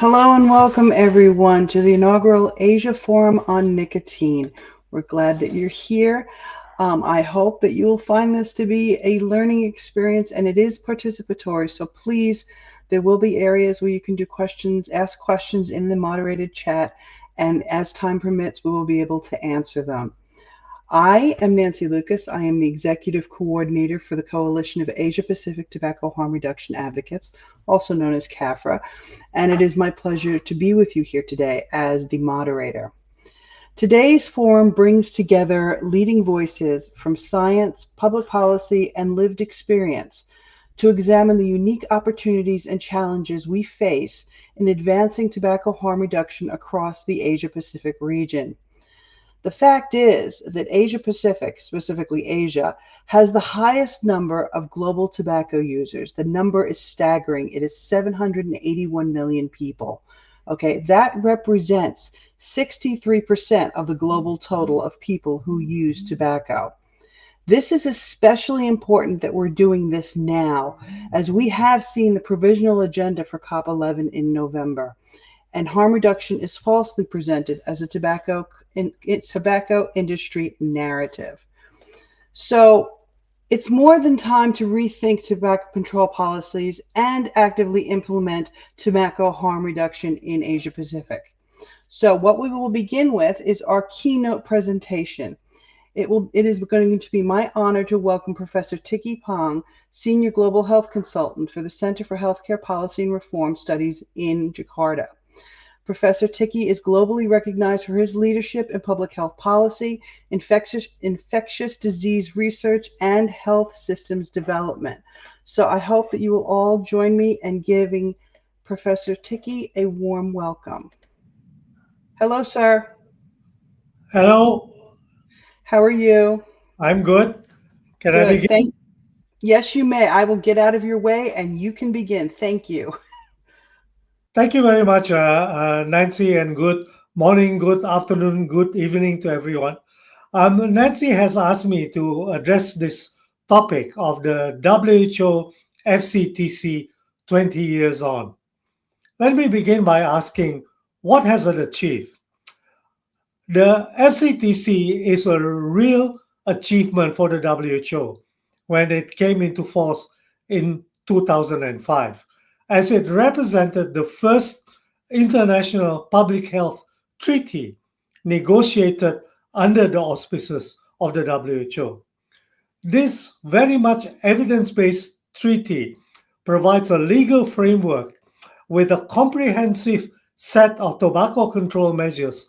Hello and welcome everyone to the inaugural Asia Forum on Nicotine. We're glad that you're here. I hope that you will find this to be a learning experience and it is participatory. So please, there will be areas where you can do questions, ask questions in the moderated chat, and as time permits, we will be able to answer them. I am Nancy Lucas. I am the Executive Coordinator for the Coalition of Asia Pacific Tobacco Harm Reduction Advocates, also known as CAFRA, and it is my pleasure to be with you here today as the moderator. Today's forum brings together leading voices from science, public policy, and lived experience to examine the unique opportunities and challenges we face in advancing tobacco harm reduction across the Asia Pacific region. The fact is that Asia Pacific, specifically Asia, has the highest number of global tobacco users. The number is staggering. It is 781 million people. Okay, that represents 63% of the global total of people who use tobacco. This is especially important that we're doing this now, as we have seen the provisional agenda for COP11 in November, and harm reduction is falsely presented as a tobacco industry narrative. So it's more than time to rethink tobacco control policies and actively implement tobacco harm reduction in Asia Pacific. So what we will begin with is our keynote presentation. It is going to be my honor to welcome Professor Tiki Pong, Senior Global Health Consultant for the Center for Healthcare Policy and Reform Studies in Jakarta. Professor Tiki is globally recognized for his leadership in public health policy, infectious disease research, and health systems development. So I hope that you will all join me in giving Professor Tiki a warm welcome. Hello, sir. Hello, How are you? I'm good. Can I Good. begin? Yes, you may. I will get out of your way and you can begin. Thank you. Thank you very much, Nancy, and good morning, good afternoon, good evening to everyone. Nancy has asked me to address this topic of the WHO FCTC 20 years on. Let me begin by asking what has it achieved? The FCTC is a real achievement for the WHO when it came into force in 2005, as it represented the first international public health treaty negotiated under the auspices of the WHO. This very much evidence based treaty provides a legal framework with a comprehensive set of tobacco control measures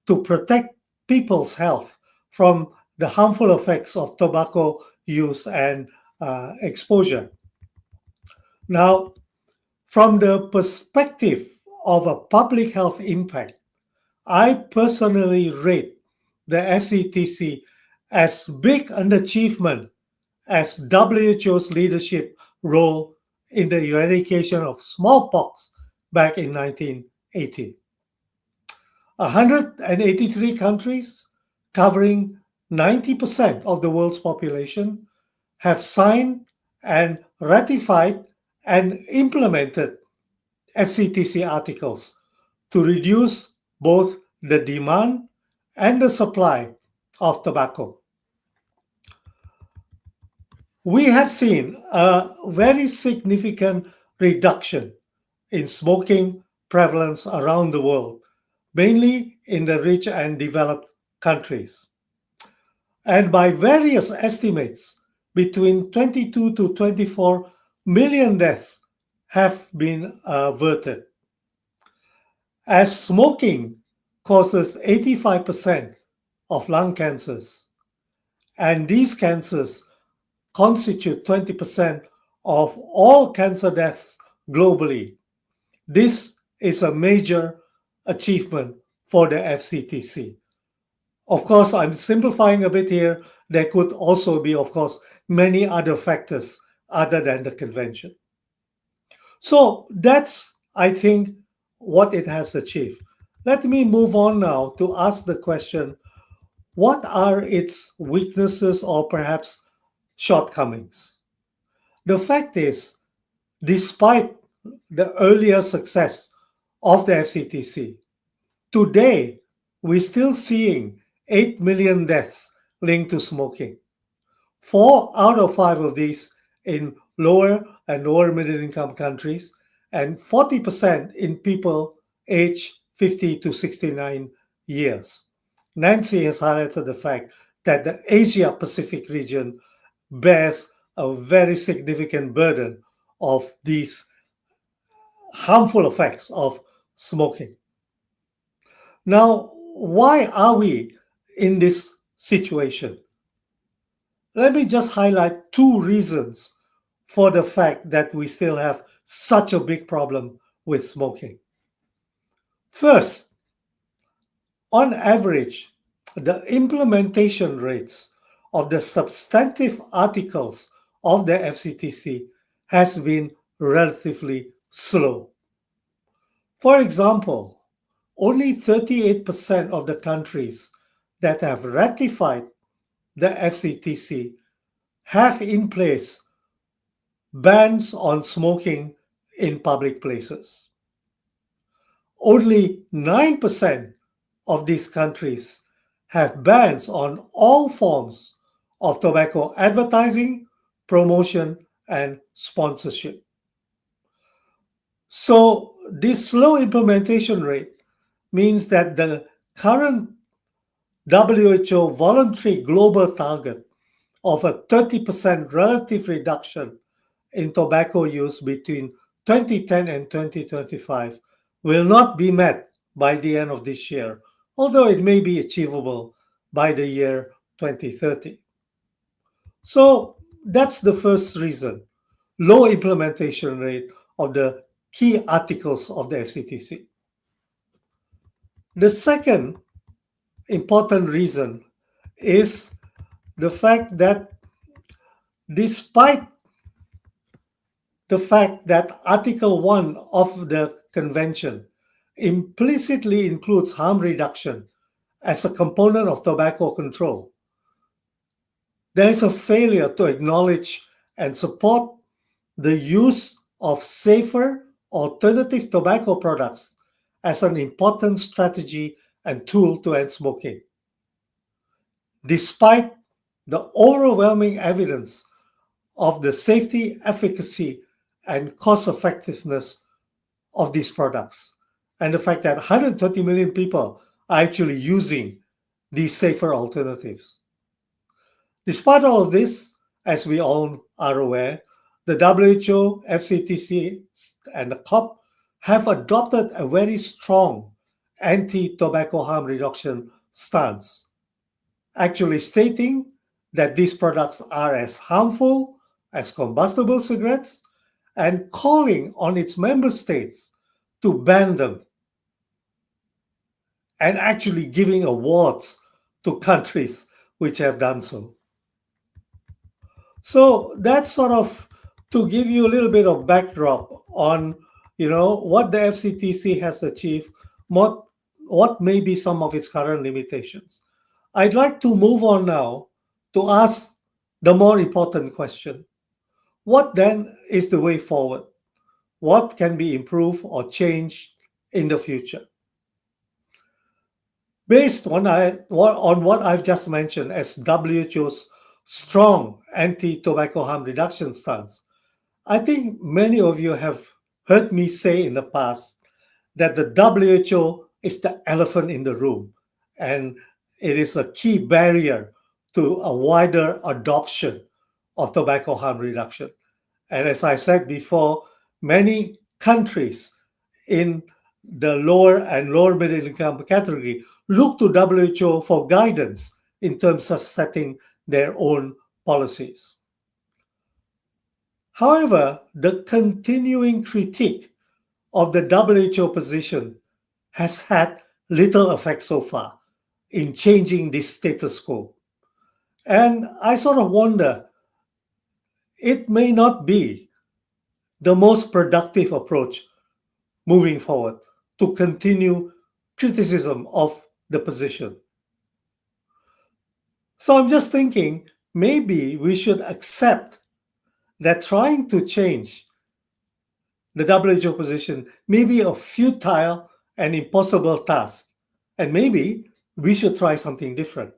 to protect people's health from the harmful effects of tobacco use and exposure. Now, from the perspective of a public health impact, I personally rate the FCTC as big an achievement as WHO's leadership role in the eradication of smallpox back in 1980. 183 countries, covering 90% of the world's population, have signed and ratified and implemented FCTC articles to reduce both the demand and the supply of tobacco. We have seen a very significant reduction in smoking prevalence around the world, mainly in the rich and developed countries. And by various estimates, between 22 to 24 million deaths have been averted. As smoking causes 85% of lung cancers, and these cancers constitute 20% of all cancer deaths globally. This is a major achievement for the FCTC. Of course, I'm simplifying a bit here. There could also be, of course, many other factors other than the convention. So that's, I think, what it has achieved. Let me move on now to ask the question, what are its weaknesses or perhaps shortcomings? The fact is, despite the earlier success of the FCTC. Today, we're still seeing 8 million deaths linked to smoking. 4 out of 5 of these in lower and lower middle income countries, and 40% in people aged 50 to 69 years. Nancy has highlighted the fact that the Asia Pacific region bears a very significant burden of these harmful effects of smoking. Now, why are we in this situation? Let me just highlight two reasons for the fact that we still have such a big problem with smoking. First, on average, the implementation rates of the substantive articles of the FCTC has been relatively slow. For example, only 38% of the countries that have ratified the FCTC have in place bans on smoking in public places. Only 9% of these countries have bans on all forms of tobacco advertising, promotion, and sponsorship. So, this slow implementation rate means that the current WHO voluntary global target of a 30% relative reduction in tobacco use between 2010 and 2025 will not be met by the end of this year, although it may be achievable by the year 2030. So that's the first reason, low implementation rate of the key articles of the FCTC. The second important reason is the fact that despite the fact that Article 1 of the Convention implicitly includes harm reduction as a component of tobacco control, there is a failure to acknowledge and support the use of safer alternative tobacco products as an important strategy and tool to end smoking. Despite the overwhelming evidence of the safety, efficacy, and cost effectiveness of these products, and the fact that 120 million people are actually using these safer alternatives. Despite all of this, as we all are aware, the WHO, FCTC, and the COP have adopted a very strong anti tobacco harm reduction stance, actually stating that these products are as harmful as combustible cigarettes and calling on its member states to ban them and actually giving awards to countries which have done so. So that's sort of to give you a little bit of backdrop on what the FCTC has achieved, what may be some of its current limitations. I'd like to move on now to ask the more important question. What then is the way forward? What can be improved or changed in the future? Based on what I've just mentioned as WHO's strong anti tobacco harm reduction stance, I think many of you have heard me say in the past that the WHO is the elephant in the room and it is a key barrier to a wider adoption of tobacco harm reduction. And as I said before, many countries in the lower and lower middle income category look to WHO for guidance in terms of setting their own policies. However, the continuing critique of the WHO position has had little effect so far in changing this status quo. And I sort of wonder, it may not be the most productive approach moving forward to continue criticism of the position. So I'm just thinking maybe we should accept that trying to change the WHO position may be a futile and impossible task, and maybe we should try something different.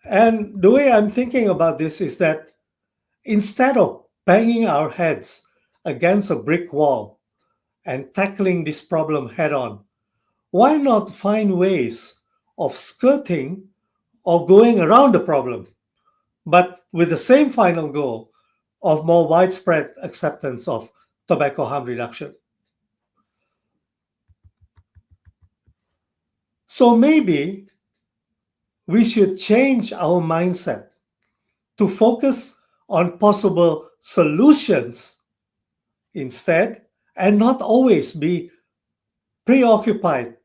And the way I'm thinking about this is that instead of banging our heads against a brick wall and tackling this problem head on, why not find ways of skirting or going around the problem, but with the same final goal of more widespread acceptance of tobacco harm reduction? So maybe we should change our mindset to focus on possible solutions instead and not always be preoccupied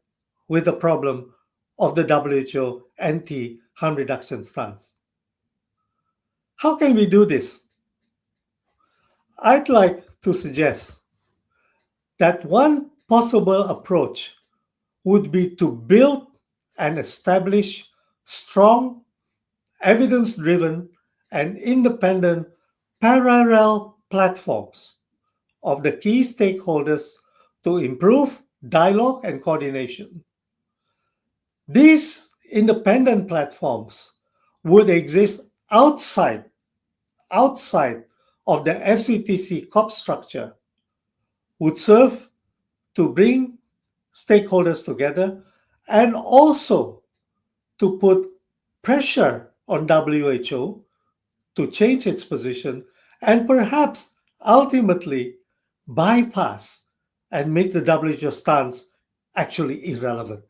with the problem of the WHO anti harm reduction stance. How can we do this? I'd like to suggest that one possible approach would be to build and establish strong, evidence driven, and independent parallel platforms of the key stakeholders to improve dialogue and coordination. These independent platforms would exist outside of the FCTC COP structure, would serve to bring stakeholders together and also to put pressure on WHO to change its position and perhaps ultimately bypass and make the WHO stance actually irrelevant.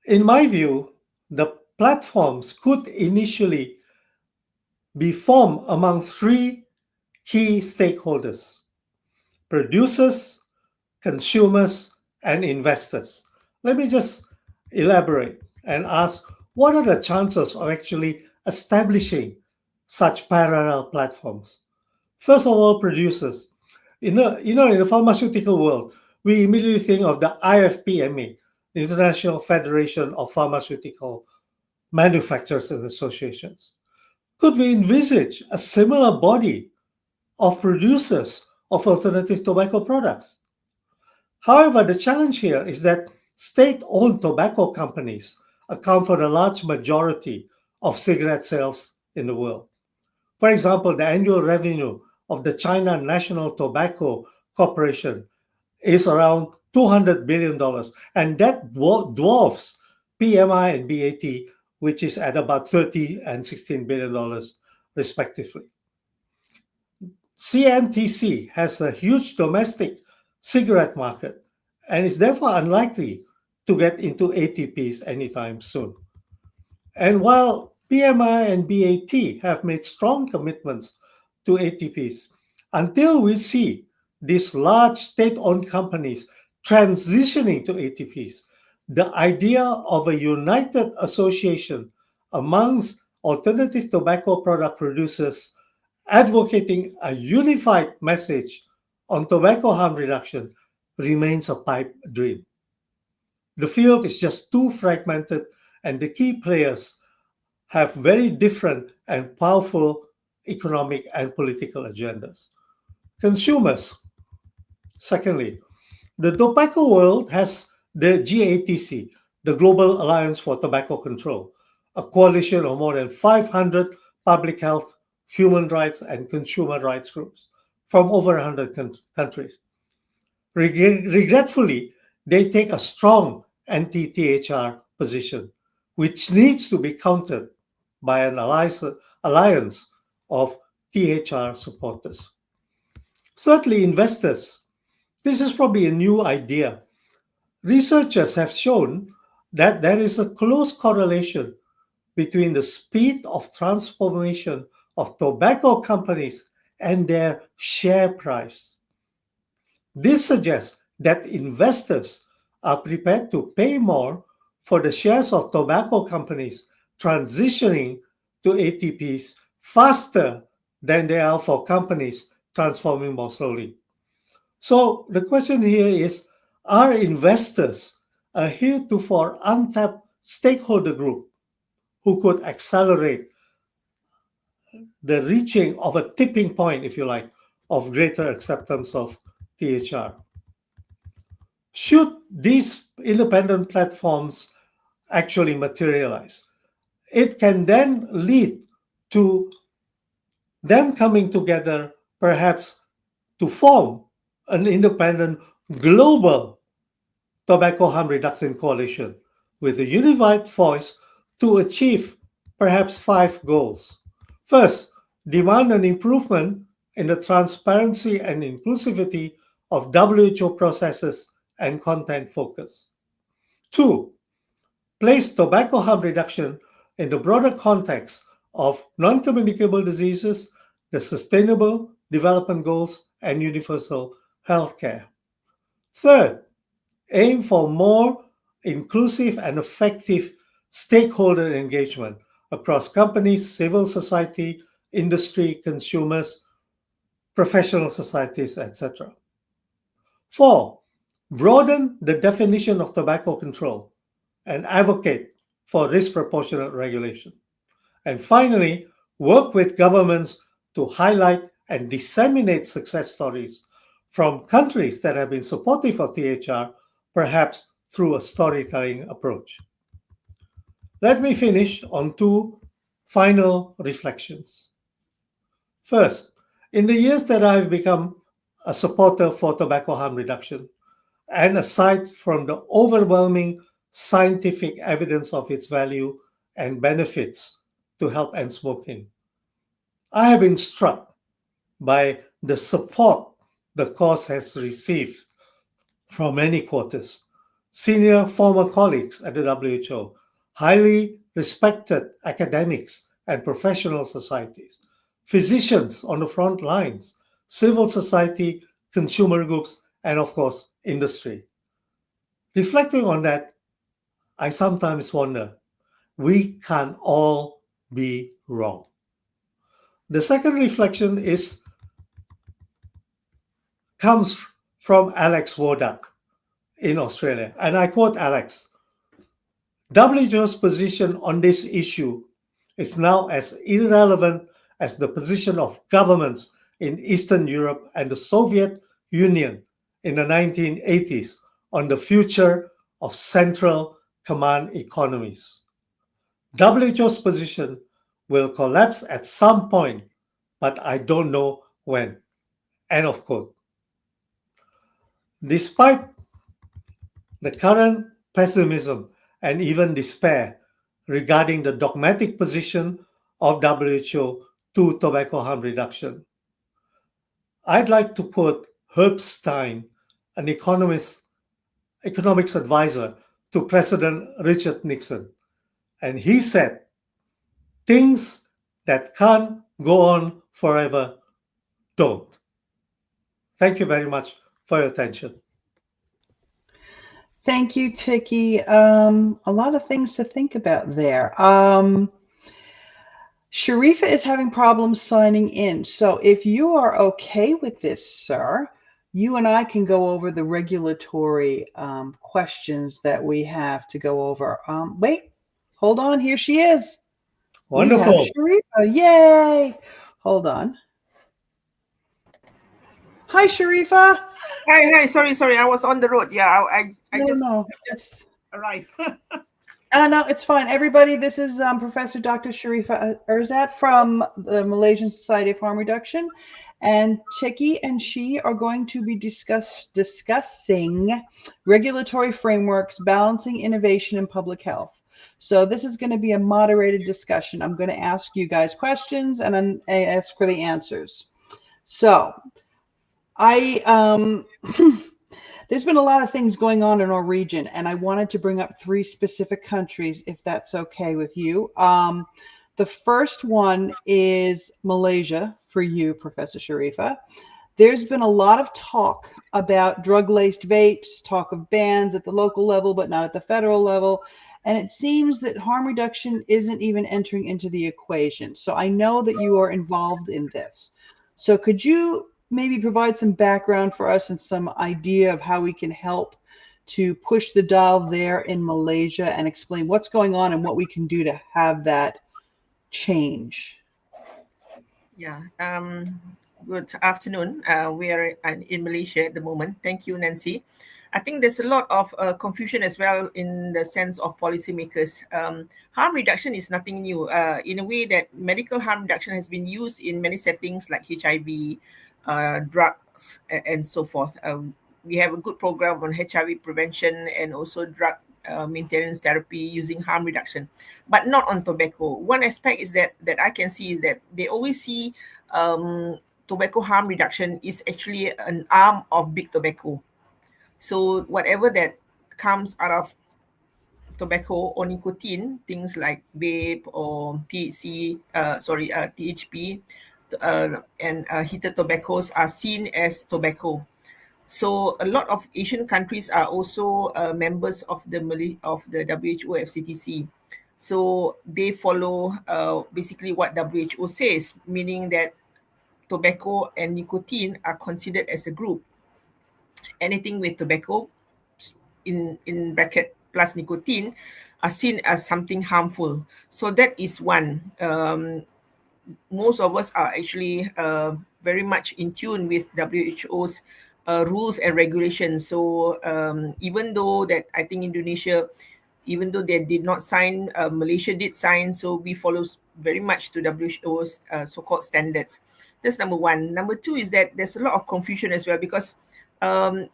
In my view, the platforms could initially be formed among three key stakeholders: producers, consumers, and investors. Let me just elaborate and ask, what are the chances of actually establishing such parallel platforms? First of all, producers. In the pharmaceutical world, we immediately think of the IFPMA, the International Federation of Pharmaceutical Manufacturers and Associations. Could we envisage a similar body of producers of alternative tobacco products? However, the challenge here is that state owned tobacco companies account for the large majority of cigarette sales in the world. For example, the annual revenue of the China National Tobacco Corporation is around $200 billion, and that dwarfs PMI and BAT, which is at about $30 and $16 billion, respectively. CNTC has a huge domestic cigarette market and is therefore unlikely to get into ATPs anytime soon. And while PMI and BAT have made strong commitments to ATPs, until we see these large state owned companies transitioning to ATPs, the idea of a united association amongst alternative tobacco product producers advocating a unified message on tobacco harm reduction remains a pipe dream. The field is just too fragmented, and the key players have very different and powerful economic and political agendas. Consumers, secondly, the tobacco world has the GATC, the Global Alliance for Tobacco Control, a coalition of more than 500 public health, human rights, and consumer rights groups from over 100 countries. Regretfully, they take a strong anti THR position, which needs to be countered by an alliance of THR supporters. Thirdly, investors. This is probably a new idea. Researchers have shown that there is a close correlation between the speed of transformation of tobacco companies and their share price. This suggests that investors are prepared to pay more for the shares of tobacco companies transitioning to ATPs faster than they are for companies transforming more slowly. So the question here is, are investors a heretofore untapped stakeholder group who could accelerate the reaching of a tipping point, if you like, of greater acceptance of THR. Should these independent platforms actually materialize, it can then lead to them coming together, perhaps to form an independent global tobacco harm reduction coalition with a unified voice to achieve perhaps five goals. First, demand an improvement in the transparency and inclusivity of WHO processes and content focus. Two, place tobacco harm reduction in the broader context of non communicable diseases, the Sustainable Development Goals, and universal healthcare. Third, aim for more inclusive and effective stakeholder engagement across companies, civil society, industry, consumers, professional societies, etc. Four, broaden the definition of tobacco control and advocate for risk proportionate regulation. And finally, work with governments to highlight and disseminate success stories from countries that have been supportive of THR, perhaps through a storytelling approach. Let me finish on two final reflections. First, in the years that I've become a supporter for tobacco harm reduction, and aside from the overwhelming scientific evidence of its value and benefits to help end smoking, I have been struck by the support the cause has received from many quarters. Senior former colleagues at the WHO, highly respected academics and professional societies, physicians on the front lines, civil society, consumer groups, and of course, industry. Reflecting on that, I sometimes wonder we can all be wrong. The second reflection is comes from Alex Wodak in Australia. And I quote Alex: WHO's position on this issue is now as irrelevant as the position of governments in Eastern Europe and the Soviet Union in the 1980s on the future of central command economies. WHO's position will collapse at some point, but I don't know when. End of quote. Despite the current pessimism and even despair regarding the dogmatic position of WHO to tobacco harm reduction, I'd like to quote Herb Stein, an economics advisor to President Richard Nixon. And he said, things that can't go on forever don't. Thank you very much for your attention. Thank you, Tiki. A lot of things to think about there. Sharifa is having problems signing in. So if you are okay with this, sir, you and I can go over the regulatory questions that we have to go over. Wait, hold on. Here she is. We have Wonderful. Sharifa. Yay. Hold on. Hi, Sharifa. Hi. Sorry. I was on the road. Yeah, I No, just no. I just arrived. No, it's fine. Everybody, this is Professor Dr. Sharifa Erzat from the Malaysian Society of Harm Reduction. And Tiki and she are going to be discussing regulatory frameworks, balancing innovation and public health. So this is going to be a moderated discussion. I'm going to ask you guys questions and then I ask for the answers. So I there's been a lot of things going on in our region, and I wanted to bring up three specific countries, if that's okay with you. The first one is Malaysia for you, Professor Sharifa. There's been a lot of talk about drug-laced vapes, talk of bans at the local level, but not at the federal level. And it seems that harm reduction isn't even entering into the equation. So I know that you are involved in this. So could you maybe provide some background for us and some idea of how we can help to push the dial there in Malaysia and explain what's going on and what we can do to have that change? Yeah. Good afternoon. We are in Malaysia at the moment. Thank you, Nancy. I think there's a lot of confusion as well in the sense of policymakers. Harm reduction is nothing new. In a way that medical harm reduction has been used in many settings like HIV, drugs, and so forth. We have a good program on HIV prevention and also drug maintenance therapy using harm reduction, but not on tobacco. One aspect is that I can see is that they always see tobacco harm reduction is actually an arm of big tobacco. So whatever that comes out of tobacco or nicotine, things like vape or THP, and heated tobaccos are seen as tobacco. So a lot of Asian countries are also members of the WHO FCTC. So they follow basically what WHO says, meaning that tobacco and nicotine are considered as a group. Anything with tobacco in bracket plus nicotine are seen as something harmful. So that is one. Most of us are actually very much in tune with WHO's rules and regulations. So even though that I think Indonesia, even though they did not sign, Malaysia did sign. So we follow very much to WHO's so-called standards. That's number one. Number two is that there's a lot of confusion as well because um,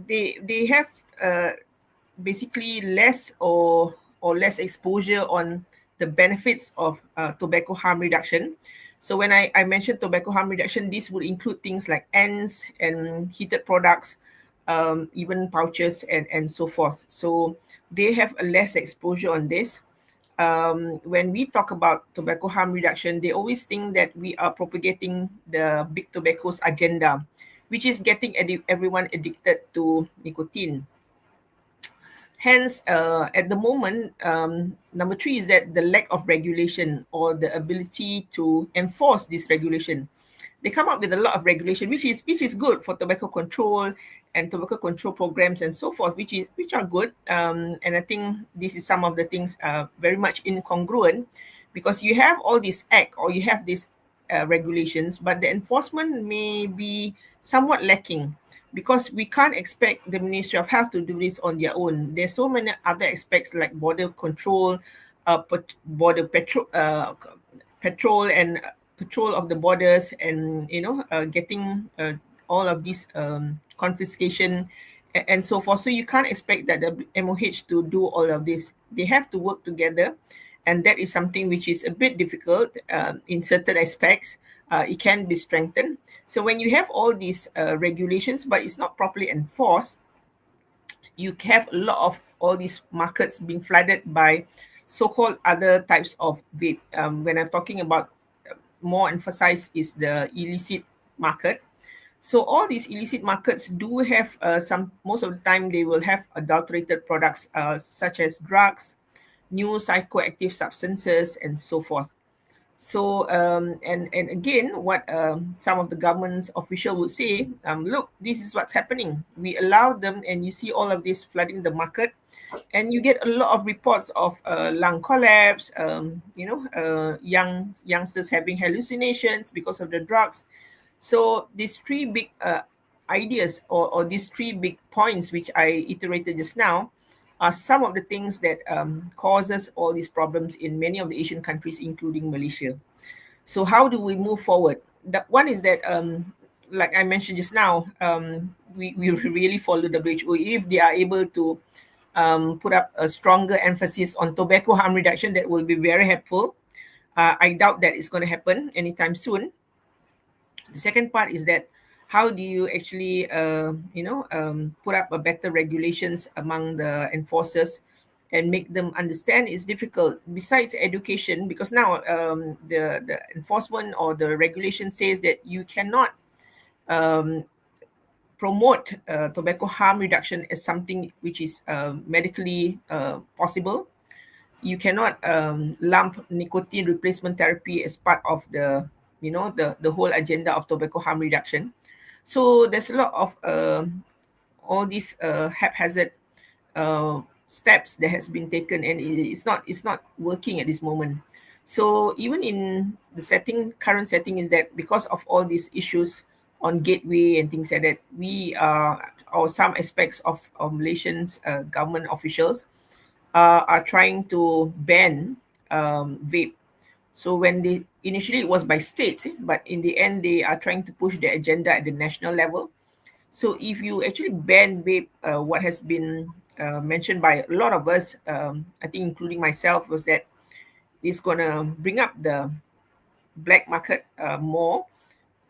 they have basically less or less exposure on the benefits of tobacco harm reduction. So when I mentioned tobacco harm reduction, this would include things like ends and heated products, even pouches and so forth. So they have a less exposure on this. When we talk about tobacco harm reduction, they always think that we are propagating the big tobacco's agenda, which is getting everyone addicted to nicotine. Hence, at the moment, number three is that the lack of regulation or the ability to enforce this regulation. They come up with a lot of regulation, which is good for tobacco control and tobacco control programs and so forth, which are good. And I think this is some of the things very much incongruent because you have all this act or you have these regulations, but the enforcement may be somewhat lacking because we can't expect the Ministry of Health to do this on their own. There's so many other aspects like border control, border patrol and patrol of the borders, and getting all of these confiscation and so forth. So you can't expect that the MOH to do all of this. They have to work together, and that is something which is a bit difficult in certain aspects. It can be strengthened. So when you have all these regulations, but it's not properly enforced, you have a lot of all these markets being flooded by so-called other types of vape. When I'm talking about more emphasized is the illicit market. So all these illicit markets do have most of the time they will have adulterated products such as drugs, new psychoactive substances, and so forth. So and again, what some of the government's official would say, look, this is what's happening. We allow them, and you see all of this flooding the market, and you get a lot of reports of lung collapse. Youngsters having hallucinations because of the drugs. So these three big ideas or these three big points which I iterated just now are some of the things that causes all these problems in many of the Asian countries, including Malaysia. So how do we move forward? That one is that, like I mentioned just now, we really follow WHO. If they are able to put up a stronger emphasis on tobacco harm reduction, that will be very helpful. I doubt that it's going to happen anytime soon. The second part is that how do you actually, put up a better regulations among the enforcers and make them understand it's difficult besides education, because now the enforcement or the regulation says that you cannot um, promote tobacco harm reduction as something which is medically possible. You cannot lump nicotine replacement therapy as part of the whole agenda of tobacco harm reduction. So there's a lot of all these haphazard steps that has been taken, and it's not working at this moment. So even in the current setting is that because of all these issues on gateway and things like that, we or some aspects of Malaysians government officials are trying to ban vape. So when they initially it was by states, but in the end they are trying to push the agenda at the national level. So if you actually ban vape, what has been mentioned by a lot of us, I think including myself, was that it's going to bring up the black market more,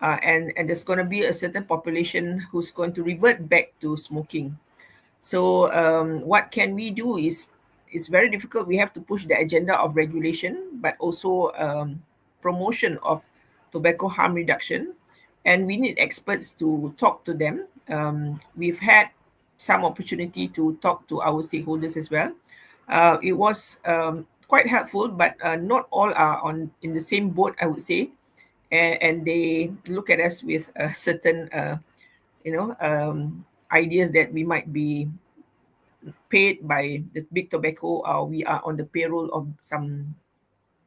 and there's going to be a certain population who's going to revert back to smoking. So what can we do is it's very difficult. We have to push the agenda of regulation, but also promotion of tobacco harm reduction, and we need experts to talk to them. We've had some opportunity to talk to our stakeholders as well. It was quite helpful, but not all are on in the same boat, I would say, and they look at us with a certain, ideas that we might be paid by the big tobacco, or we are on the payroll of some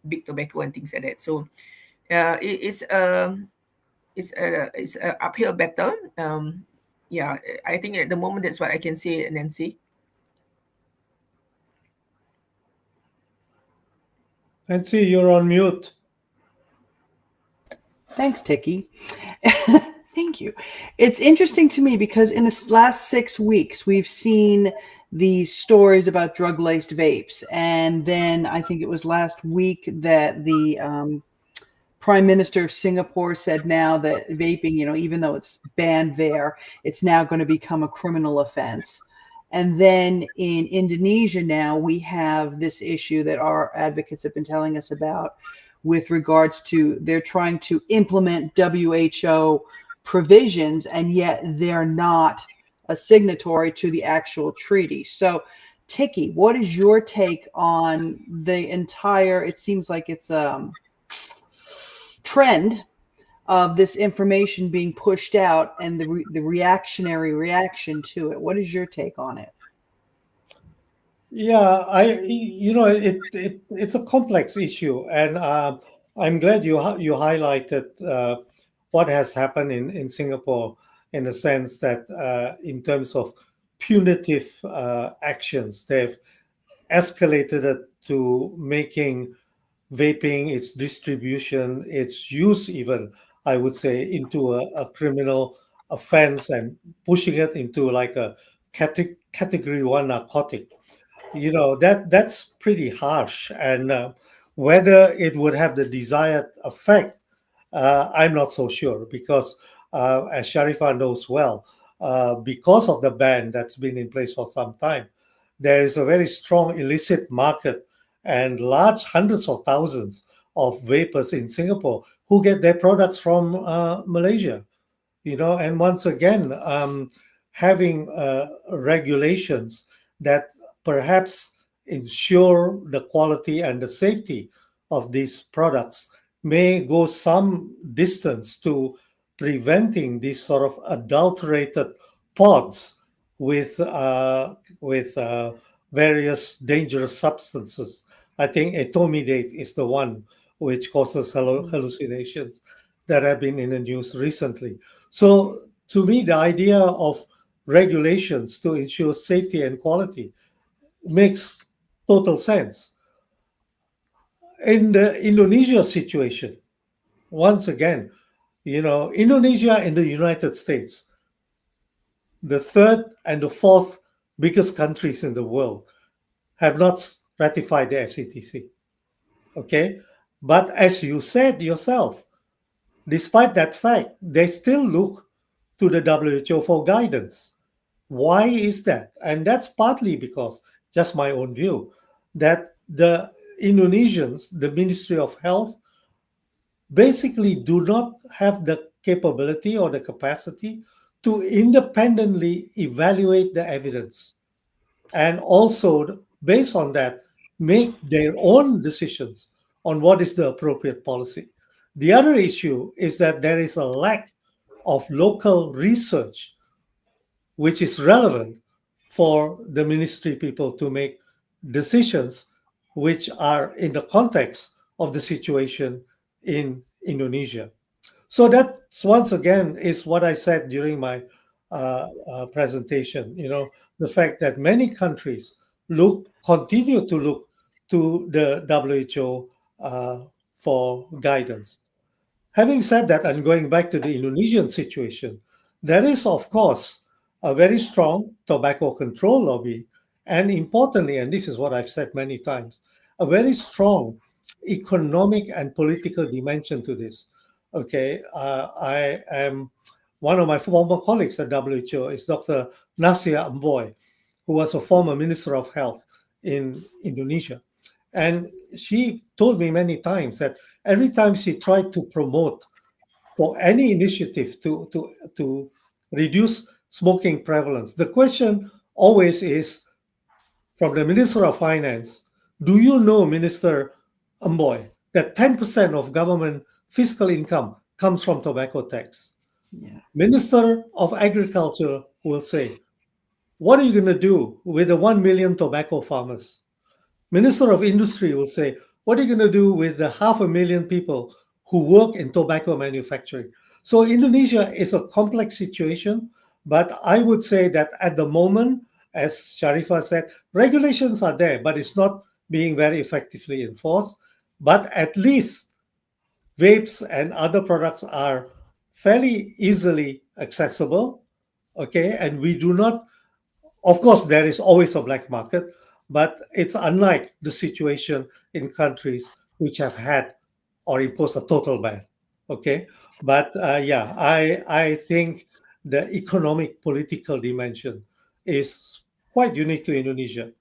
big tobacco and things like that. So it's a uphill battle. Yeah, I think at the moment that's what I can say, Nancy. Nancy, you're on mute. Thanks, Tiki. Thank you. It's interesting to me because in the last 6 weeks, we've seen these stories about drug laced vapes. And then I think it was last week that the Prime Minister of Singapore said now that vaping, even though it's banned there, it's now going to become a criminal offense. And then in Indonesia now, we have this issue that our advocates have been telling us about with regards to they're trying to implement WHO provisions, and yet they're not a signatory to the actual treaty. So, Tiki, what is your take on the entire, it seems like it's trend of this information being pushed out and the reactionary reaction to it? What is your take on it? Yeah, it's a complex issue, and I'm glad you highlighted what has happened in Singapore, in the sense that in terms of punitive actions, they've escalated it to making vaping, its distribution, its use, even, I would say, into a criminal offense, and pushing it into like a category one narcotic. That's pretty harsh, and whether it would have the desired effect, I'm not so sure, because as Sharifa knows well, because of the ban that's been in place for some time, there is a very strong illicit market and large hundreds of thousands of vapors in Singapore who get their products from Malaysia. And once again, having regulations that perhaps ensure the quality and the safety of these products may go some distance to preventing these sort of adulterated pods with various dangerous substances. I think etomidate is the one which causes hallucinations that have been in the news recently. So, to me, the idea of regulations to ensure safety and quality makes total sense. In the Indonesia situation, once again, Indonesia and the United States, the third and the fourth biggest countries in the world, have not ratified the FCTC. Okay. But as you said yourself, despite that fact, they still look to the WHO for guidance. Why is that? And that's partly because, just my own view, that the Indonesians, the Ministry of Health, basically do not have the capability or the capacity to independently evaluate the evidence, and also, based on that, make their own decisions on what is the appropriate policy. The other issue is that there is a lack of local research which is relevant for the ministry people to make decisions which are in the context of the situation in Indonesia. So that's once again is what I said during my presentation. The fact that many countries continue to look to the WHO for guidance. Having said that, and going back to the Indonesian situation, there is, of course, a very strong tobacco control lobby, and importantly, and this is what I've said many times, a very strong economic and political dimension to this. Okay, I am one of my former colleagues at WHO is Dr. Nasia Amboy, who was a former Minister of Health in Indonesia. And she told me many times that every time she tried to promote for any initiative to reduce smoking prevalence, the question always is from the Minister of Finance, do you know, Minister Amboy, that 10% of government fiscal income comes from tobacco tax? Yeah. Minister of Agriculture will say, what are you going to do with the 1 million tobacco farmers? Minister of Industry will say, what are you going to do with the 500,000 people who work in tobacco manufacturing? So Indonesia is a complex situation, but I would say that at the moment, as Sharifa said, regulations are there, but it's not being very effectively enforced. But at least vapes and other products are fairly easily accessible, okay? And we do not, of course, there is always a black market, but it's unlike the situation in countries which have had or imposed a total ban. Okay, but yeah, I think the economic political dimension is quite unique to Indonesia.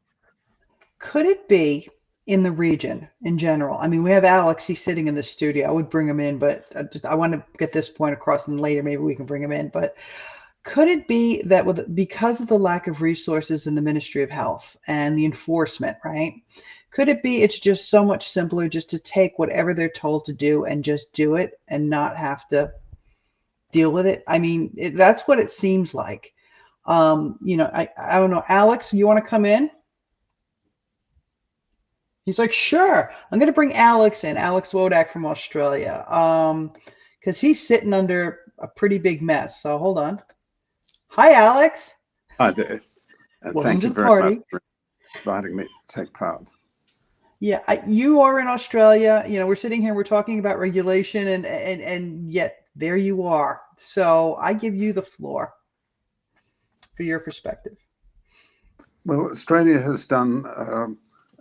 Could it be in the region in general? I mean, we have Alex, he's sitting in the studio. I would bring him in, but I want to get this point across, and later maybe we can bring him in. But could it be that because of the lack of resources in the Ministry of Health and the enforcement, right? Could it be it's just so much simpler just to take whatever they're told to do and just do it and not have to deal with it? I mean, that's what it seems like. I don't know. Alex, you want to come in? He's like, sure. I'm going to bring Alex in, Alex Wodak from Australia, because he's sitting under a pretty big mess. So hold on. Hi, Alex. Hi there. Welcome Thank to you the very party. much for inviting me to take part. Yeah, you are in Australia. We're sitting here, we're talking about regulation, and yet there you are. So I give you the floor for your perspective. Well, Australia has done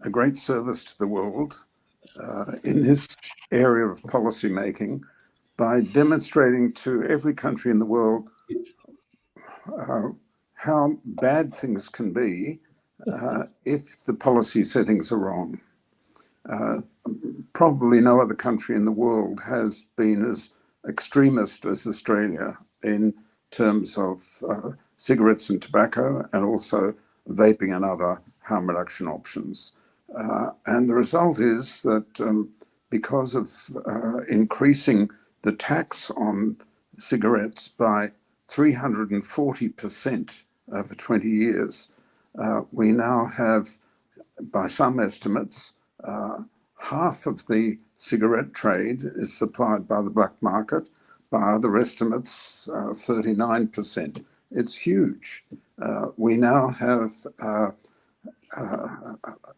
a great service to the world in this area of policy making by demonstrating to every country in the world how bad things can be if the policy settings are wrong. Probably no other country in the world has been as extremist as Australia in terms of cigarettes and tobacco, and also vaping and other harm reduction options. And the result is that because of increasing the tax on cigarettes by 340% over 20 years, we now have, by some estimates, half of the cigarette trade is supplied by the black market. By other estimates, 39%. It's huge. We now have,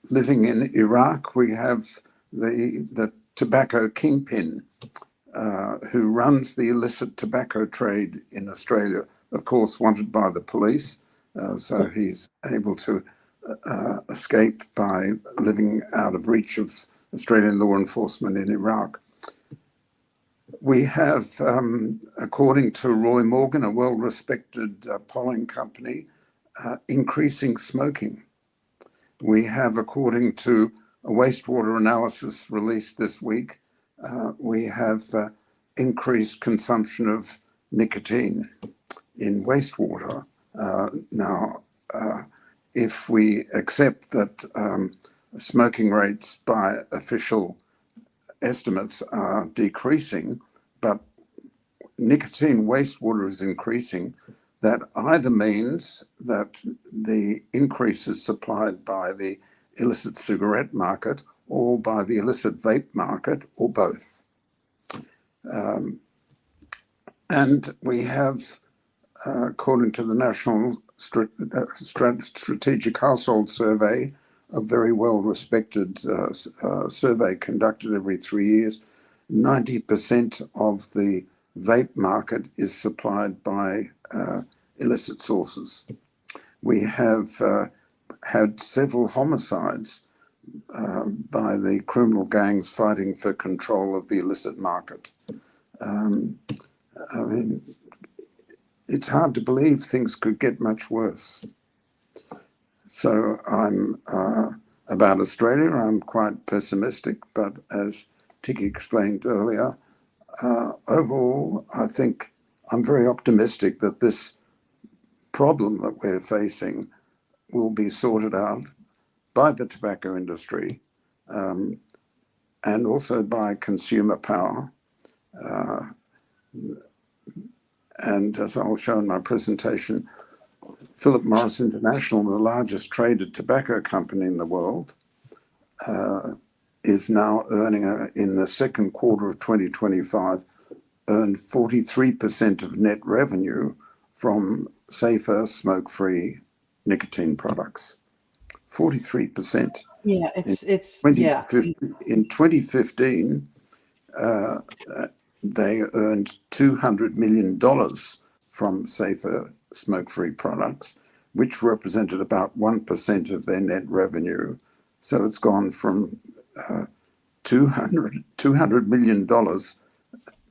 living in Iraq, we have the tobacco kingpin who runs the illicit tobacco trade in Australia, of course, wanted by the police. So he's able to escape by living out of reach of Australian law enforcement in Iraq. We have, according to Roy Morgan, a well-respected polling company, increasing smoking. We have, according to a wastewater analysis released this week, we have increased consumption of nicotine in wastewater. Now, if we accept that smoking rates by official estimates are decreasing, but nicotine wastewater is increasing, that either means that the increase is supplied by the illicit cigarette market, or by the illicit vape market, or both. And we have, according to the National Strategic Household Survey, a very well-respected survey conducted every 3 years, 90% of the vape market is supplied by illicit sources. We have had several homicides by the criminal gangs fighting for control of the illicit market. I mean, it's hard to believe things could get much worse. So about Australia, I'm quite pessimistic, but as Tiki explained earlier, overall, I think I'm very optimistic that this problem that we're facing will be sorted out by the tobacco industry and also by consumer power. And as I'll show in my presentation, Philip Morris International, the largest traded tobacco company in the world, is now earning, in the second quarter of 2025, earned 43% of net revenue from safer, smoke-free nicotine products. 43%. Yeah, In 2015, they earned $200 million from safer smoke-free products, which represented about 1% of their net revenue. So it's gone from $200 million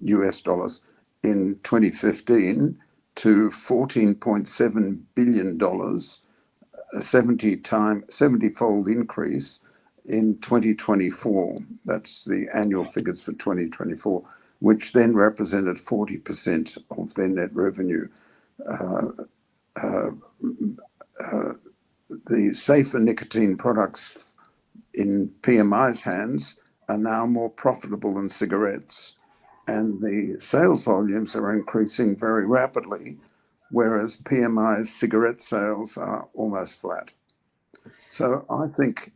US dollars in 2015 to $14.7 billion, a 70-fold increase in 2024. That's the annual figures for 2024, which then represented 40% of their net revenue. The safer nicotine products in PMI's hands are now more profitable than cigarettes, and the sales volumes are increasing very rapidly, whereas PMI's cigarette sales are almost flat. So I think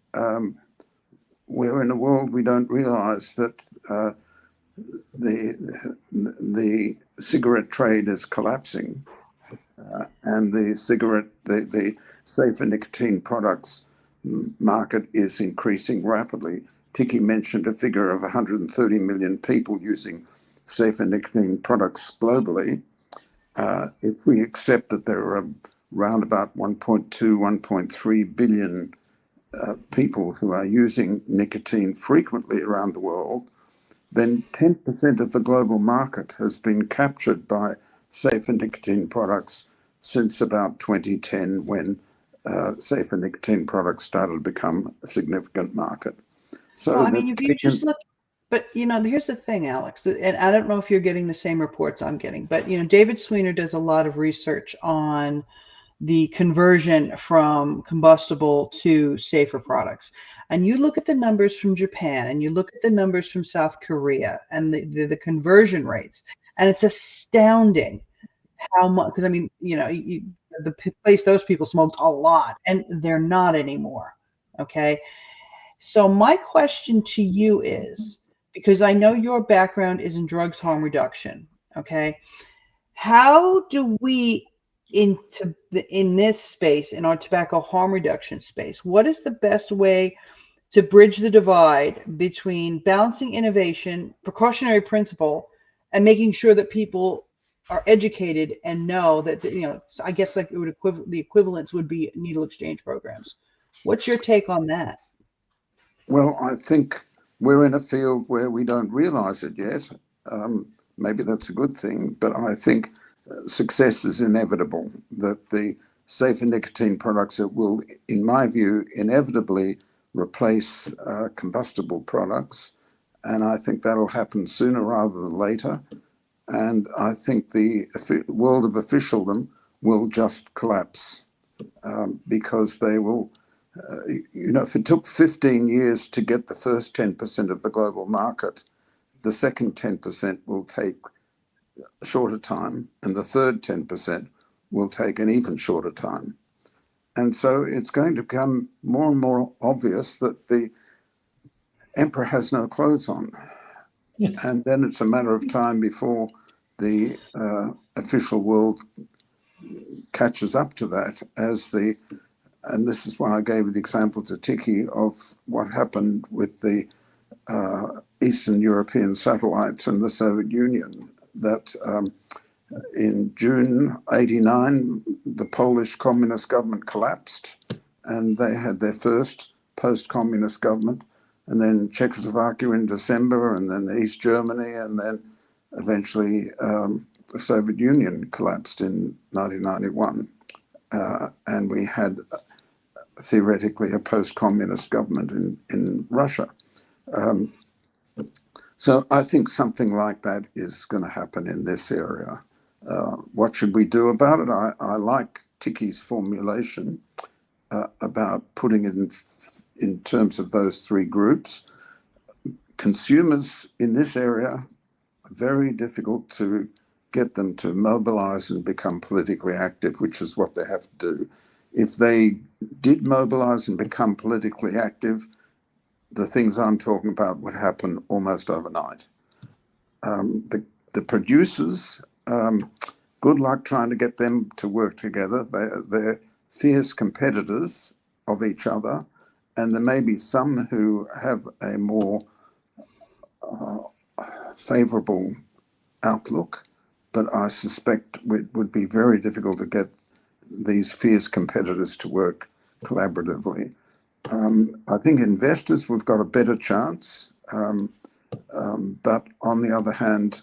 we're in a world we don't realize that the cigarette trade is collapsing, and the safer nicotine products market is increasing rapidly. Tiki mentioned a figure of 130 million people using safer nicotine products globally. If we accept that there are around about 1.2, 1.3 billion people who are using nicotine frequently around the world, then 10% of the global market has been captured by safer nicotine products since about 2010, when safer nicotine products started to become a significant market. So, well, I mean, if you just look, but here's the thing, Alex, and I don't know if you're getting the same reports I'm getting, but David Sweener does a lot of research on the conversion from combustible to safer products. And you look at the numbers from Japan, and you look at the numbers from South Korea, and the conversion rates, and it's astounding how much, because I mean, the place those people smoked a lot, and they're not anymore. Okay. So my question to you is, because I know your background is in drugs harm reduction, okay? How do we, in this space, in our tobacco harm reduction space, what is the best way to bridge the divide between balancing innovation, precautionary principle, and making sure that people are educated and know that, I guess like the equivalence would be needle exchange programs. What's your take on that? Well, I think we're in a field where we don't realize it yet. Maybe that's a good thing, but I think success is inevitable, that the safer nicotine products that will, in my view, inevitably replace combustible products. And I think that'll happen sooner rather than later. And I think the world of officialdom will just collapse because they will, if it took 15 years to get the first 10% of the global market, the second 10% will take a shorter time, and the third 10% will take an even shorter time. And so it's going to become more and more obvious that the emperor has no clothes on. And then it's a matter of time before the official world catches up to that and this is why I gave the example to Tiki of what happened with the Eastern European satellites and the Soviet Union, that in June '89, the Polish communist government collapsed and they had their first post-communist government, and then Czechoslovakia in December, and then East Germany, and then eventually the Soviet Union collapsed in 1991. And we had theoretically a post-communist government in Russia. So I think something like that is going to happen in this area. What should we do about it? I like Tiki's formulation about putting it in terms of those three groups. Consumers in this area, very difficult to get them to mobilize and become politically active, which is what they have to do. If they did mobilize and become politically active, the things I'm talking about would happen almost overnight. The producers, good luck trying to get them to work together. They're fierce competitors of each other, and there may be some who have a more favorable outlook, but I suspect it would be very difficult to get these fierce competitors to work collaboratively. I think investors, we've got a better chance, but on the other hand,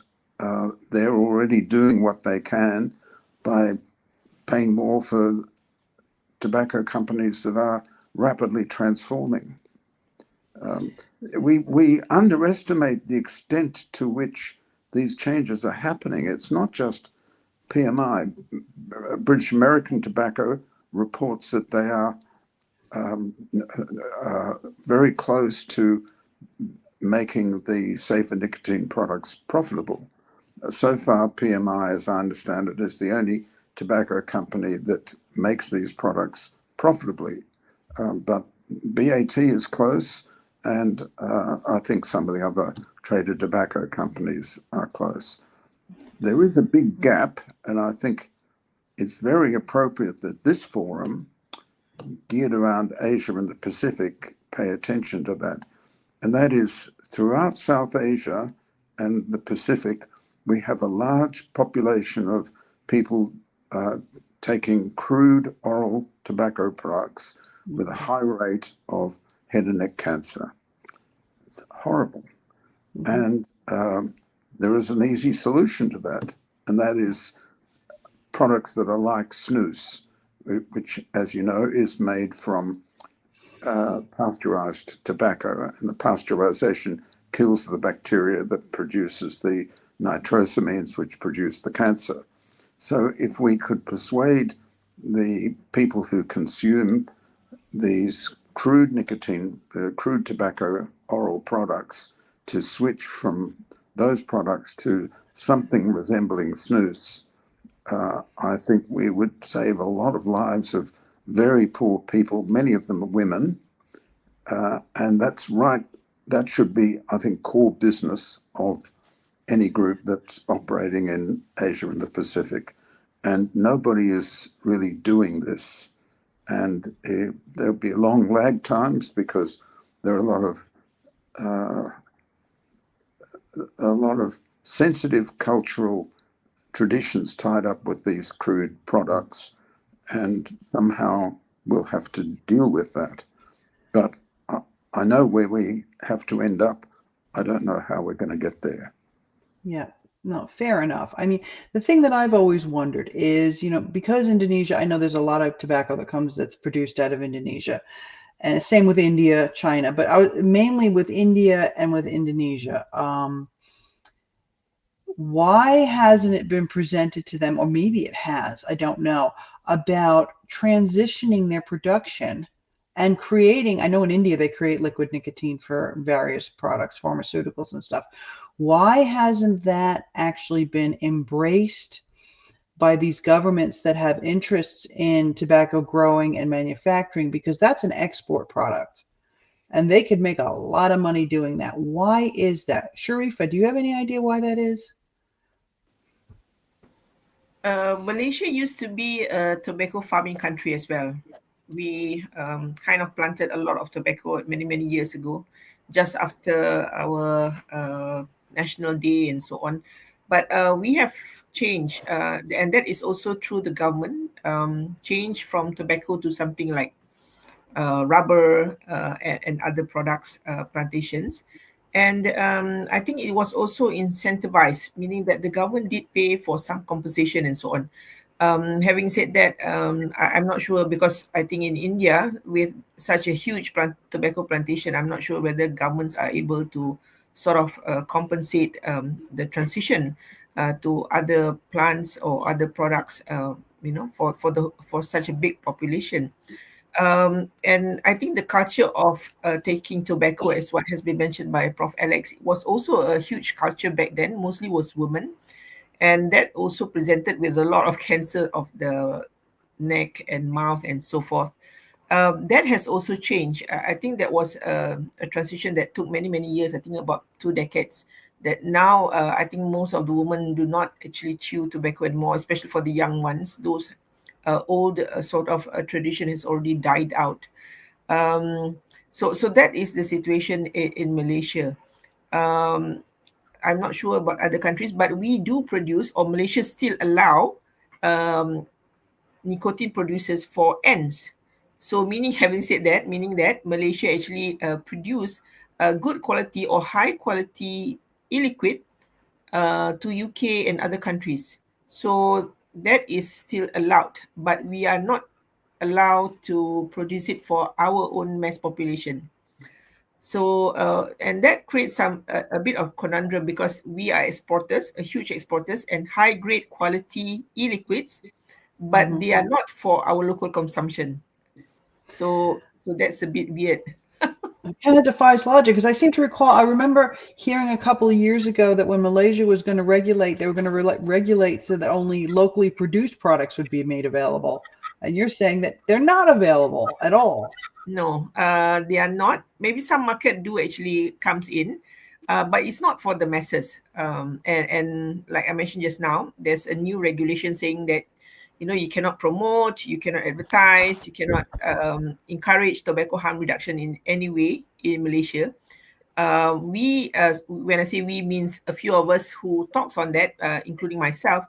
they're already doing what they can by paying more for tobacco companies that are rapidly transforming. We underestimate the extent to which these changes are happening. It's not just PMI. British American Tobacco reports that they are very close to making the safer nicotine products profitable. So far, PMI, as I understand it, is the only tobacco company that makes these products profitably. But BAT is close, and I think some of the other traded tobacco companies are close. There is a big gap, and I think it's very appropriate that this forum, geared around Asia and the Pacific, pay attention to that. And that is, throughout South Asia and the Pacific, we have a large population of people taking crude oral tobacco products with a high rate of head and neck cancer. It's horrible. And there is an easy solution to that, and that is products that are like snus, which, as you know, is made from pasteurized tobacco, and the pasteurization kills the bacteria that produces the nitrosamines, which produce the cancer. So if we could persuade the people who consume these crude nicotine, crude tobacco oral products, to switch from those products to something resembling snus, I think we would save a lot of lives of very poor people. Many of them are women, and that's right. That should be, I think, core business of any group that's operating in Asia and the Pacific. And nobody is really doing this. And there'll be long lag times because there are a lot of sensitive cultural traditions tied up with these crude products, and somehow we'll have to deal with that. But I know where we have to end up. I don't know how we're going to get there. Yeah, no, fair enough. I mean, the thing that I've always wondered is, because Indonesia, I know there's a lot of tobacco that's produced out of Indonesia, and same with India, China, but mainly with India and with Indonesia. Why hasn't it been presented to them, or maybe it has, I don't know, about transitioning their production and creating, I know in India they create liquid nicotine for various products, pharmaceuticals and stuff. Why hasn't that actually been embraced by these governments that have interests in tobacco growing and manufacturing? Because that's an export product. And they could make a lot of money doing that. Why is that? Sharifa, do you have any idea why that is? Malaysia used to be a tobacco farming country as well. We kind of planted a lot of tobacco many, many years ago, just after our National Day and so on. But we have changed, and that is also through the government, change from tobacco to something like rubber and other products plantations. And I think it was also incentivized, meaning that the government did pay for some compensation and so on. Having said that, I'm not sure because I think in India, with such a huge tobacco plantation, I'm not sure whether governments are able to sort of compensate the transition to other plants or other products, for such a big population. And I think the culture of taking tobacco, as what has been mentioned by Prof. Alex, was also a huge culture back then, mostly was women. And that also presented with a lot of cancer of the neck and mouth and so forth. That has also changed. I think that was a transition that took many, many years, I think about 2 decades. That now I think most of the women do not actually chew tobacco anymore, especially for the young ones. Those old sort of tradition has already died out. Um, so that is the situation in Malaysia. Um, I'm not sure about other countries, but we do produce, or Malaysia still allow um, nicotine producers for ends. So meaning, having said that, meaning that Malaysia actually produce good quality or high quality e-liquid to UK and other countries. So that is still allowed, but we are not allowed to produce it for our own mass population. So and that creates a bit of conundrum because we are exporters, a huge exporters, and high grade quality e-liquids, but Hmm. they are not for our local consumption. So that's a bit weird. It kind of defies logic because I seem to recall, I remember hearing a couple of years ago that when Malaysia was going to regulate, they were going to regulate so that only locally produced products would be made available. And you're saying that they're not available at all. No, they are not. Maybe some market do actually comes in, but it's not for the masses. And like I mentioned just now, there's a new regulation saying that you cannot promote, you cannot advertise, you cannot encourage tobacco harm reduction in any way in Malaysia. When I say we, means a few of us who talks on that, including myself.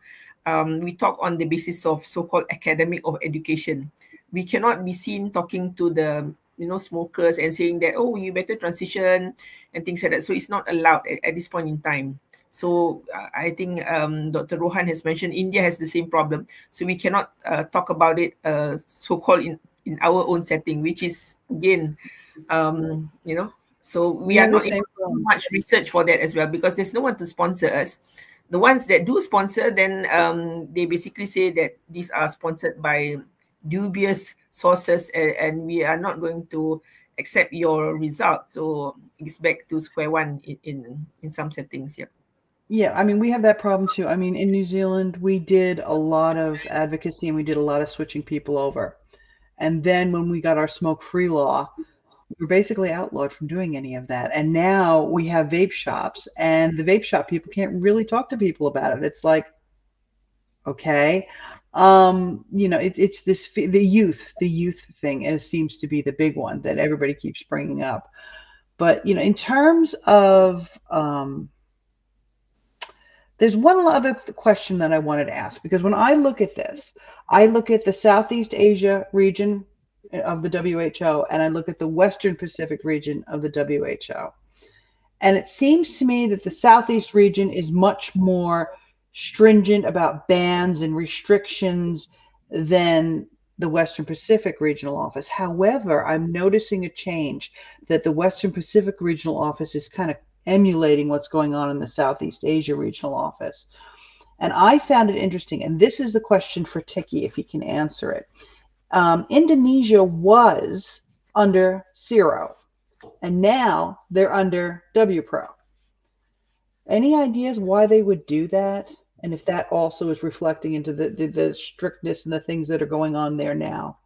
We talk on the basis of so-called academic of education. We cannot be seen talking to the smokers and saying that, oh, you better transition and things like that. So it's not allowed at this point in time. So I think Dr. Rohan has mentioned India has the same problem. So we cannot talk about it so-called in our own setting, which is again, so we We are have the not able same to do problem. much research for that as well because there's no one to sponsor us. The ones that do sponsor, then they basically say that these are sponsored by dubious sources, and we are not going to accept your results. So it's back to square one in some settings. Yeah. Yeah, I mean, we have that problem too. I mean, in New Zealand, we did a lot of advocacy and we did a lot of switching people over. And then when we got our smoke-free law, we were basically outlawed from doing any of that. And now we have vape shops, and the vape shop people can't really talk to people about it. It's like, okay, it's this the youth thing is seems to be the big one that everybody keeps bringing up. But in terms of there's one other question that I wanted to ask because when I look at this, I look at the Southeast Asia region of the WHO and I look at the Western Pacific region of the WHO. And it seems to me that the Southeast region is much more stringent about bans and restrictions than the Western Pacific Regional Office. However, I'm noticing a change that the Western Pacific Regional Office is kind of emulating what's going on in the Southeast Asia Regional Office. And I found it interesting, and this is the question for Tiki, if he can answer it. Indonesia was under CIRO, and now they're under WPRO. Any ideas why they would do that? And if that also is reflecting into the strictness and the things that are going on there now?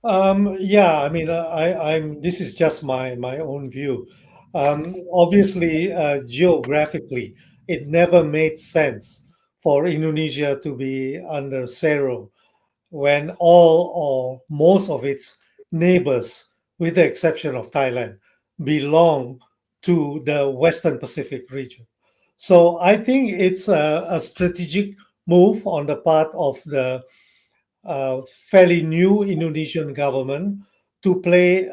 Yeah, I mean, I'm. This is just my own view. Obviously, geographically, it never made sense for Indonesia to be under zero when all or most of its neighbors, with the exception of Thailand, belong to the Western Pacific region. So I think it's a strategic move on the part of the fairly new Indonesian government to play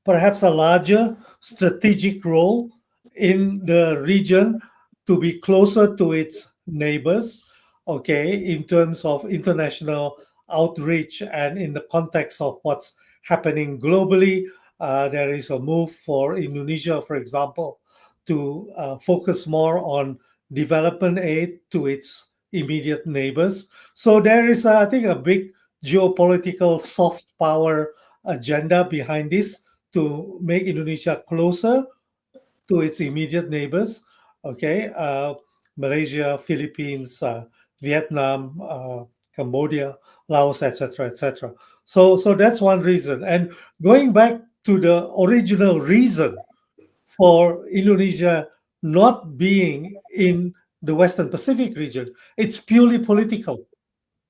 perhaps a larger strategic role in the region to be closer to its neighbors, okay, in terms of international outreach and in the context of what's happening globally. There is a move for Indonesia, for example, to focus more on development aid to its immediate neighbors. So there is, I think, a big geopolitical soft power agenda behind this to make Indonesia closer to its immediate neighbors. Okay, Malaysia, Philippines, Vietnam, Cambodia, Laos, etc., etc. So that's one reason. And going back to the original reason for Indonesia not being in the Western Pacific region, it's purely political.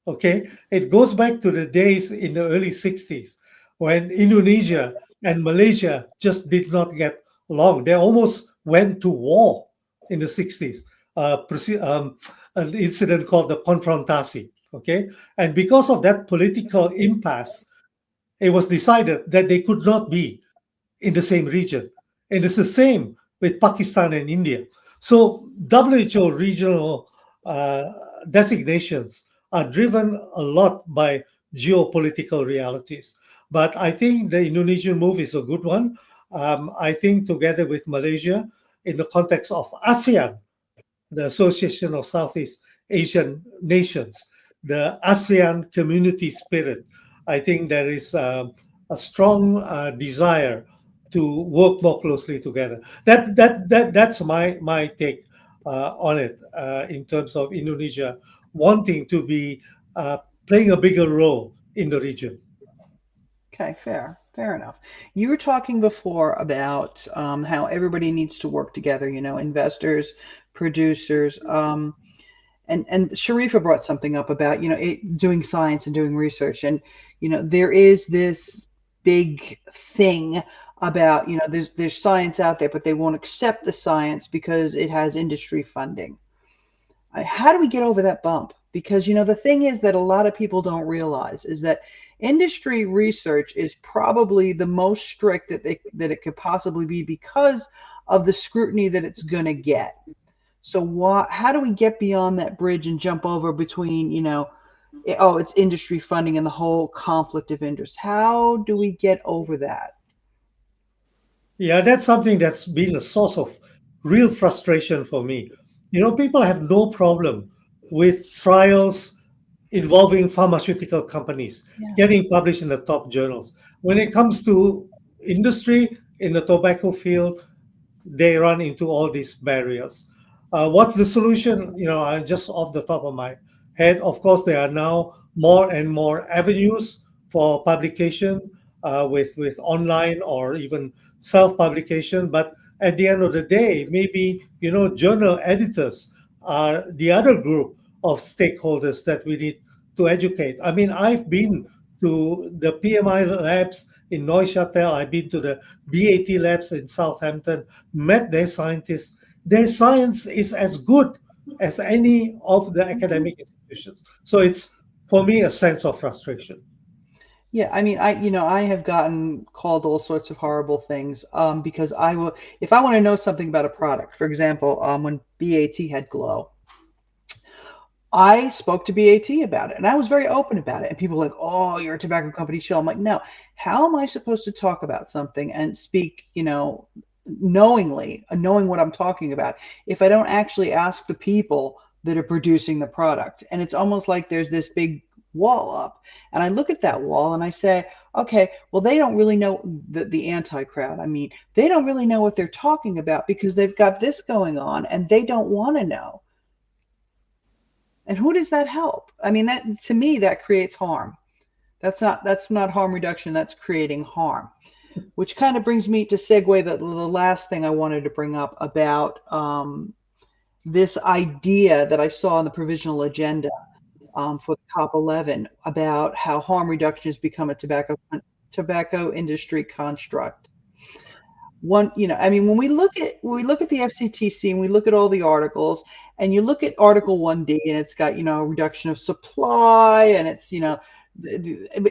Okay, it goes back to the days in the early 60s when Indonesia and Malaysia just did not get along. They almost went to war in the 60s. An incident called the Confrontasi. Okay, and because of that political impasse, it was decided that they could not be in the same region. And it's the same with Pakistan and India. So WHO regional uh, designations are driven a lot by geopolitical realities. But I think the Indonesian move is a good one. I think together with Malaysia, in the context of ASEAN, the Association of Southeast Asian Nations, the ASEAN community spirit. I think there is a strong desire to work more closely together. That's my take on it in terms of Indonesia wanting to be playing a bigger role in the region. Okay, fair enough. You were talking before about how everybody needs to work together, investors, producers, and Sharifa brought something up about, doing science and doing research. And, there is this big thing about, there's science out there, but they won't accept the science because it has industry funding. How do we get over that bump? Because, the thing is that a lot of people don't realize is that industry research is probably the most strict that it could possibly be because of the scrutiny that it's going to get. So how do we get beyond that bridge and jump over between, oh, it's industry funding and the whole conflict of interest? How do we get over that? Yeah, that's something that's been a source of real frustration for me. People have no problem with trials involving pharmaceutical companies Yeah. getting published in the top journals. When it comes to industry in the tobacco field, they run into all these barriers. What's the solution? I just off the top of my head. Of course, there are now more and more avenues for publication with online or even self-publication. But at the end of the day, maybe journal editors are the other group of stakeholders that we need to educate. I mean, I've been to the PMI labs in Neuchâtel. I've been to the BAT labs in Southampton, met their scientists. Their science is as good as any of the academic institutions. So it's, for me, a sense of frustration. Yeah, I mean, I have gotten called all sorts of horrible things because I will, if I want to know something about a product, for example, when BAT had Glow, I spoke to BAT about it and I was very open about it. And people were like, oh, you're a tobacco company, chill. I'm like, no, how am I supposed to talk about something and speak, knowingly, knowing what I'm talking about, if I don't actually ask the people that are producing the product? And it's almost like there's this big wall up. And I look at that wall and I say, okay, well, they don't really know the anti crowd. I mean, they don't really know what they're talking about because they've got this going on and they don't want to know. And who does that help? I mean, that to me, that creates harm. That's not harm reduction. That's creating harm. Which kind of brings me to segue the last thing I wanted to bring up about this idea that I saw on the provisional agenda for COP11 about how harm reduction has become a tobacco industry construct. I mean, when we look at the FCTC and we look at all the articles, and you look at Article 1D, and it's got reduction of supply, and it's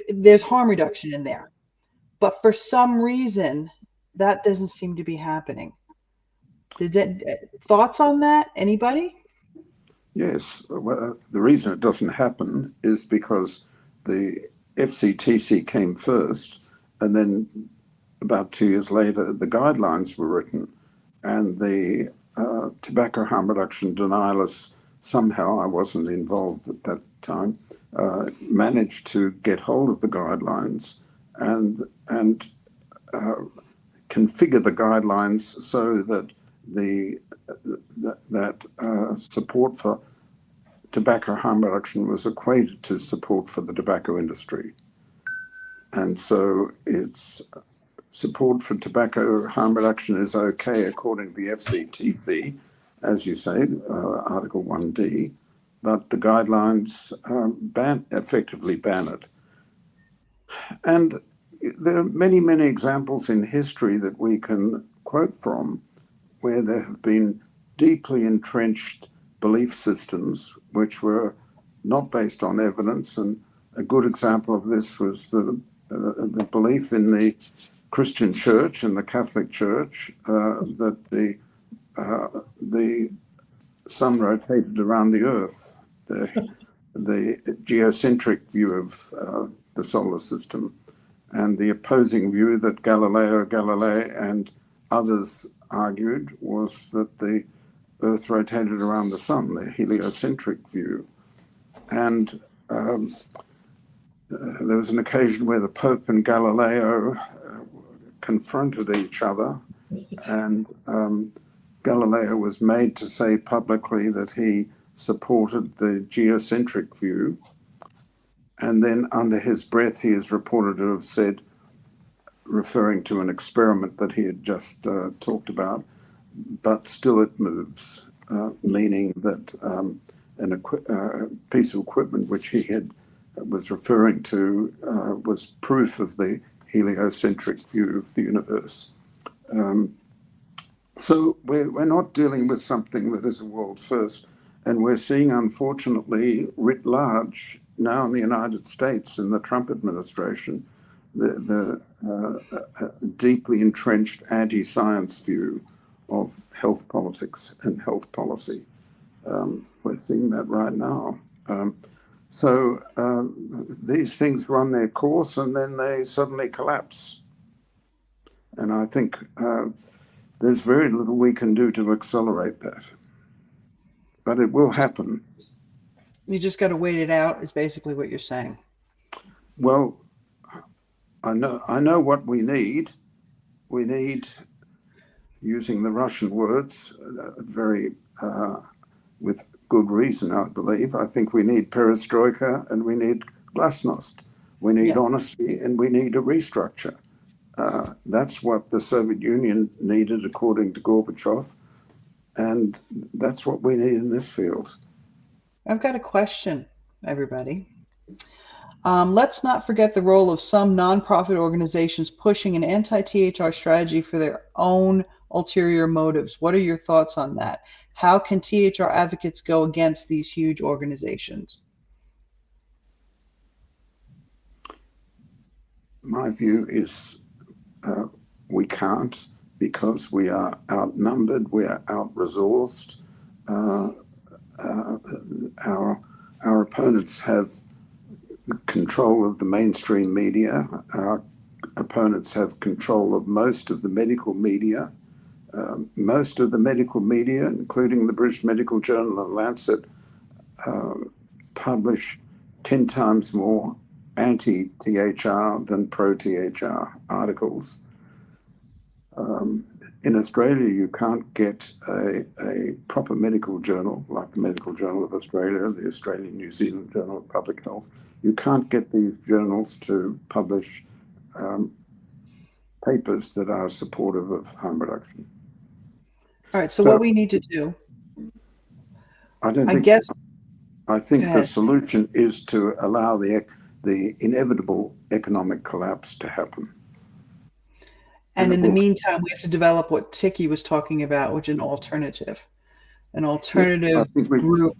there's harm reduction in there, but for some reason that doesn't seem to be happening. Thoughts on that? Anybody? Yes, well, the reason it doesn't happen is because the FCTC came first, and then about 2 years later, the guidelines were written, and the tobacco harm reduction denialists, somehow, I wasn't involved at that time, managed to get hold of the guidelines and configure the guidelines so that support for tobacco harm reduction was equated to support for the tobacco industry. And so it's support for tobacco harm reduction is okay according to the FCTC, as you say, Article 1D, but the guidelines effectively ban it. And there are many, many examples in history that we can quote from where there have been deeply entrenched belief systems which were not based on evidence. And a good example of this was the belief in the Christian Church and the Catholic Church that the sun rotated around the Earth, the geocentric view of the solar system, and the opposing view that Galileo Galilei and others argued was that the Earth rotated around the sun, the heliocentric view. And there was an occasion where the Pope and Galileo confronted each other, and Galileo was made to say publicly that he supported the geocentric view. And then under his breath, he is reported to have said, referring to an experiment that he had just talked about, still it moves, meaning that a piece of equipment which he was referring to was proof of the heliocentric view of the universe. So we're not dealing with something that is a world first, and we're seeing, unfortunately, writ large now in the United States, in the Trump administration, the deeply entrenched anti-science view of health politics and health policy. We're seeing that right now. So these things run their course and then they suddenly collapse. And I think there's very little we can do to accelerate that. But it will happen. You just got to wait it out, is basically what you're saying. Well, I know what we need. We need, using the Russian words, with good reason, I believe. I think we need perestroika and we need glasnost. We need honesty and we need a restructure. That's what the Soviet Union needed, according to Gorbachev, and that's what we need in this field. I've got a question, everybody. Let's not forget the role of some nonprofit organizations pushing an anti-THR strategy for their own ulterior motives. What are your thoughts on that? How can THR advocates go against these huge organizations? My view is we can't, because we are outnumbered, we are out-resourced. Our opponents have control of the mainstream media. Our opponents have control of most of the medical media. Most of the medical media, including the British Medical Journal and Lancet, publish 10 times more anti-THR than pro-THR articles. in Australia, you can't get a proper medical journal like the Medical Journal of Australia, the Australian New Zealand Journal of Public Health. You can't get these journals to publish papers that are supportive of harm reduction. All right. So So what we need to do, I don't I think. guess, I go think the ahead. solution is to allow the inevitable economic collapse to happen, and And it in the will. meantime, we have to develop what Tiki was talking about, which is an Yeah, I alternative think we. group.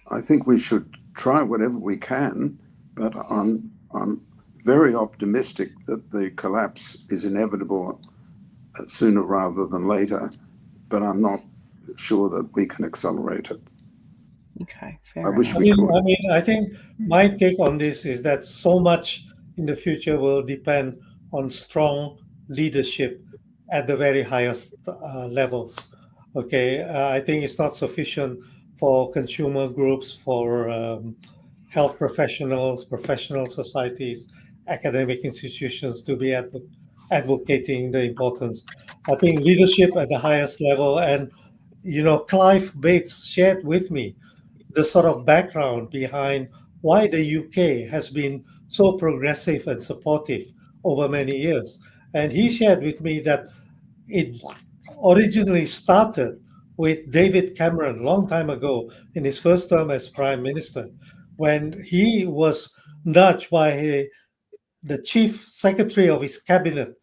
I think we should try whatever we can, but I'm very optimistic that the collapse is inevitable sooner rather than later, but I'm not sure that we can accelerate it. Okay, I fair wish enough. we could. I think my take on this is that so much in the future will depend on strong leadership at the very highest levels. Okay, I think it's not sufficient for consumer groups, for health professionals, professional societies, academic institutions to be advocating the importance. I think leadership at the highest level, and Clive Bates shared with me the sort of background behind why the UK has been so progressive and supportive over many years. And he shared with me that it originally started with David Cameron long time ago in his first term as prime minister, when he was nudged by the chief secretary of his cabinet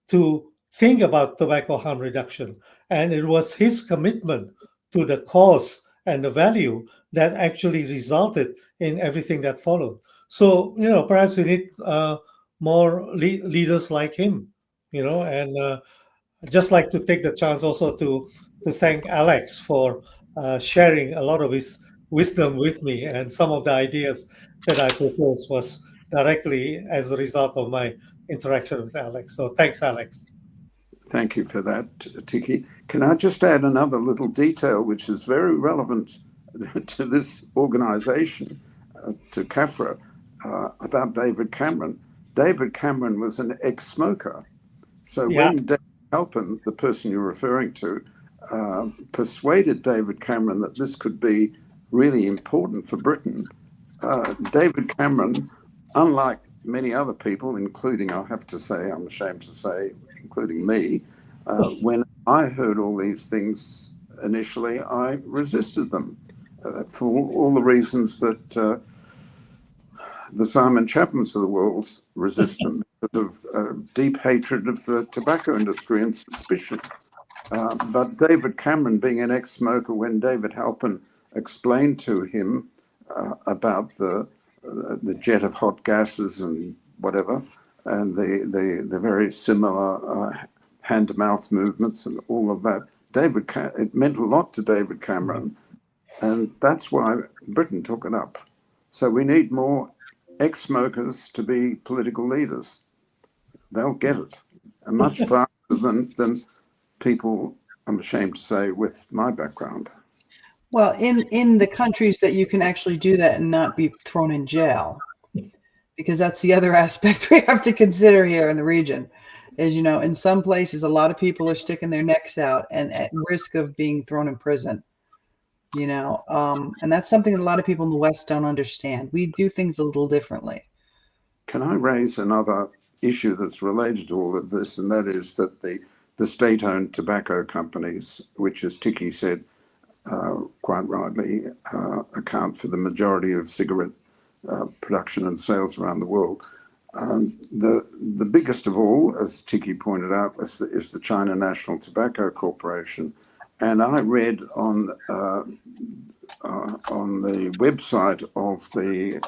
to think about tobacco harm reduction. And it was his commitment to the cause and the value that actually resulted in everything that followed. So, perhaps we need more leaders like him, and just like to take the chance also to thank Alex for sharing a lot of his wisdom with me, and some of the ideas that I proposed was directly as a result of my interaction with Alex. So thanks, Alex. Thank you for that, Tiki. Can I just add another little detail which is very relevant to this organization, to CAFRA, about David Cameron? David Cameron was an ex-smoker. So Yeah. when David Halpin, the person you're referring to, persuaded David Cameron that this could be really important for Britain, David Cameron, unlike many other people, including, I'll have to say, I'm ashamed to say, including me, when I heard all these things initially, I resisted them for all the reasons that the Simon Chapmans of the world resist them, because of deep hatred of the tobacco industry and suspicion. But David Cameron, being an ex-smoker, when David Halpin explained to him about the jet of hot gases and whatever, and the very similar hand-to-mouth movements and all of that, it meant a lot to David Cameron, and that's why Britain took it up. So we need more ex-smokers to be political leaders. They'll get it, and much faster than people, I'm ashamed to say, with my background. Well, in the countries that you can actually do that and not be thrown in jail, because that's the other aspect we have to consider here in the region, is, in some places, a lot of people are sticking their necks out and at risk of being thrown in prison, and that's something that a lot of people in the West don't understand. We do things a little differently. Can I raise another issue that's related to all of this, and that is that the state-owned tobacco companies, which, as Tiki said, quite rightly, account for the majority of cigarette production and sales around the world. The biggest of all, as Tiki pointed out, is the China National Tobacco Corporation. And I read on the website of the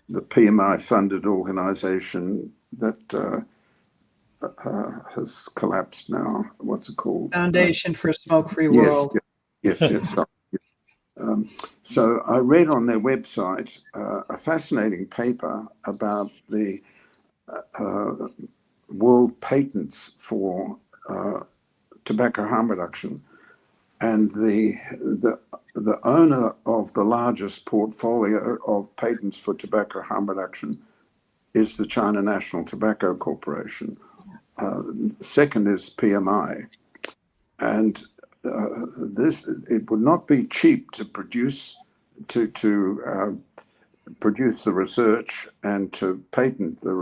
PMI-funded organization that has collapsed now. What's it called? Foundation for a Smoke-Free Yes, World. yes. Sorry. So I read on their website a fascinating paper about the world patents for tobacco harm reduction, and the owner of the largest portfolio of patents for tobacco harm reduction is the China National Tobacco Corporation. Second is PMI. And it would not be cheap to produce produce the research and to patent the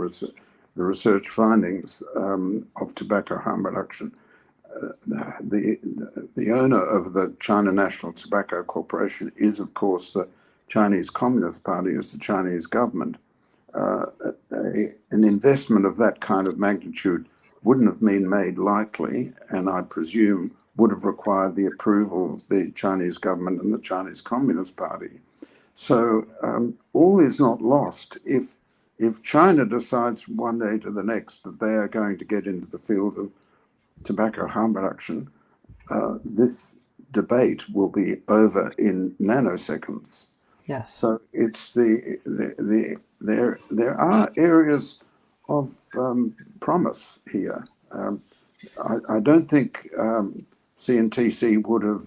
research findings of tobacco harm reduction. The owner of the China National Tobacco Corporation is, of course, the Chinese Communist Party, is the Chinese government. An investment of that kind of magnitude wouldn't have been made lightly, and I presume would have required the approval of the Chinese government and the Chinese Communist Party. So all is not lost. If China decides one day to the next that they are going to get into the field of tobacco harm reduction, this debate will be over in nanoseconds. Yes. So it's there are areas of promise here. I don't think CNTC would have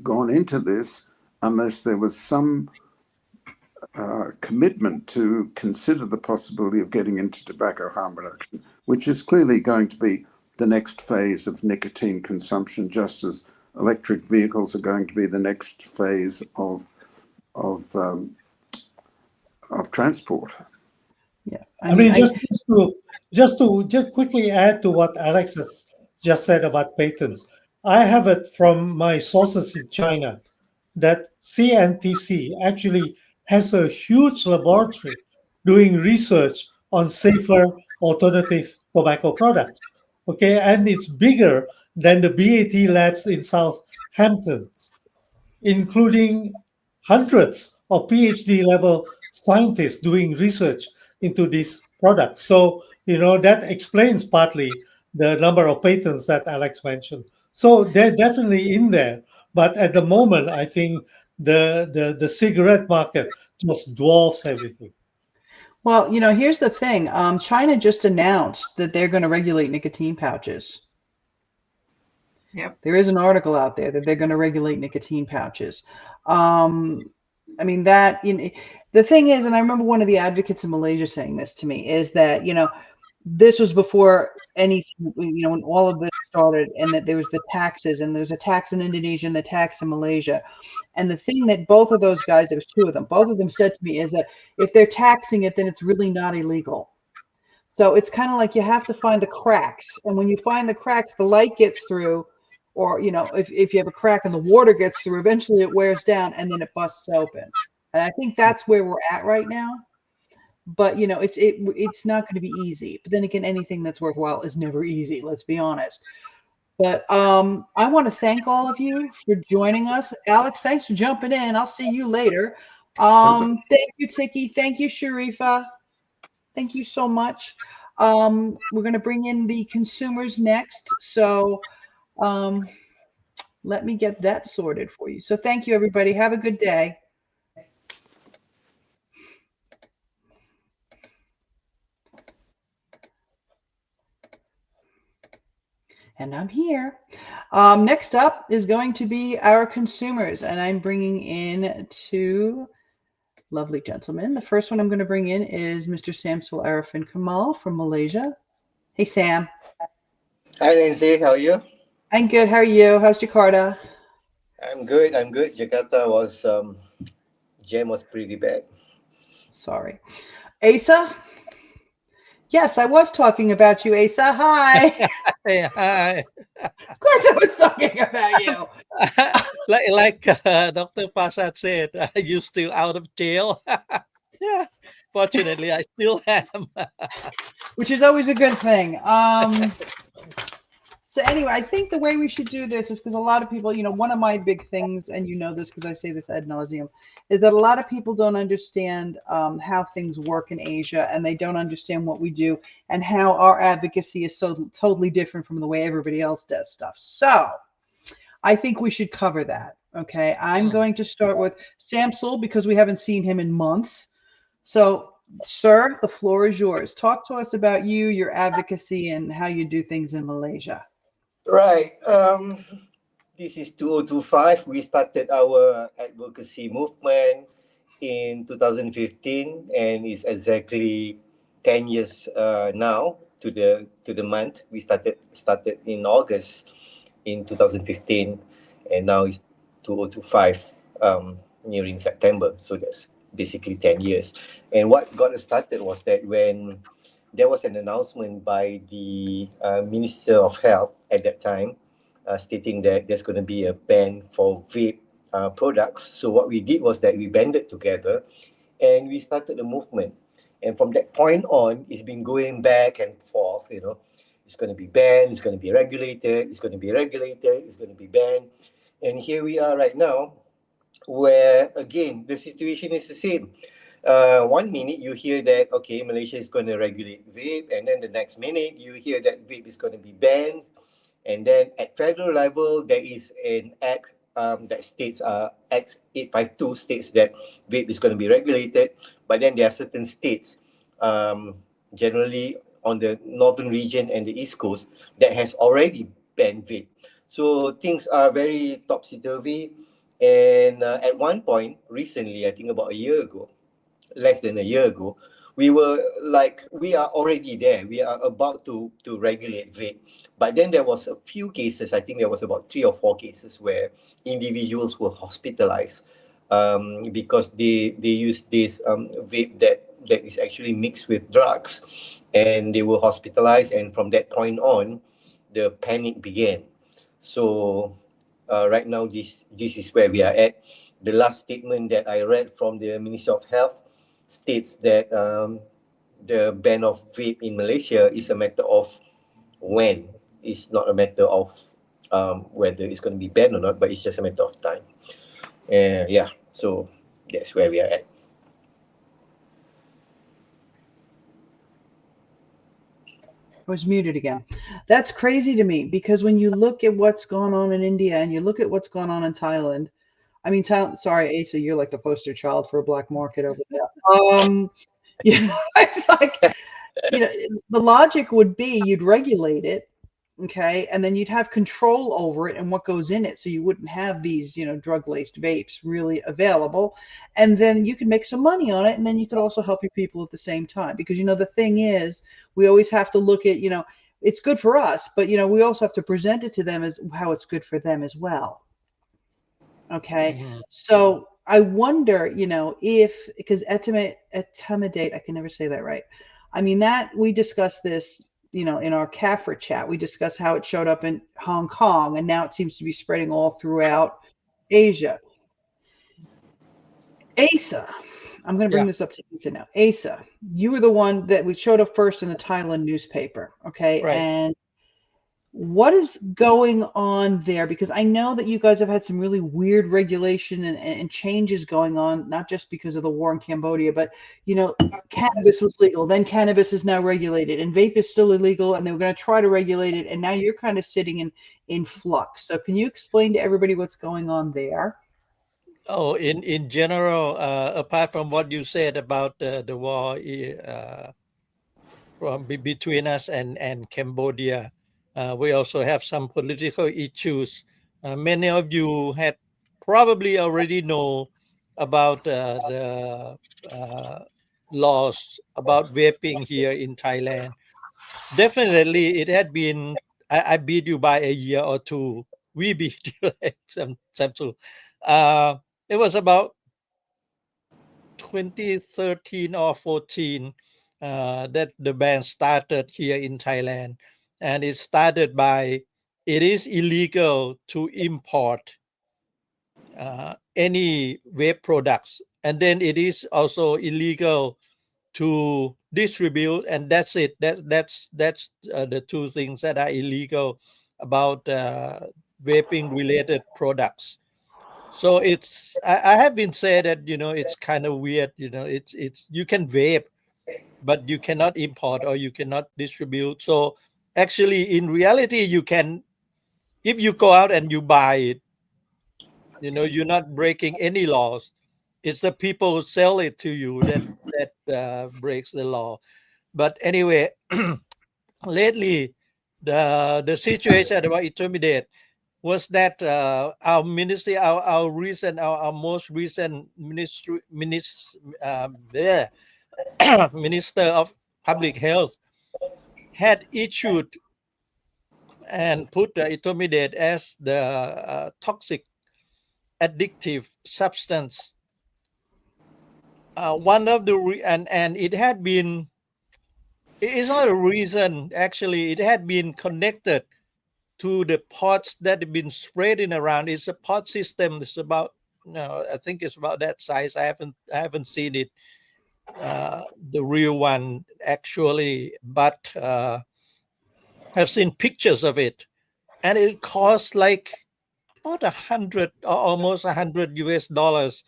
gone into this unless there was some commitment to consider the possibility of getting into tobacco harm reduction, which is clearly going to be the next phase of nicotine consumption, just as electric vehicles are going to be the next phase of transport. Yeah. I mean, just quickly add to what Alex has just said about patents. I have it from my sources in China that CNTC actually has a huge laboratory doing research on safer alternative tobacco products. Okay, and it's bigger than the BAT labs in Southampton, including hundreds of PhD level scientists doing research into these products. So, that explains partly the number of patents that Alex mentioned. So they're definitely in there. But at the moment, I think the cigarette market just dwarfs everything. Well, here's the thing. China just announced that they're going to regulate nicotine pouches. Yep. There is an article out there that they're going to regulate nicotine pouches. I mean, the thing is, and I remember one of the advocates in Malaysia saying this to me, is that, this was before anything, when all of this started, and that there was the taxes, and there's a tax in Indonesia and the tax in Malaysia. And the thing that both of those guys, there was two of them, both of them said to me is that if they're taxing it, then it's really not illegal. So it's kind of like you have to find the cracks. And when you find the cracks, the light gets through, or, if you have a crack and the water gets through, eventually it wears down and then it busts open. And I think that's where we're at right now. But, it's not going to be easy. But then again, anything that's worthwhile is never easy, let's be honest. But I want to thank all of you for joining us. Alex, thanks for jumping in. I'll see you later. Thank you, Tiki. Thank you, Sharifa. Thank you so much. We're going to bring in the consumers next. So let me get that sorted for you. So thank you, everybody. Have a good day. And I'm here. Next up is going to be our consumers, and I'm bringing in two lovely gentlemen. The first one I'm going to bring in is Mr. Samsul Arifin Kamal from Malaysia. Hey, Sam. Hi, Nancy. How are you? I'm good. How are you? How's Jakarta? I'm good. Jakarta was jam was pretty bad. Sorry. Asa? Yes, I was talking about you, Asa. Hi. Hey, hi. Of course I was talking about you. like Dr. Fasad said, are you still out of jail? Yeah, fortunately, I still am. Which is always a good thing. So anyway, I think the way we should do this is because a lot of people, one of my big things, and this because I say this ad nauseum, is that a lot of people don't understand how things work in Asia, and they don't understand what we do and how our advocacy is so totally different from the way everybody else does stuff. So I think we should cover that. Okay, I'm going to start with Samsul because we haven't seen him in months. So, sir, the floor is yours. Talk to us about you, your advocacy, and how you do things in Malaysia. Right. This is 2025. We started our advocacy movement in 2015, and it's exactly 10 years now. to the month. We started in August in 2015, and now it's 2025, nearing September. So that's basically 10 years. And what got us started was that when there was an announcement by the Minister of Health at that time, stating that there's going to be a ban for vape products. So what we did was that we banded together and we started a movement. And from that point on, it's been going back and forth. It's going to be banned, it's going to be regulated, it's going to be regulated, it's going to be banned. And here we are right now, where again the situation is the same. One minute you hear that okay, Malaysia is going to regulate vape, and then the next minute you hear that vape is going to be banned, and then at federal level there is an act that states Act 852 states that vape is going to be regulated, but then there are certain states, generally on the northern region and the east coast, that has already banned vape. So things are very topsy-turvy. And at one point, recently, I think about a year ago, less than a year ago, we were like, we are already there. We are about to regulate vape. But then there was a few cases, I think there was about 3 or 4 cases where individuals were hospitalized because they used this vape that is actually mixed with drugs, and they were hospitalized. And from that point on, the panic began. So right now, this is where we are at. The last statement that I read from the Ministry of Health states that the ban of vape in Malaysia is a matter of when. It's not a matter of whether it's going to be banned or not, but it's just a matter of time. Yeah, so that's where we are at. I was muted again. That's crazy to me because when you look at what's gone on in India and you look at what's gone on in Thailand, I mean, sorry, Asa, you're like the poster child for a black market over there. It's like, the logic would be you'd regulate it, okay, and then you'd have control over it and what goes in it, so you wouldn't have these, drug-laced vapes really available, and then you could make some money on it, and then you could also help your people at the same time. Because the thing is, we always have to look at, it's good for us, but we also have to present it to them as how it's good for them as well. Okay, Mhm. so I wonder, if because etimidate, I can never say that right. I mean that we discussed this, in our CAFRA chat. We discussed how it showed up in Hong Kong, and now it seems to be spreading all throughout Asia. Asa, I'm going to bring Yeah, this up to Asa now. Asa, you were the one that we showed up first in the Thailand newspaper, okay? right. And what is going on there? Because I know that you guys have had some really weird regulation and changes going on, not just because of the war in Cambodia, but cannabis was legal, then cannabis is now regulated, and vape is still illegal, and they were going to try to regulate it, and now you're kind of sitting in flux. So can you explain to everybody what's going on there? Oh, in general, apart from what you said about the war between us and Cambodia, we also have some political issues. Many of you had probably already know about the laws about vaping here in Thailand. Definitely, it had been. I beat you by a year or two. We beat you like some two. Uh, it was about 2013 or 14 that the ban started here in Thailand, and it started by it is illegal to import any vape products, and then it is also illegal to distribute, and that's it. That's the two things that are illegal about vaping related products. So I have been said that it's kind of weird. It's you can vape, but you cannot import or you cannot distribute. So actually, in reality, you can if you go out and you buy it, you're not breaking any laws. It's the people who sell it to you that breaks the law. But anyway, lately the situation about intermediate was that our ministry, our most recent minister of public health had issued and put the intermediate as the toxic addictive substance. One of the and it had been, it's not a reason, actually it had been connected to the pots that have been spreading around. It's a pot system. It's about, no, I think it's about that size. I haven't seen it, the real one actually, but I've seen pictures of it, and it costs like about 100 or almost $100.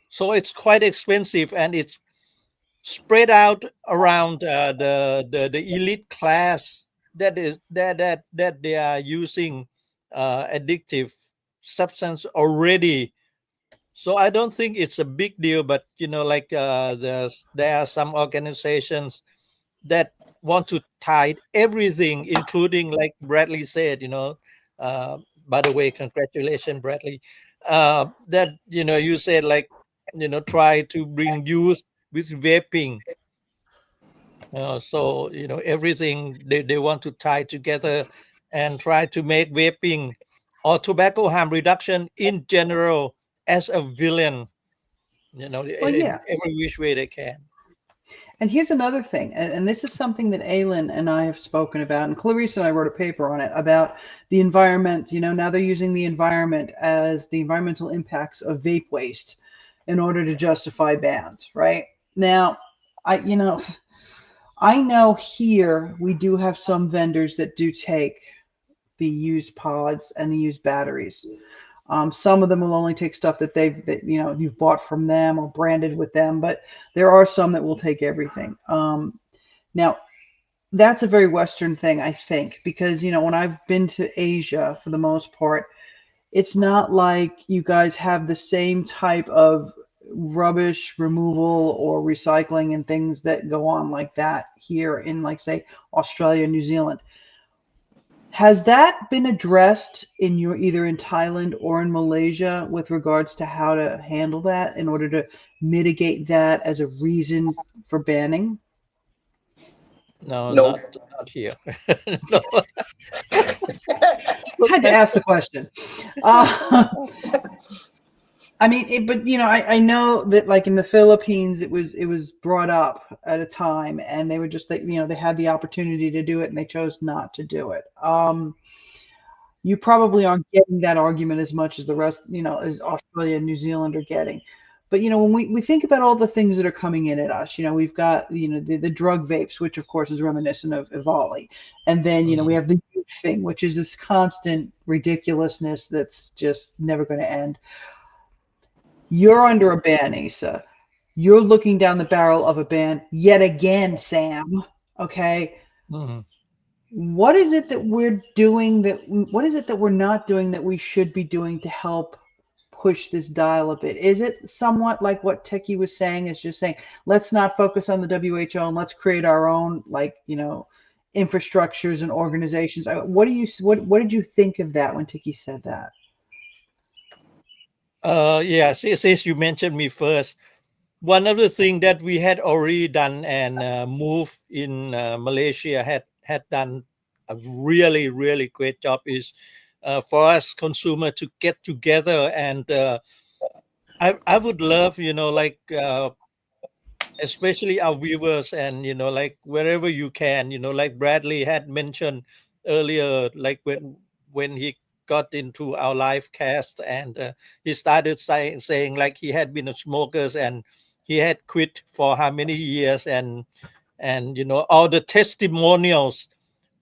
So it's quite expensive, and it's spread out around the elite class that they are using addictive substance already. So I don't think it's a big deal, but like there are some organizations that want to tie everything, including, like Bradley said, by the way, congratulations, Bradley, that you said, like, try to bring youth with vaping. So everything they want to tie together and try to make vaping or tobacco harm reduction in general as a villain, Well, in yeah. every which way they can. And here's another thing, and this is something that Aylin and I have spoken about, and Clarice and I wrote a paper on it about the environment. Now they're using the environment as the environmental impacts of vape waste in order to justify bans, right? Now, I know here we do have some vendors that do take the used pods and the used batteries. Some of them will only take stuff that you've bought from them or branded with them, but there are some that will take everything. Now that's a very Western thing, I think, because when I've been to Asia for the most part, it's not like you guys have the same type of rubbish removal or recycling and things that go on like that here in, like, say, Australia, New Zealand. Has that been addressed in your either in Thailand or in Malaysia with regards to how to handle that in order to mitigate that as a reason for banning? No, No. not here. No. Had to ask the question. Uh, I mean, but I know that, like, in the Philippines, it was brought up at a time, and they were just that they had the opportunity to do it, and they chose not to do it. You probably aren't getting that argument as much as the rest, as Australia and New Zealand are getting. But when we think about all the things that are coming in at us, we've got the drug vapes, which of course is reminiscent of Ivali, and then we Mhm. have the youth thing, which is this constant ridiculousness that's just never going to end. You're under a ban, Asa. You're looking down the barrel of a ban yet again, Sam. Okay. Mhm. What is it that we're doing what is it that we're not doing that we should be doing to help push this dial a bit? Is it somewhat like what Teki was saying, is just saying, let's not focus on the WHO and let's create our own, like, infrastructures and organizations? What did you think of that when Tiki said that? Yeah, since you mentioned me first, one of the things that we had already done and moved in Malaysia had done a really, really great job is for us consumer to get together, and I would love, like, especially our viewers, and like, wherever you can, like Bradley had mentioned earlier, like when he got into our live cast, and he started saying like he had been a smoker, and he had quit for how many years, and all the testimonials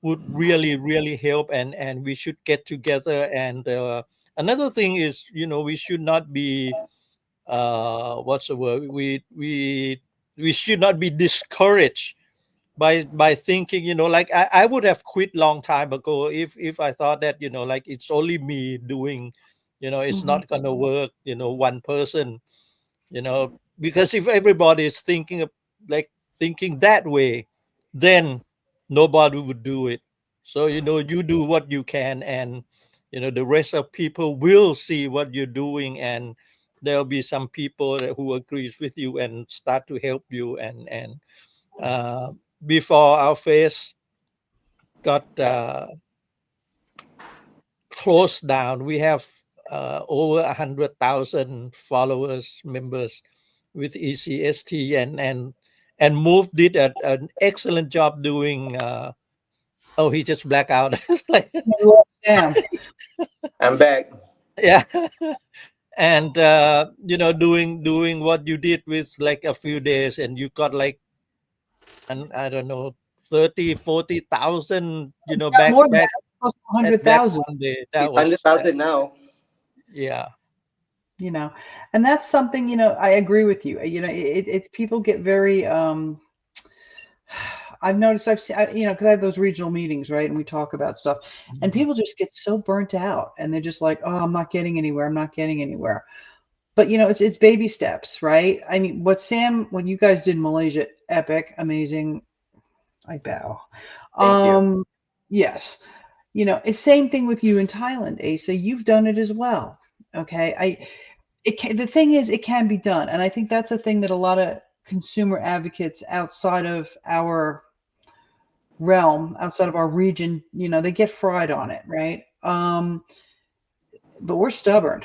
would really, really help, and we should get together. And another thing is, we should not be, what's the word, we should not be discouraged by thinking, like, I would have quit long time ago if I thought that, like, it's only me doing, it's Hmm. not gonna work, one person, because if everybody is thinking of, like, thinking that way, then nobody would do it. So you do what you can, and the rest of people will see what you're doing, and there'll be some people who agrees with you and start to help you, and uh, before our face, got closed down. We have over 100,000 followers, members with ECST, and Move did an excellent job doing. Oh, he just blacked out. It's like, Sam. I'm back. yeah, and doing what you did with like a few days, and you got like, and I don't know, 30, 40,000. Got more than Back that, close to at that 100,000. one day. It's That was 100,000 now. yeah. And that's something, I agree with you. It's people get very, I've noticed, I've seen, because I have those regional meetings, right? And we talk about stuff, and people just get so burnt out, and they're just like, oh, I'm not getting anywhere. I'm not getting anywhere. But it's baby steps, right? I mean, what you guys did in Malaysia, epic, amazing. I bow. Thank you. Yes. It's same thing with you in Thailand, Asa. You've done it as well. Okay. The thing is, it can be done. And I think that's a thing that a lot of consumer advocates outside of our realm, outside of our region, they get fried on it, right? But we're stubborn.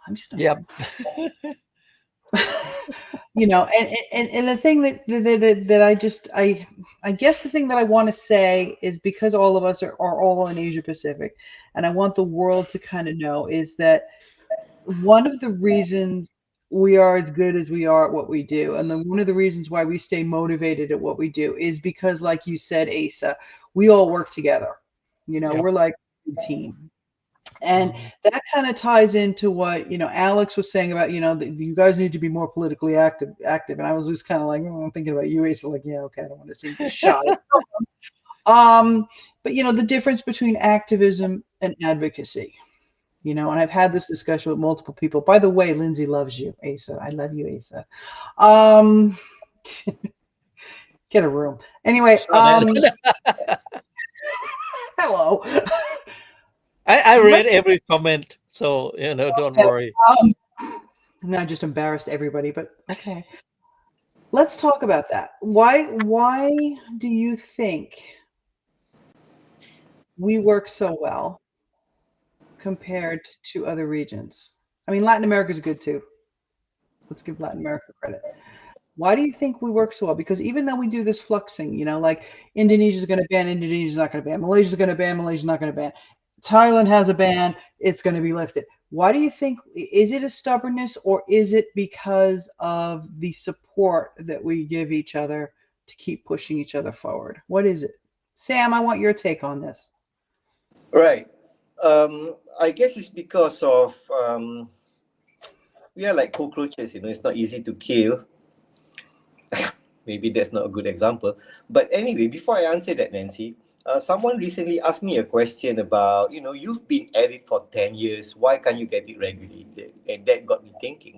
I'm Yep. stubborn. And the thing that I guess the thing that I want to say is, because all of us are all in Asia Pacific, and I want the world to kind of know, is that one of the reasons we are as good as we are at what we do, and then one of the reasons why we stay motivated at what we do, is because, like you said, Asa, we all work together. Yep. We're like a team. And that kind of ties into what Alex was saying about you guys need to be more politically active. And I was just kind of like, I'm thinking about you, Asa, like, yeah, okay, I don't want to seem shy. But the difference between activism and advocacy. And I've had this discussion with multiple people. By the way, Lindsay loves you, Asa. I love you, Asa. Get a room. Anyway, hello. I read every comment, so don't worry. I'm not just embarrassed everybody, but okay. Let's talk about that. Why do you think we work so well compared to other regions? I mean, Latin America is good too. Let's give Latin America credit. Why do you think we work so well? Because even though we do this fluxing, like Indonesia's going to ban, Indonesia's not going to ban, Malaysia's going to ban, Malaysia's not going to ban, Thailand has a ban, it's going to be lifted. Why do you think, is it a stubbornness, or is it because of the support that we give each other to keep pushing each other forward? What is it? Sam, I want your take on this. Right. I guess it's because of we are like cockroaches, it's not easy to kill. Maybe that's not a good example. But anyway, before I answer that, Nancy, someone recently asked me a question about, you've been at it for 10 years. Why can't you get it regulated? And that got me thinking,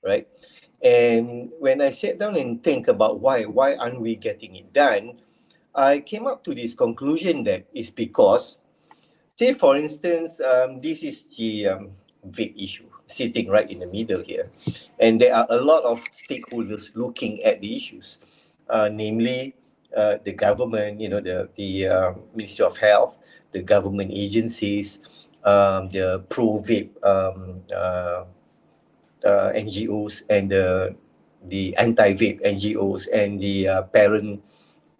right? And when I sat down and think about why aren't we getting it done, I came up to this conclusion that it's because, say, for instance, this is the vape issue sitting right in the middle here. And there are a lot of stakeholders looking at the issues, namely the government, the Ministry of Health, the government agencies, the pro-vape NGOs, and the anti-vape NGOs, and the Parent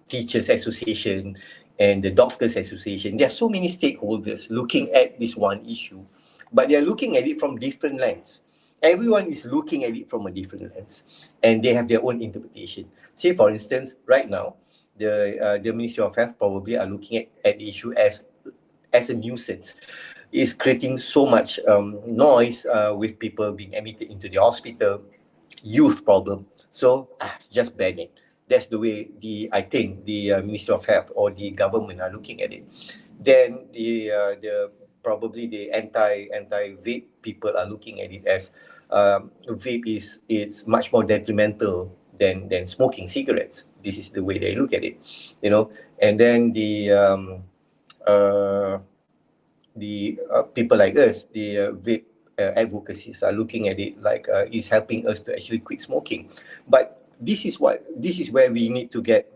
Teachers Association, and the Doctors Association. There are so many stakeholders looking at this one issue, but they are looking at it from different lens. Everyone is looking at it from a different lens, and they have their own interpretation. Say, for instance, right now, the Ministry of Health probably are looking at the issue as a nuisance. It's creating so much noise with people being admitted into the hospital, youth problem. So just ban it. That's the way I think the Ministry of Health or the government are looking at it. Then the probably the anti-vape people are looking at it as vape it's much more detrimental than smoking cigarettes. This is the way they look at it, And then the people like us, the vape advocacies are looking at it like it's helping us to actually quit smoking. But this is where we need to get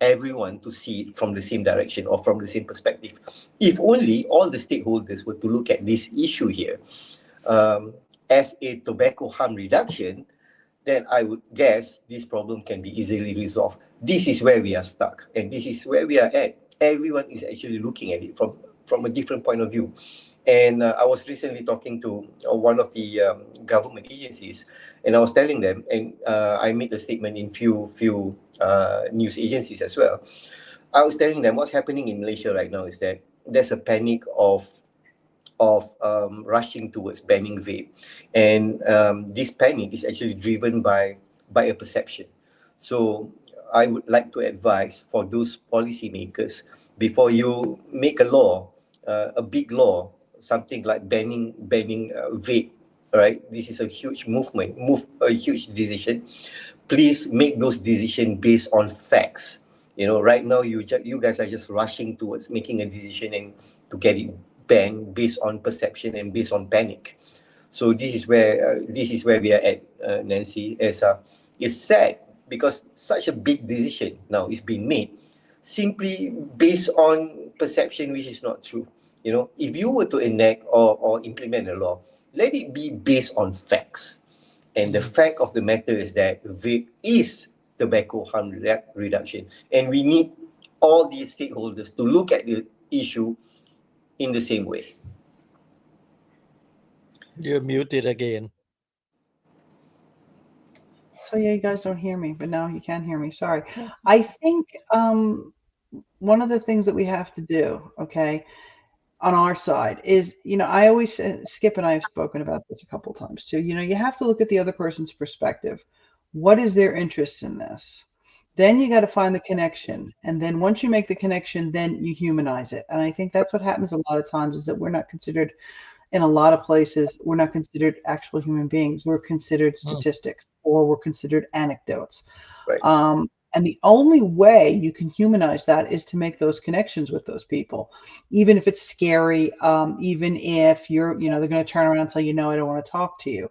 everyone to see it from the same direction or from the same perspective. If only all the stakeholders were to look at this issue here as a tobacco harm reduction, then I would guess this problem can be easily resolved. This is where we are stuck, and this is where we are at. Everyone is actually looking at it from a different point of view. And I was recently talking to one of the government agencies, and I was telling them, and I made a statement in few news agencies as well. I was telling them what's happening in Malaysia right now is that there's a panic of rushing towards banning vape, and this panic is actually driven by a perception. So I would like to advise for those policymakers, before you make a law, a big law, something like banning vape. All right, this is a huge a huge decision. Please make those decisions based on facts. Right now you guys are just rushing towards making a decision and to get it banned based on perception and based on panic. So this is where we are at, Nancy. It's sad because such a big decision now is being made simply based on perception, which is not true. If you were to enact or implement a law, let it be based on facts. And the fact of the matter is that vape is tobacco harm reduction. And we need all these stakeholders to look at the issue in the same way. You're muted again. So yeah, you guys don't hear me, but now you can hear me. Sorry. I think one of the things that we have to do, okay, on our side is, I always Skip and I have spoken about this a couple times too. You have to look at the other person's perspective. What is their interest in this? Then you got to find the connection, and then once you make the connection, then you humanize it. And I think that's what happens a lot of times, is that we're not considered, in a lot of places, we're not considered actual human beings. We're considered statistics, or we're considered anecdotes. Right. And the only way you can humanize that is to make those connections with those people, even if it's scary, even if they're going to turn around and tell you, no, I don't want to talk to you.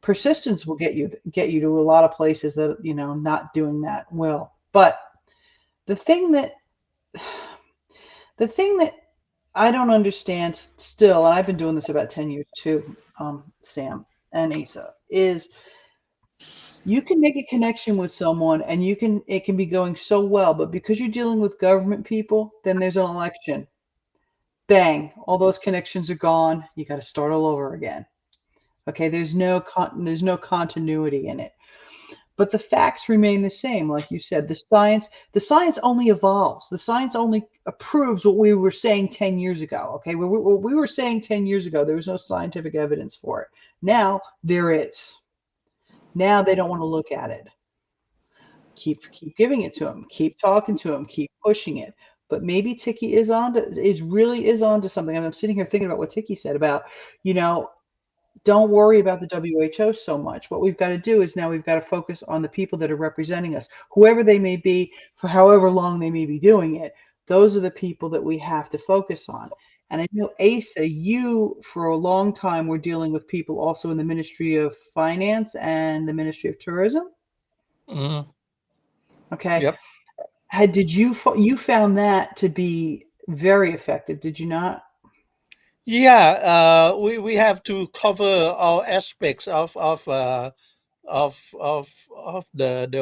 Persistence will get you to a lot of places that, not doing that will. But the thing that I don't understand still, and I've been doing this about 10 years too, Sam and Asa, is you can make a connection with someone and it can be going so well, but because you're dealing with government people, then there's an election. Bang, all those connections are gone. You got to start all over again. Okay, there's no continuity in it. But the facts remain the same. Like you said, the science only evolves. The science only approves what we were saying 10 years ago. Okay, what we were saying 10 years ago, there was no scientific evidence for it. Now there is. Now they don't want to look at it. Keep giving it to them. Keep talking to them. Keep pushing it. But maybe Tiki is really onto something. I'm sitting here thinking about what Tiki said about, don't worry about the WHO so much. What we've got to do is now we've got to focus on the people that are representing us, whoever they may be, for however long they may be doing it. Those are the people that we have to focus on. And I know, Asa, you for a long time were dealing with people also in the Ministry of Finance and the Ministry of Tourism. Mm-hmm. Okay. Yep. You found that to be very effective, did you not? Yeah, we have to cover all aspects of the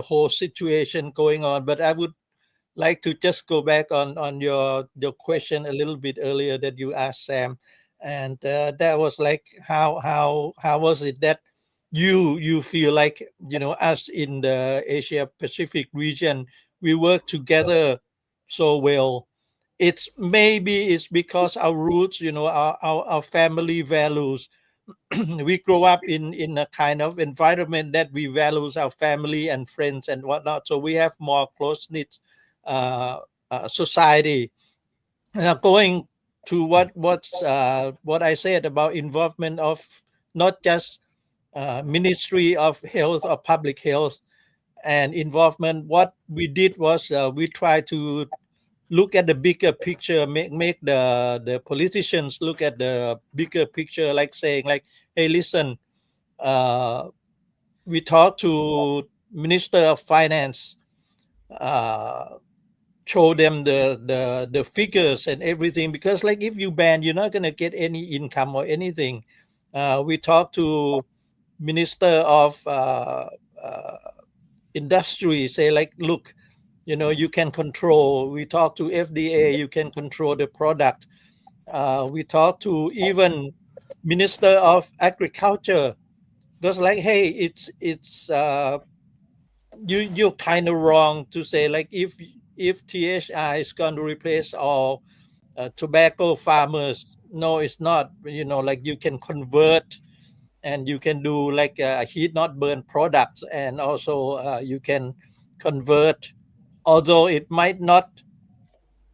whole situation going on. But I would like to just go back on your question a little bit earlier that you asked Sam, and that was like how was it that you feel like, us in the Asia Pacific region, we work together so well. It's because our roots, our family values. We grow up in a kind of environment that we values our family and friends and whatnot, so we have more close knit uh, society. Going to what I said about involvement of not just Ministry of Health or Public Health and involvement, what we did was we tried to look at the bigger picture, make the politicians look at the bigger picture, like saying like, hey, listen, uh, we talked to Minister of Finance, uh, show them the figures and everything, because like if you ban, you're not going to get any income or anything. We talked to Minister of Industry, say like, look, you can control. We talk to FDA, you can control the product. We talk to even Minister of Agriculture, because like, hey, it's you're kind of wrong to say like, if THI is going to replace all tobacco farmers. No, it's not. Like you can convert, and you can do like heat not burn products, and also you can convert, although it might not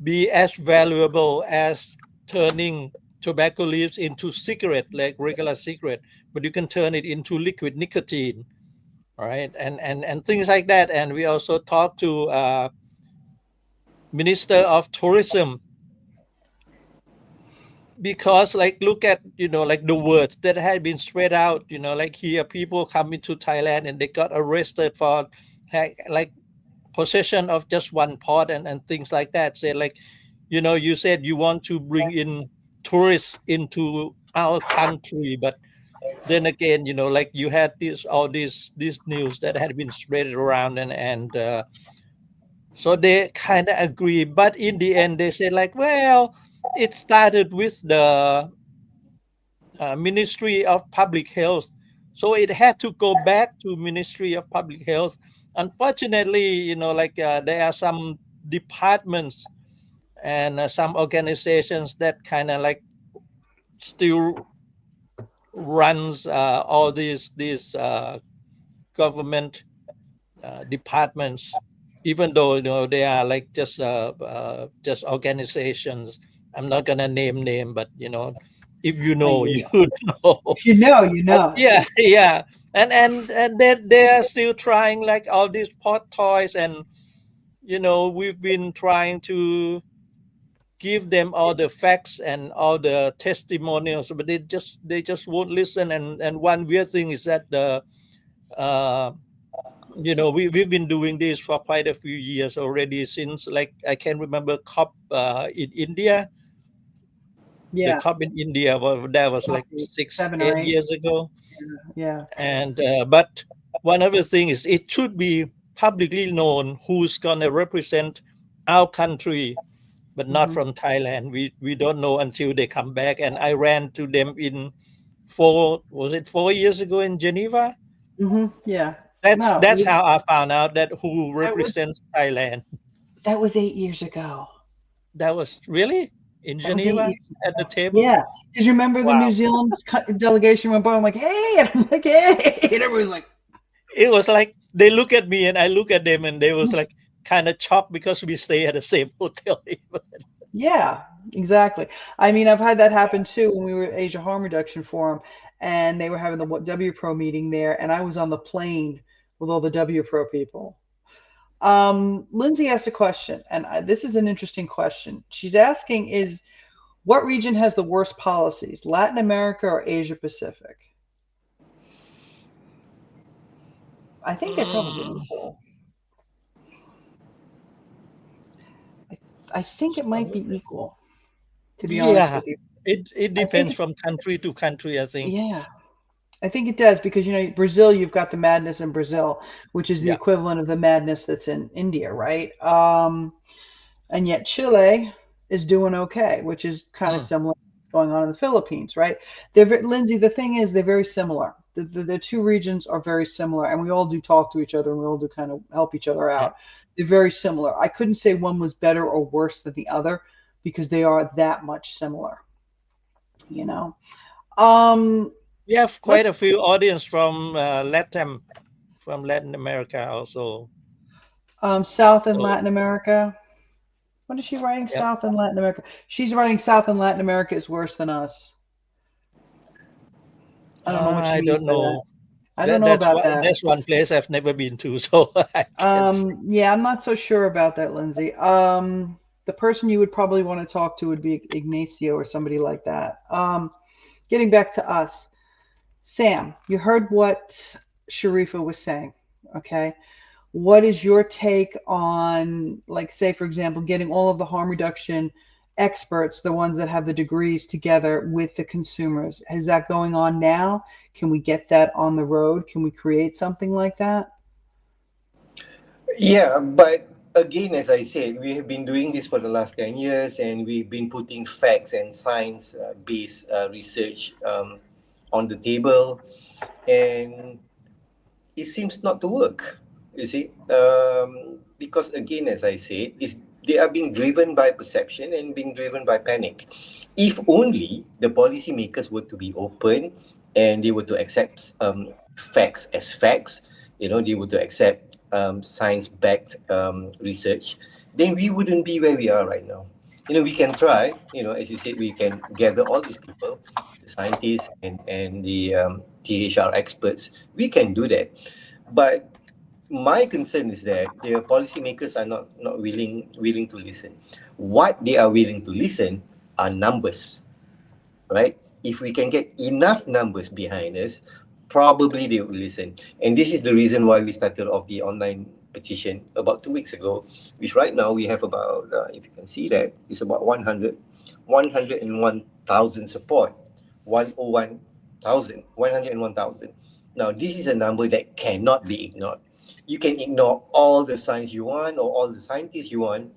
be as valuable as turning tobacco leaves into cigarette, like regular cigarette, but you can turn it into liquid nicotine, right? And things like that. And we also talked to Minister of Tourism, because like, look at like the words that had been spread out, like here people come into Thailand and they got arrested for like possession of just one pot, and things like that. Say like, you said you want to bring in tourists into our country, but then again, like you had all this news that had been spread around, and so they kind of agree, but in the end they say like, well, it started with the Ministry of Public Health, so it had to go back to Ministry of Public Health. Unfortunately, like there are some departments and some organizations that kind of like still runs all these government departments, even though they are like just organizations. I'm not gonna name, but if you I know, hear you you. know. If you know, you But know. yeah, yeah, and they are still trying like all these pot toys, and we've been trying to give them all the facts and all the testimonials, but they just won't listen. And one weird thing is that uh, we've been doing this for quite a few years already, since like I can remember COP in India. The Yeah, COP in India, well, that was like probably six, 7 or 8. 8 years ago. Yeah. And but one other thing is, it should be publicly known who's gonna represent our country, but not Hmm. from Thailand. We don't know until they come back. And I ran to them in 4 years ago in Geneva. Yeah. That's No, that's how I found out that who that was represents Thailand. that was 8 years ago. That was really in That was eight Geneva years at the ago. table. Yeah. Because you remember the New Wow. Zealand delegation went by. I'm like, hey, and I'm like, hey, and everybody's like, It was like they look at me and I look at them, and they was like kind of shocked because we stay at the same hotel. yeah, exactly. I mean, I've had that happen too when we were at Asia Harm Reduction Forum, and they were having the W Pro meeting there, and I was on the plane with all the W Pro people. Lindsay asked a question, and this is an interesting question. She's asking is what region has the worst policies, Latin America or Asia Pacific? I think they're probably Mm, equal. I, I think it might be equal, to be honest yeah, with you. it I think depends it, from country to country, I think. yeah, I think it does because Brazil, you've got the madness in Brazil, which is the Yeah. equivalent of the madness that's in India, right? And yet Chile is doing okay, which is kind of Mm, similar to what's going on in the Philippines, right? Lindsay, the thing is, they're very similar. The two regions are very similar, and we all do talk to each other, and we all do kind of help each other yeah. out. They're very similar. I couldn't say one was better or worse than the other because they are that much similar, you know. Um, We have let's quite a few audience from from Latin America also. South and So Latin America. What is she writing? yeah, South and Latin America. She's writing South and Latin America is worse than us. I don't know what she I means don't by that. know. I don't That know that's about one that. that's one place I've never been to, so I can't say. Yeah, I'm not so sure about that, Lindsay. The person you would probably want to talk to would be Ignacio or somebody like that. Getting back to us, Sam, you heard what Sharifa was saying, okay? What is your take on, like, say, for example, getting all of the harm reduction experts, the ones that have the degrees, together with the consumers? Is that going on now? Can we get that on the road? Can we create something like that? Yeah, but again, as I said, we have been doing this for the last 10 years, and we've been putting facts and science based research on the table, and it seems not to work. You see, because again, as I said, they are being driven by perception and being driven by panic. If only the policymakers were to be open and they were to accept facts as facts, they were to accept science-backed research, then we wouldn't be where we are right now. We can try, as you said, we can gather all these people, the scientists and the THR experts. We can do that. But my concern is that the policymakers are not willing to listen. What they are willing to listen are numbers, right? If we can get enough numbers behind us, probably they will listen. And this is the reason why we started off the online petition about 2 weeks ago, which right now we have about, if you can see that, it's about 101,000 support, 101,000. Now, this is a number that cannot be ignored. You can ignore all the science you want or all the scientists you want,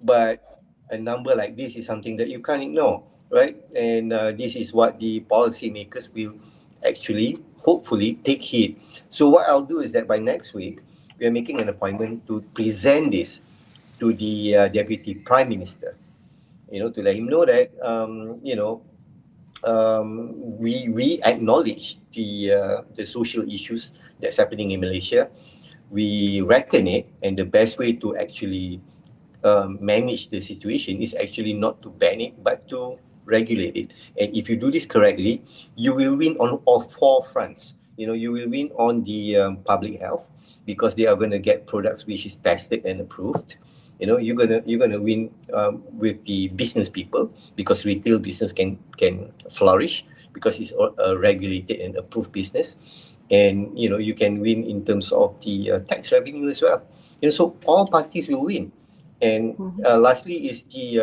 but a number like this is something that you can't ignore, right? And this is what the policymakers will actually, hopefully, take heed. So what I'll do is that by next week, we are making an appointment to present this to the Deputy Prime Minister, to let him know that, we acknowledge the social issues that's happening in Malaysia. We reckon it, and the best way to actually manage the situation is actually not to ban it, but to regulate it. And if you do this correctly, you will win on all four fronts. You will win on the public health, because they are going to get products which is tested and approved. You're gonna win with the business people, because retail business can flourish because it's a regulated and approved business. And you can win in terms of the tax revenue as well. So all parties will win. And Mhm. lastly is the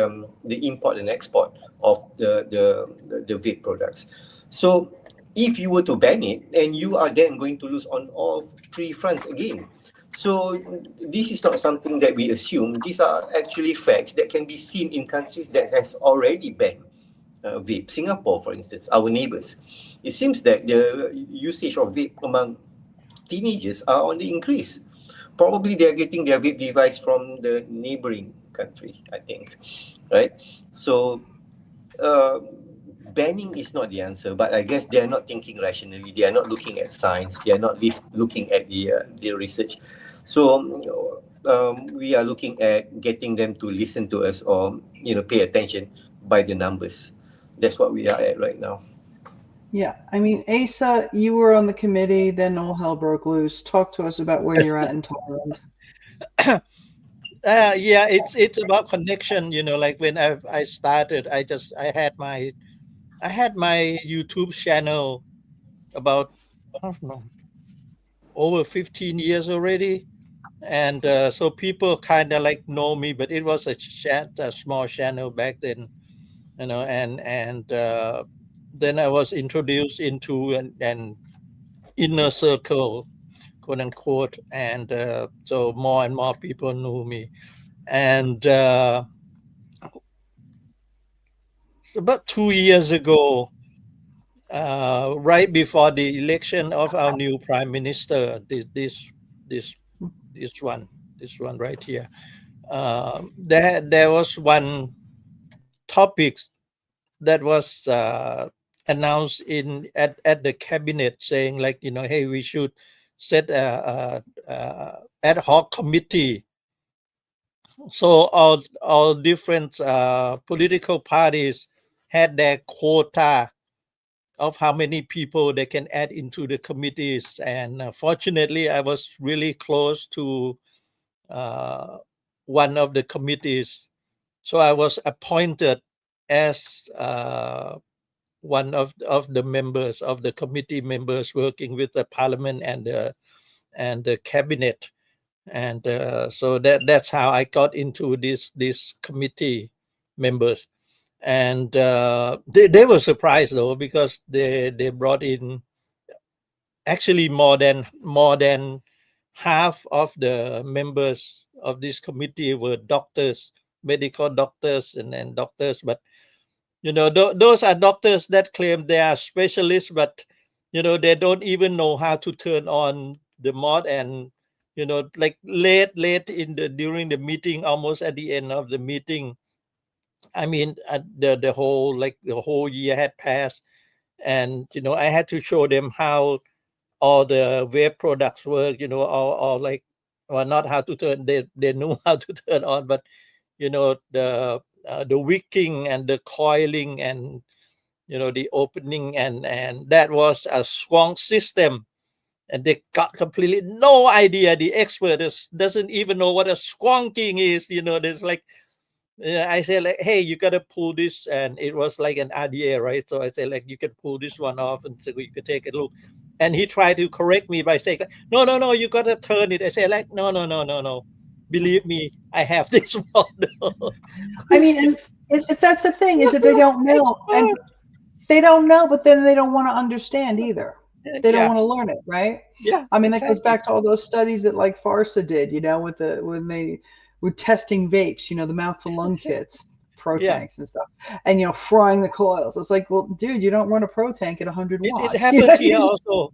import and export of the vape products. So if you were to ban it, then you are then going to lose on all three fronts again. So this is not something that we assume. These are actually facts that can be seen in countries that has already banned vape. Singapore, for instance, our neighbors. It seems that the usage of vape among teenagers are on the increase. Probably they are getting their vape device from the neighboring country, I think, right? So uh, banning is not the answer, but I guess they are not thinking rationally. They are not looking at science. They are not looking at the research. So we are looking at getting them to listen to us, or pay attention by the numbers. That's what we are at right now. Yeah, I mean, Asa, you were on the committee, then all hell broke loose. Talk to us about where you're at in Thailand. Yeah, it's about connection. Like when I started, I had my YouTube channel about, I don't know, over 15 years already. And so people kind of like know me, but it was a small channel back then, and then I was introduced into an inner circle, quote unquote, and so more and more people knew me. And so about 2 years ago, right before the election of our new prime minister, this this one, this one right here, there was one topic that was announced at the cabinet, saying, like, hey, we should set a ad hoc committee, so all different political parties had their quota of how many people they can add into the committees. And fortunately, I was really close to uh, one of the committees, so I was appointed as one of the members of the committee members working with the parliament and the cabinet. and so that's how I got into this committee members. And they were surprised though, because they brought in actually more than half of the members of this committee were doctors, medical doctors, and doctors. But those are doctors that claim they are specialists, but they don't even know how to turn on the mod. And like late in the during the meeting, almost at the end of the meeting, I mean, the whole year had passed, and I had to show them how all the web products work, or like, well, not how to turn, they knew how to turn on, but the wicking and the coiling, and the opening, and that was a strong system, and they got completely no idea. The expert doesn't even know what a squonking is. There's like, I said, like, hey, you gotta pull this, and it was like an idea, right? So I said, like, you can pull this one off, and so you could take a look. And he tried to correct me by saying, like, no, no, no, you gotta turn it. I said, like, no, no, no, no, no. Believe me, I have this model. I mean, and if that's the thing, is that they don't know, and Expert. they don't know, but then they don't want to understand either. They don't Yeah, want to learn it, right? yeah, I mean, that goes exactly. back to all those studies that like Farsa did, with when they were testing vapes, the mouth to lung kits, pro Yeah, tanks and stuff, and frying the coils. It's like, well, dude, you don't run a pro tank at 100 it watts. happened here You just, also.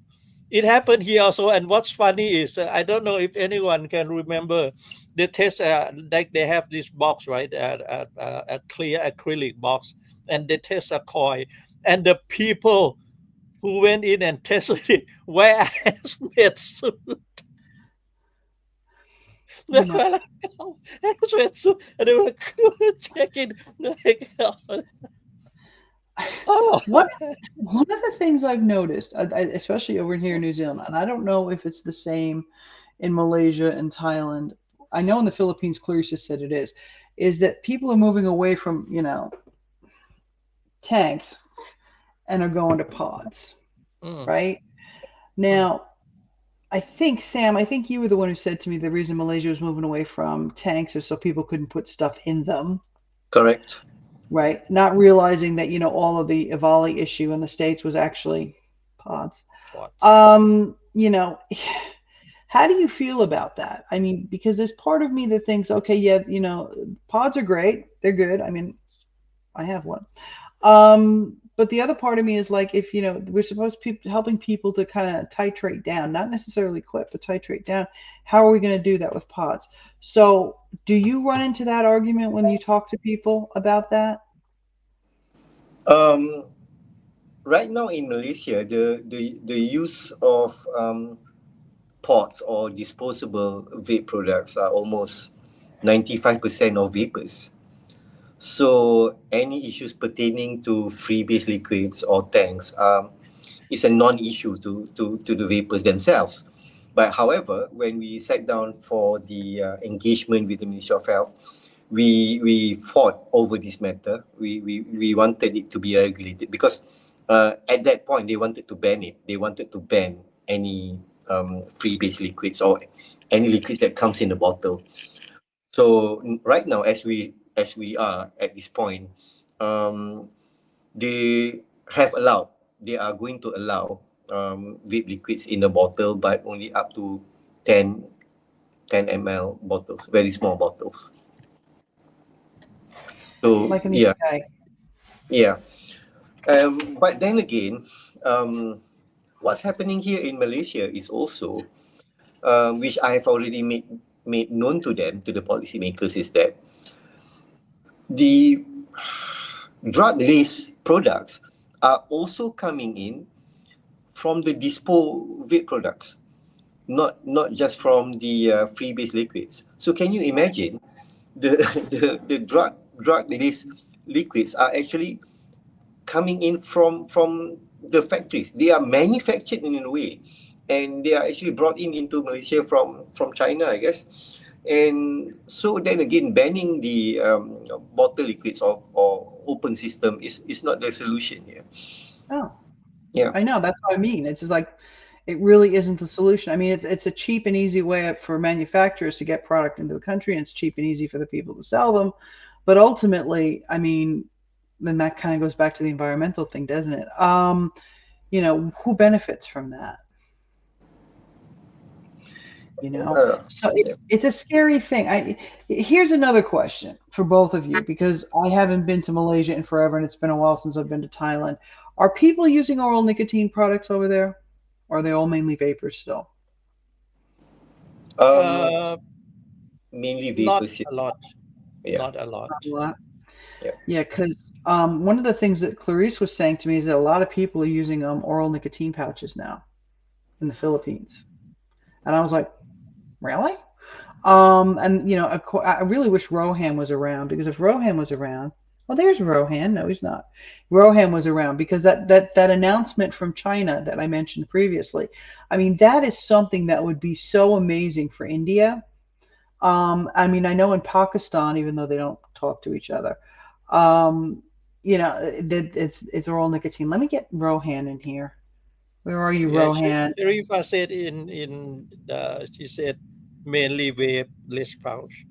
It happened here also. And what's funny is, I don't know if anyone can remember, they test, like they have this box, right? A clear acrylic box, and they test a coil. And the people who went in and tested it wear a hazmat suit. They you know, were like, oh, hazmat suit. And they were like, checking. Like, oh, one one of the things I've noticed, especially over here in New Zealand, and I don't know if it's the same in Malaysia and Thailand. I know in the Philippines, Clarissa said it is that people are moving away from, tanks and are going to pods, mm, right? mm, Now, I think, Sam, I think you were the one who said to me the reason Malaysia was moving away from tanks is so people couldn't put stuff in them, Correct. right? Not realizing that, all of the Ivali issue in the States was actually pods. what? You know, how do you feel about that? I mean, because there's part of me that thinks, okay, yeah, pods are great. They're good. I mean, I have one. But the other part of me is like, if we're supposed to be helping people to kind of titrate down, not necessarily quit, but titrate down. How are we going to do that with pods? So, do you run into that argument when you talk to people about that? Um, right now in Malaysia, the use of pods or disposable vape products are almost 95% of vapors. So any issues pertaining to free-base liquids or tanks is a non-issue to the vapors themselves. But however, when we sat down for the engagement with the Ministry of Health, we fought over this matter. We wanted it to be regulated because at that point they wanted to ban it. They wanted to ban any free-base liquids or any liquids that comes in a bottle. So right now, as we are at this point, um, they have allowed. They are going to allow vape liquids in a bottle, but only up to 10, 10 ml bottles, very small bottles. So Like in the yeah, UK? yeah. But then again, um, what's happening here in Malaysia is also, which I have already made known to them, to the policymakers, is that the drug-laced products are also coming in from the dispo vape products, not just from the free-base liquids. So can you imagine the the drug-laced liquids are actually coming in from the factories. They are manufactured in a way, and they are actually brought in into Malaysia from China, I guess. And so then again, banning the bottle liquids or open system is not the solution here. Oh, Yeah. I know. That's what I mean. It's just like It really isn't the solution. I mean, it's a cheap and easy way for manufacturers to get product into the country, and it's cheap and easy for the people to sell them. But ultimately, I mean, then that kind of goes back to the environmental thing, doesn't it? Who benefits from that? So Yeah. it's a scary thing. Here's another question for both of you, because I haven't been to Malaysia in forever, and it's been a while since I've been to Thailand. Are people using oral nicotine products over there, or are they all mainly vapors still? Um, Uh, Mainly not vapors here. a lot. Yeah, Not a lot. Not a lot. yeah. Yeah, because one of the things that Clarice was saying to me is that a lot of people are using oral nicotine pouches now in the Philippines, and I was like, really? And I really wish Rohan was around, because if Rohan was around, well, there's Rohan. No, he's not. Rohan was around because that announcement from China that I mentioned previously. I mean, that is something that would be so amazing for India. I mean, I know in Pakistan, even though they don't talk to each other, um, that it's oral nicotine. Let me get Rohan in here. Where are you, Yeah, Rohan? Sharifa said she said mainly vape, less pouch.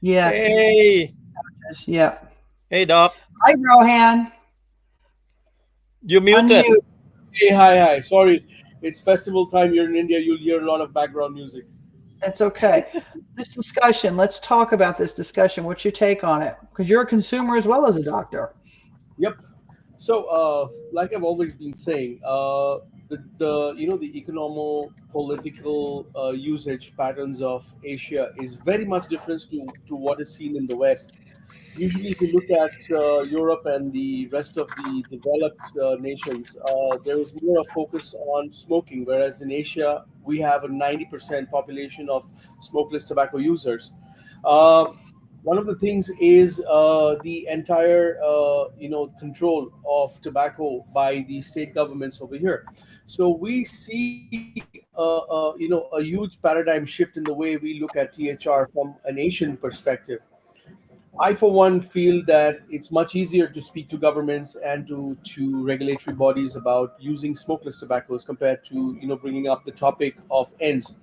Yeah, Hey, yeah. hey, doc, Hi, Rohan. you muted. Unmute. Hey, hi, hi. Sorry, it's festival time here in India. You'll hear a lot of background music. That's okay. This discussion, let's talk about this discussion. What's your take on it? Because you're a consumer as well as a doctor. Yep. So, like I've always been saying, the economic political usage patterns of Asia is very much different to what is seen in the West. Usually, if you look at Europe and the rest of the developed nations, there is more a focus on smoking, whereas in Asia, we have a 90% population of smokeless tobacco users. Uh, One of the things is the entire control of tobacco by the state governments over here. So we see a huge paradigm shift in the way we look at THR from an Asian perspective. I, for one, feel that it's much easier to speak to governments and to regulatory bodies about using smokeless tobaccos compared to bringing up the topic of ends.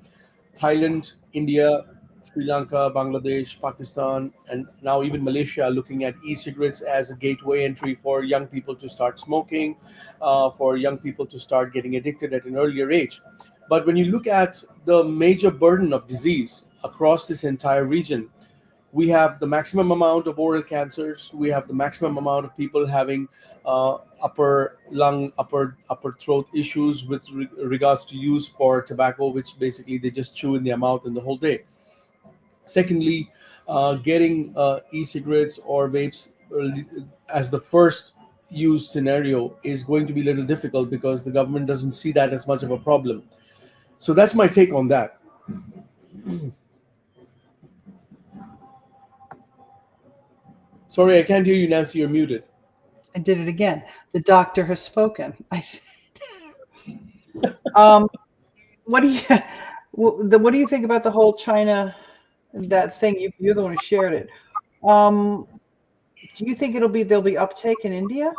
Thailand, India, Sri Lanka, Bangladesh, Pakistan, and now even Malaysia are looking at e-cigarettes as a gateway entry for young people to start smoking, for young people to start getting addicted at an earlier age. But when you look at the major burden of disease across this entire region, we have the maximum amount of oral cancers. We have the maximum amount of people having upper lung, upper throat issues with regards to use for tobacco, which basically they just chew in their mouth and the whole day. Secondly, getting e-cigarettes or vapes as the first use scenario is going to be a little difficult because the government doesn't see that as much of a problem. So that's my take on that. Sorry, I can't hear you, Nancy. You're muted. I did it again. The doctor has spoken. I said, um, what do you what do you think about the whole China that thing? You're the one who shared it. Um, do you think there'll be uptake in India?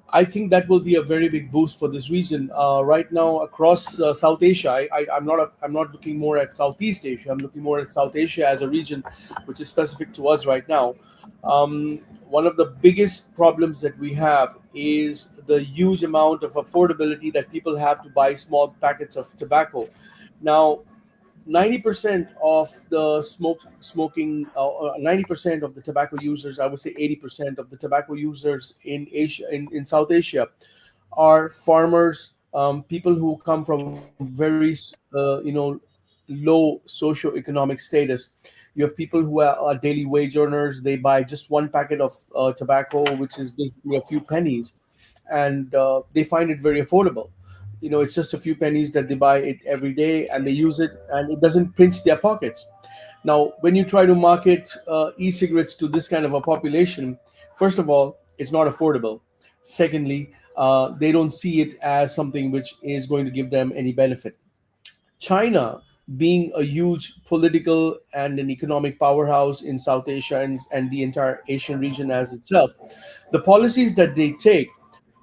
I think that will be a very big boost for this region. Right now, across South Asia, I'm not looking more at Southeast Asia. I'm looking more at South Asia as a region, which is specific to us right now. One of the biggest problems that we have is the huge amount of affordability that people have to buy small packets of tobacco. Now, 90% of the smoking 90% of the tobacco users, I would say 80% of the tobacco users in Asia, in South Asia, are farmers, people who come from very low socioeconomic status. You have people who are daily wage earners. They buy just one packet of tobacco, which is basically a few pennies, and they find it very affordable. It's just a few pennies that they buy it every day, and they use it, and it doesn't pinch their pockets. Now, when you try to market e-cigarettes to this kind of a population, first of all, it's not affordable. Secondly, they don't see it as something which is going to give them any benefit. China, being a huge political and an economic powerhouse in South Asia and the entire Asian region as itself, the policies that they take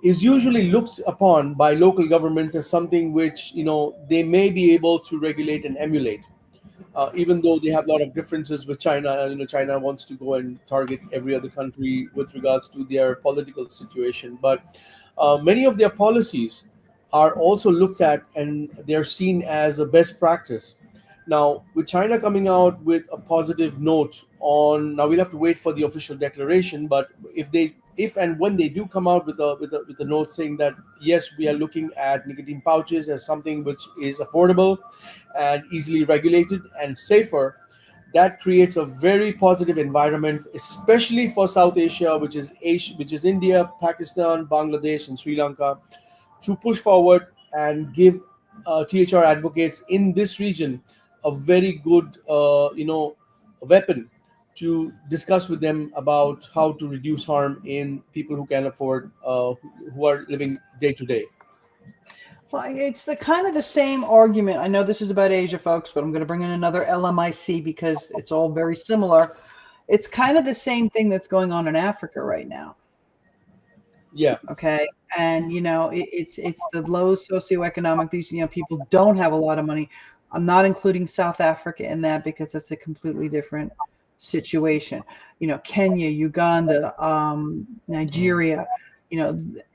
is usually looked upon by local governments as something which they may be able to regulate and emulate. Even though they have a lot of differences with China. China wants to go and target every other country with regards to their political situation, but many of their policies are also looked at and they're seen as a best practice. Now, with China coming out with a positive note on, now we'll have to wait for the official declaration, but if and when they do come out with a note saying that yes, we are looking at nicotine pouches as something which is affordable and easily regulated and safer, that creates a very positive environment, especially for South Asia, which is India, Pakistan, Bangladesh, and Sri Lanka, to push forward and give THR advocates in this region a very good, weapon to discuss with them about how to reduce harm in people who can afford, who are living day to day. Well, it's the kind of the same argument. I know this is about Asia, folks, but I'm going to bring in another LMIC because it's all very similar. It's kind of the same thing that's going on in Africa right now. Yeah. Okay. And it's the low socioeconomic, these people don't have a lot of money. I'm not including South Africa in that because that's a completely different situation. Kenya, Uganda, Nigeria,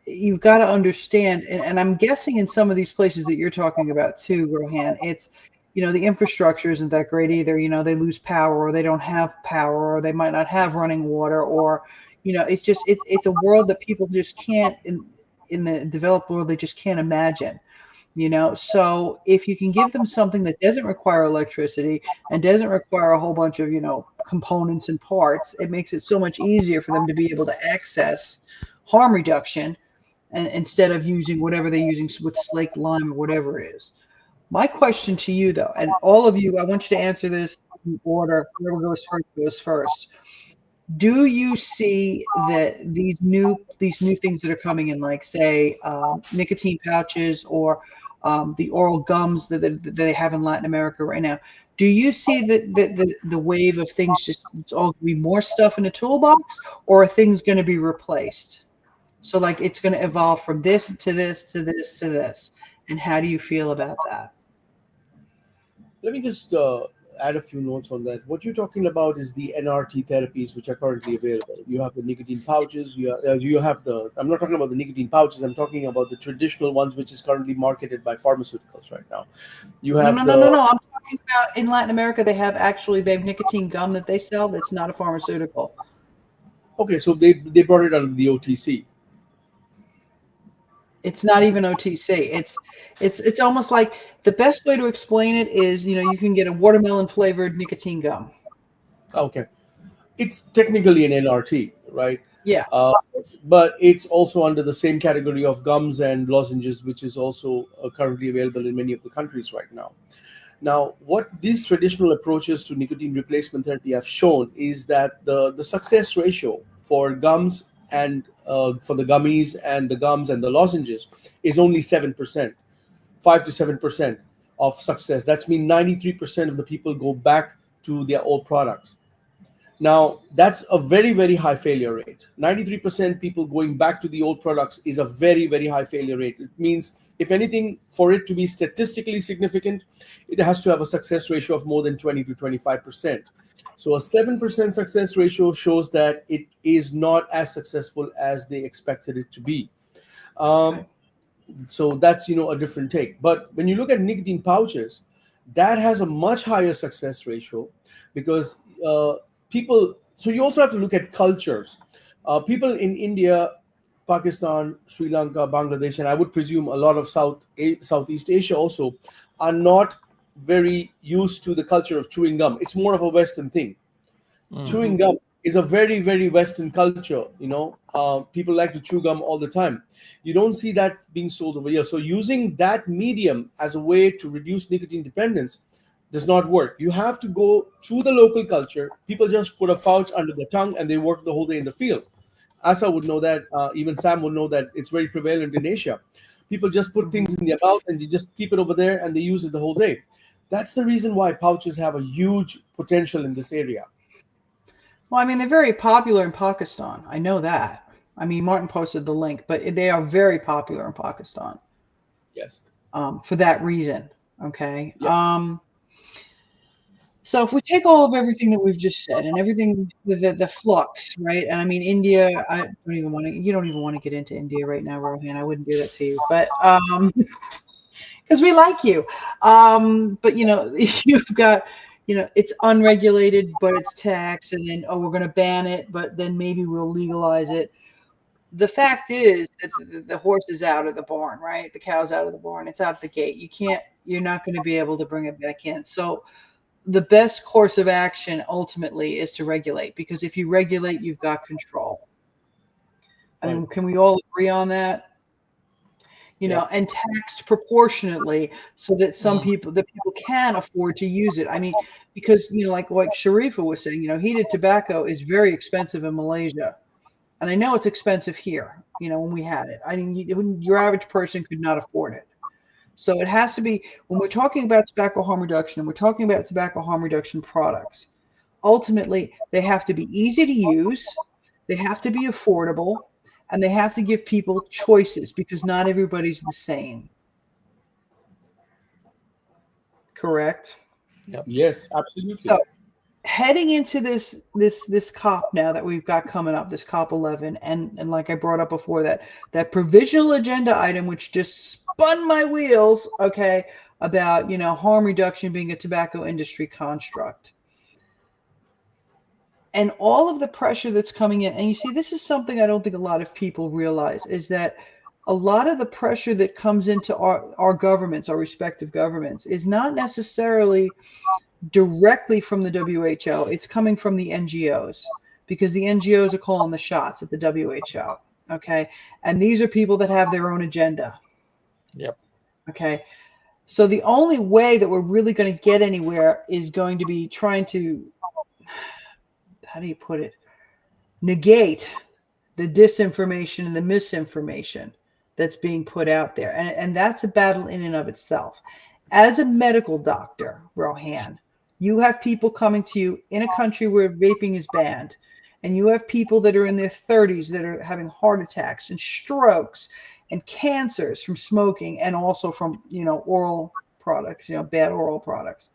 you've got to understand, and I'm guessing in some of these places that you're talking about too, Rohan, it's the infrastructure isn't that great either. They lose power, or they don't have power, or they might not have running water, or it's just it's a world that people just can't, in the developed world, they just can't imagine. So if you can give them something that doesn't require electricity and doesn't require a whole bunch of components and parts, it makes it so much easier for them to be able to access harm reduction, and instead of using whatever they're using with slaked lime or whatever it is. My question to you, though, and all of you, I want you to answer this in order. Whoever goes first goes first. Do you see that these new things that are coming in, like say nicotine pouches, or the oral gums that they have in Latin America right now? Do you see that the wave of things, just it's all going to be more stuff in a toolbox, or are things going to be replaced? So like it's going to evolve from this to this to this to this. And how do you feel about that? Let me just add a few notes on that. What you're talking about is the NRT therapies which are currently available. You have the nicotine pouches. You have the. I'm not talking about the nicotine pouches. I'm talking about the traditional ones which is currently marketed by pharmaceuticals right now. You No, have no, no, no, the. no. I'm talking about in Latin America, they have nicotine gum that they sell that's not a pharmaceutical. Okay, so they brought it under the OTC. It's not even OTC. It's almost like the best way to explain it is, you can get a watermelon flavored nicotine gum. Okay, it's technically an NRT, right? Yeah. Uh, but it's also under the same category of gums and lozenges, which is also currently available in many of the countries right now. Now, what these traditional approaches to nicotine replacement therapy have shown is that the success ratio for gums and for the gummies and the gums and the lozenges is only 7%, 5 to 7% of success. That's mean 93% of the people go back to their old products. Now, that's a very, very high failure rate. 93% people going back to the old products is a very, very high failure rate. It means, if anything, for it to be statistically significant, it has to have a success ratio of more than 20 to 25%. So a 7% success ratio shows that it is not as successful as they expected it to be. Okay. So that's a different take. But when you look at nicotine pouches, that has a much higher success ratio because people. So you also have to look at cultures. People in India, Pakistan, Sri Lanka, Bangladesh, and I would presume a lot of Southeast Asia also are not very used to the culture of chewing gum. It's more of a Western thing. Chewing Mhm. gum is a very, very Western culture. People like to chew gum all the time. You don't see that being sold over here. So using that medium as a way to reduce nicotine dependence does not work. You have to go to the local culture. People just put a pouch under the tongue and they work the whole day in the field. Asa would know that. Even Sam would know that it's very prevalent in Asia. People just put things in their mouth and they just keep it over there and they use it the whole day. That's the reason why pouches have a huge potential in this area. Well, I mean, they're very popular in Pakistan. I know that. I mean, Martin posted the link, but they are very popular in Pakistan Yes. for that reason. Okay. Yep. So if we take all of everything that we've just said and everything, the flux, right? And I mean, India, you don't even want to get into India right now, Rohan. I wouldn't do that to you, but because we like you. But you've got, it's unregulated, but it's taxed, and then oh, we're going to ban it, but then maybe we'll legalize it. The fact is that the horse is out of the barn, right? The cow's out of the barn. It's out the gate. You're not going to be able to bring it back in. So the best course of action ultimately is to regulate, because if you regulate, you've got control. I Right. mean, can we all agree on that? Yeah. And taxed proportionately so that Mm. the people can afford to use it. I mean, because like Sharifa was saying, heated tobacco is very expensive in Malaysia, and I know it's expensive here. When we had it, I mean, your average person could not afford it. So it has to be, when we're talking about tobacco harm reduction and we're talking about tobacco harm reduction products, ultimately they have to be easy to use, they have to be affordable, and they have to give people choices, because not everybody's the same. Correct? Yep. Yes, absolutely. So heading into this COP now that we've got coming up, this COP 11, and like I brought up before, that provisional agenda item which just spun my wheels, okay, about harm reduction being a tobacco industry construct, and all of the pressure that's coming in. And you see, this is something I don't think a lot of people realize, is that a lot of the pressure that comes into our governments, our respective governments, is not necessarily directly from the WHO. It's coming from the NGOs, because the NGOs are calling the shots at the WHO. Okay. And these are people that have their own agenda. Yep. Okay. So the only way that we're really going to get anywhere is going to be trying to, how do you put it, negate the disinformation and the misinformation that's being put out there. And that's a battle in and of itself. As a medical doctor, Rohan, you have people coming to you in a country where vaping is banned, and you have people that are in their 30s that are having heart attacks and strokes and cancers from smoking, and also from, oral products, bad oral products.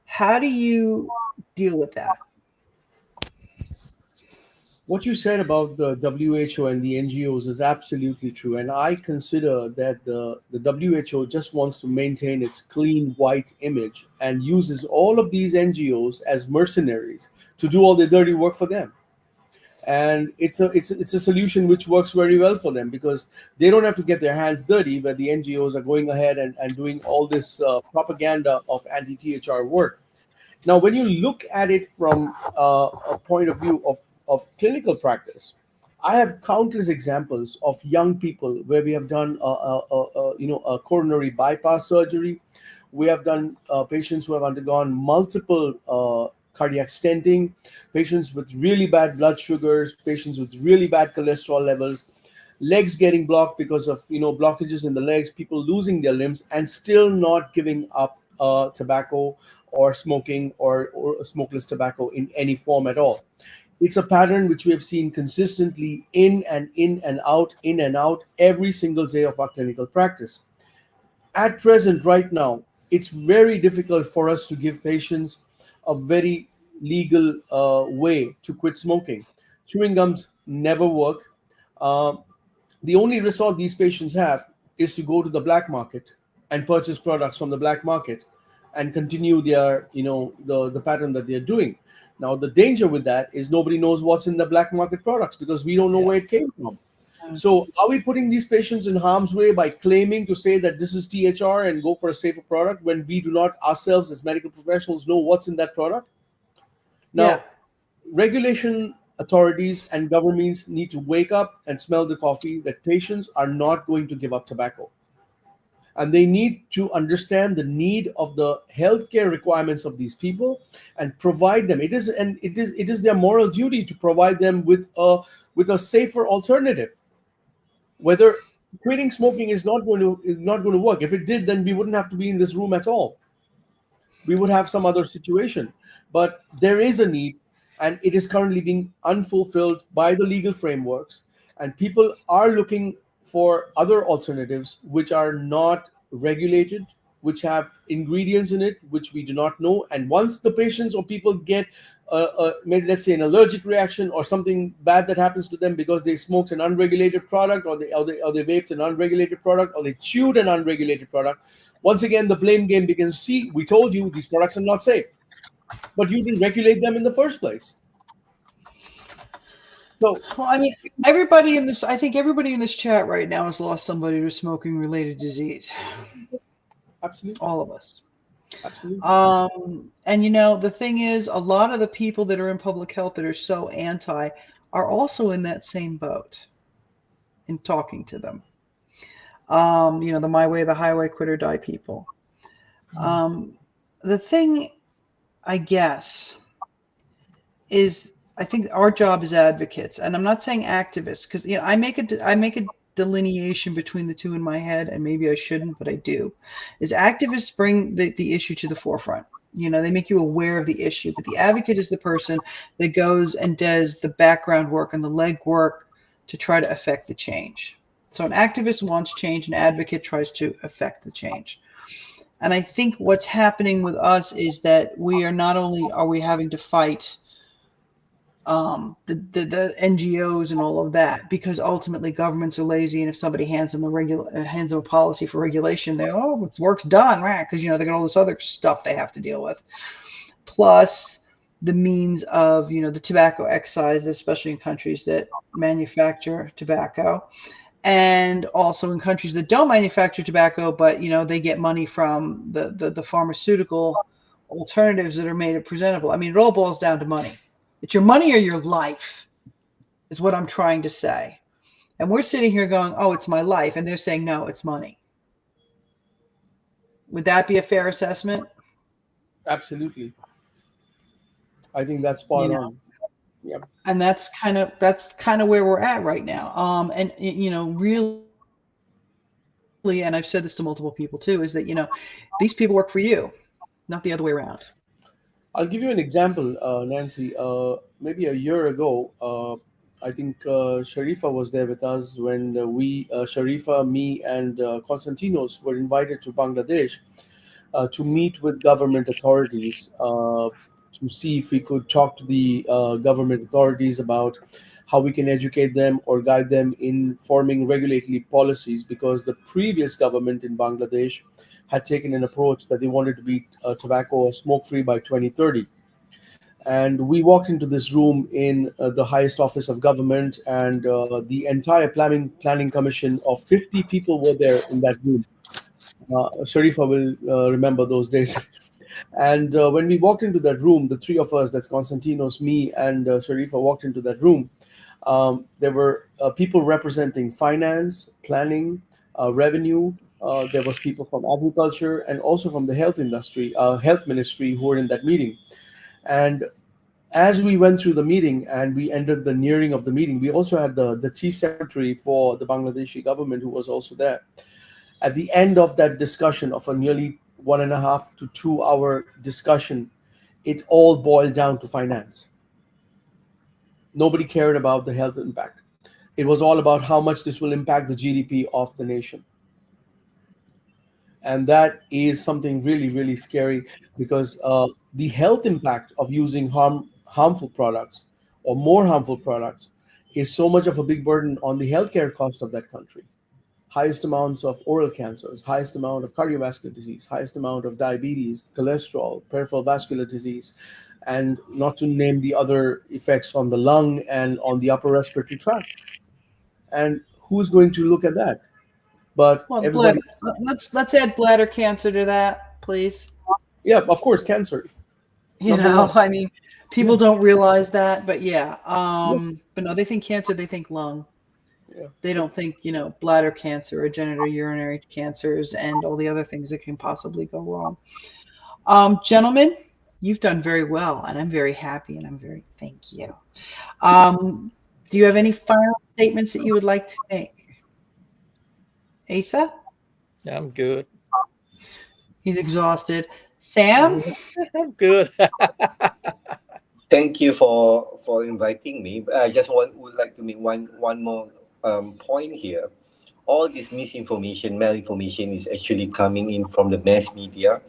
How do you deal with that? What you said about the WHO and the NGOs is absolutely true. And I consider that the WHO just wants to maintain its clean white image and uses all of these NGOs as mercenaries to do all the dirty work for them. And it's a solution which works very well for them, because they don't have to get their hands dirty, where the NGOs are going ahead and doing all this propaganda of anti-THR work. Now, when you look at it from a point of view of clinical practice, I have countless examples of young people where we have done a coronary bypass surgery. We have done patients who have undergone multiple cardiac stenting, patients with really bad blood sugars, patients with really bad cholesterol levels, legs getting blocked because of blockages in the legs, people losing their limbs, and still not giving up tobacco or smoking, or smokeless tobacco in any form at all. It's a pattern which we have seen consistently in and out every single day of our clinical practice. At present, right now, it's very difficult for us to give patients a very legal way to quit smoking. Chewing gums never work. Uh, the only resort these patients have is to go to the black market and purchase products from the black market and continue their, the pattern that they're doing. Now, the danger with that is nobody knows what's in the black market products, because we don't know Yeah. where it came from. So, are we putting these patients in harm's way by claiming to say that this is THR and go for a safer product, when we do not ourselves as medical professionals know what's in that product? Yeah. Now, regulation authorities and governments need to wake up and smell the coffee that patients are not going to give up tobacco. And they need to understand the need of the healthcare requirements of these people and provide them. It is their moral duty to provide them with a safer alternative. Whether quitting smoking is not going to work. If it did, then we wouldn't have to be in this room at all. We would have some other situation. But there is a need, and it is currently being unfulfilled by the legal frameworks. and people are looking for other alternatives which are not regulated, which have ingredients in it which we do not know. And once the patients or people get maybe, let's say, an allergic reaction or something bad that happens to them because they smoked an unregulated product, or they vaped an unregulated product, or they chewed an unregulated product, once again the blame game begins. See, we told you these products are not safe, but you didn't regulate them in the first place. So, Well, I mean, everybody in this, I think everybody in this chat right now has lost somebody to smoking related disease. absolutely, All of us. absolutely, And you know, the thing is, a lot of the people that are in public health that are so anti are also in that same boat in talking to them. You know, the my way, the highway, quit or die people. Um, the thing, I guess, is I think our job as advocates, and I'm not saying activists, because you know I make a delineation between the two in my head, and maybe I shouldn't, but I do. Is activists bring the issue to the forefront. You know, they make you aware of the issue, but the advocate is the person that goes and does the background work and the leg work to try to affect the change. So an activist wants change, an advocate tries to affect the change. And I think what's happening with us is that we are not only are we having to fight the NGOs and all of that, because ultimately governments are lazy, and if somebody hands them a policy for regulation, they it's work's done, right? Because you know they got all this other stuff they have to deal with, plus the means of the tobacco excise, especially in countries that manufacture tobacco, and also in countries that don't manufacture tobacco, but they get money from the pharmaceutical alternatives that are made it presentable. I mean, it all boils down to money. It's your money or your life, is what I'm trying to say. And we're sitting here going, oh, it's my life. And they're saying, no, it's money. Would that be a fair assessment? absolutely. I think that's You spot know, on. Yeah. and that's kind of where we're at right now. And really, and I've said this to multiple people too, is that these people work for you, not the other way around. I'll give you an example, Nancy. Maybe a year ago, I think Sharifa was there with us when Sharifa, me, and Konstantinos were invited to Bangladesh to meet with government authorities to see if we could talk to the government authorities about how we can educate them or guide them in forming regulatory policies, because the previous government in Bangladesh had taken an approach that they wanted to be tobacco smoke free by 2030. And we walked into this room in the highest office of government, and the entire planning commission of 50 people were there in that room. Sharifa will remember those days. And when we walked into that room, the three of us, that's Konstantinos, me, and Sharifa, walked into that room. There were people representing finance, planning, revenue. There was people from agriculture and also from the health industry, health ministry, who were in that meeting. And as we went through the meeting and we ended the nearing of the meeting, we also had the chief secretary for the Bangladeshi government who was also there. At the end of that discussion, of a nearly 1.5 to 2 hour discussion, it all boiled down to finance. Nobody cared about the health impact. It was all about how much this will impact the GDP of the nation. And that is something really, really scary, because the health impact of using harmful products or more harmful products is so much of a big burden on the healthcare cost of that country. Highest amounts of oral cancers, highest amount of cardiovascular disease, highest amount of diabetes, cholesterol, peripheral vascular disease, and not to name the other effects on the lung and on the upper respiratory tract. And who's going to look at that? But Well, everybody, let's add bladder cancer to that, please. yeah, of course, cancer, You number know, one. I mean, Yeah, people don't realize that, but yeah. yeah, But no, they think cancer, they think lung. yeah. They don't think, bladder cancer or genital urinary cancers and all the other things that can possibly go wrong. Gentlemen, you've done very well, and I'm very happy, and I'm very thank you. Um, do you have any final statements that you would like to make? Asa? I'm good. He's exhausted. Sam? I'm good. Thank you for inviting me. I just would like to make one more point here, all this misinformation, malinformation is actually coming in from the mass media.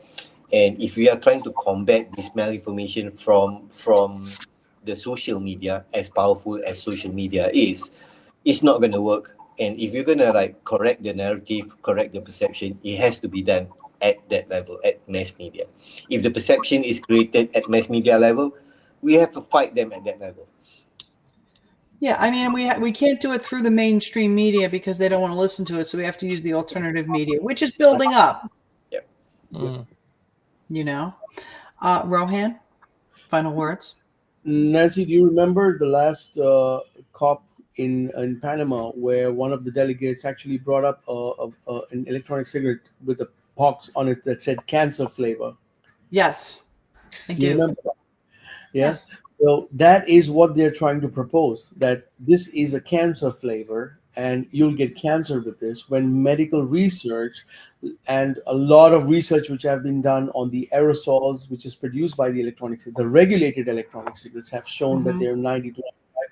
And if we are trying to combat this malinformation from the social media, as powerful as social media is, it's not going to work. And if you're going to like correct the narrative, correct the perception, it has to be done at that level, at mass media. If the perception is created at mass media level, we have to fight them at that level. Yeah, I mean, we can't do it through the mainstream media because they don't want to listen to it, so we have to use the alternative media, which is building up. Yeah. Mm. You know, Rohan, final words. Nancy, do you remember the last COP in Panama where one of the delegates actually brought up an electronic cigarette with a box on it that said cancer flavor? Yes, I Do you do. remember that? Yeah. Yes. So that is what they're trying to propose, that this is a cancer flavor and you'll get cancer with this, when medical research and a lot of research which have been done on the aerosols which is produced by the the regulated electronic cigarettes have shown that Mhm. they're 90 to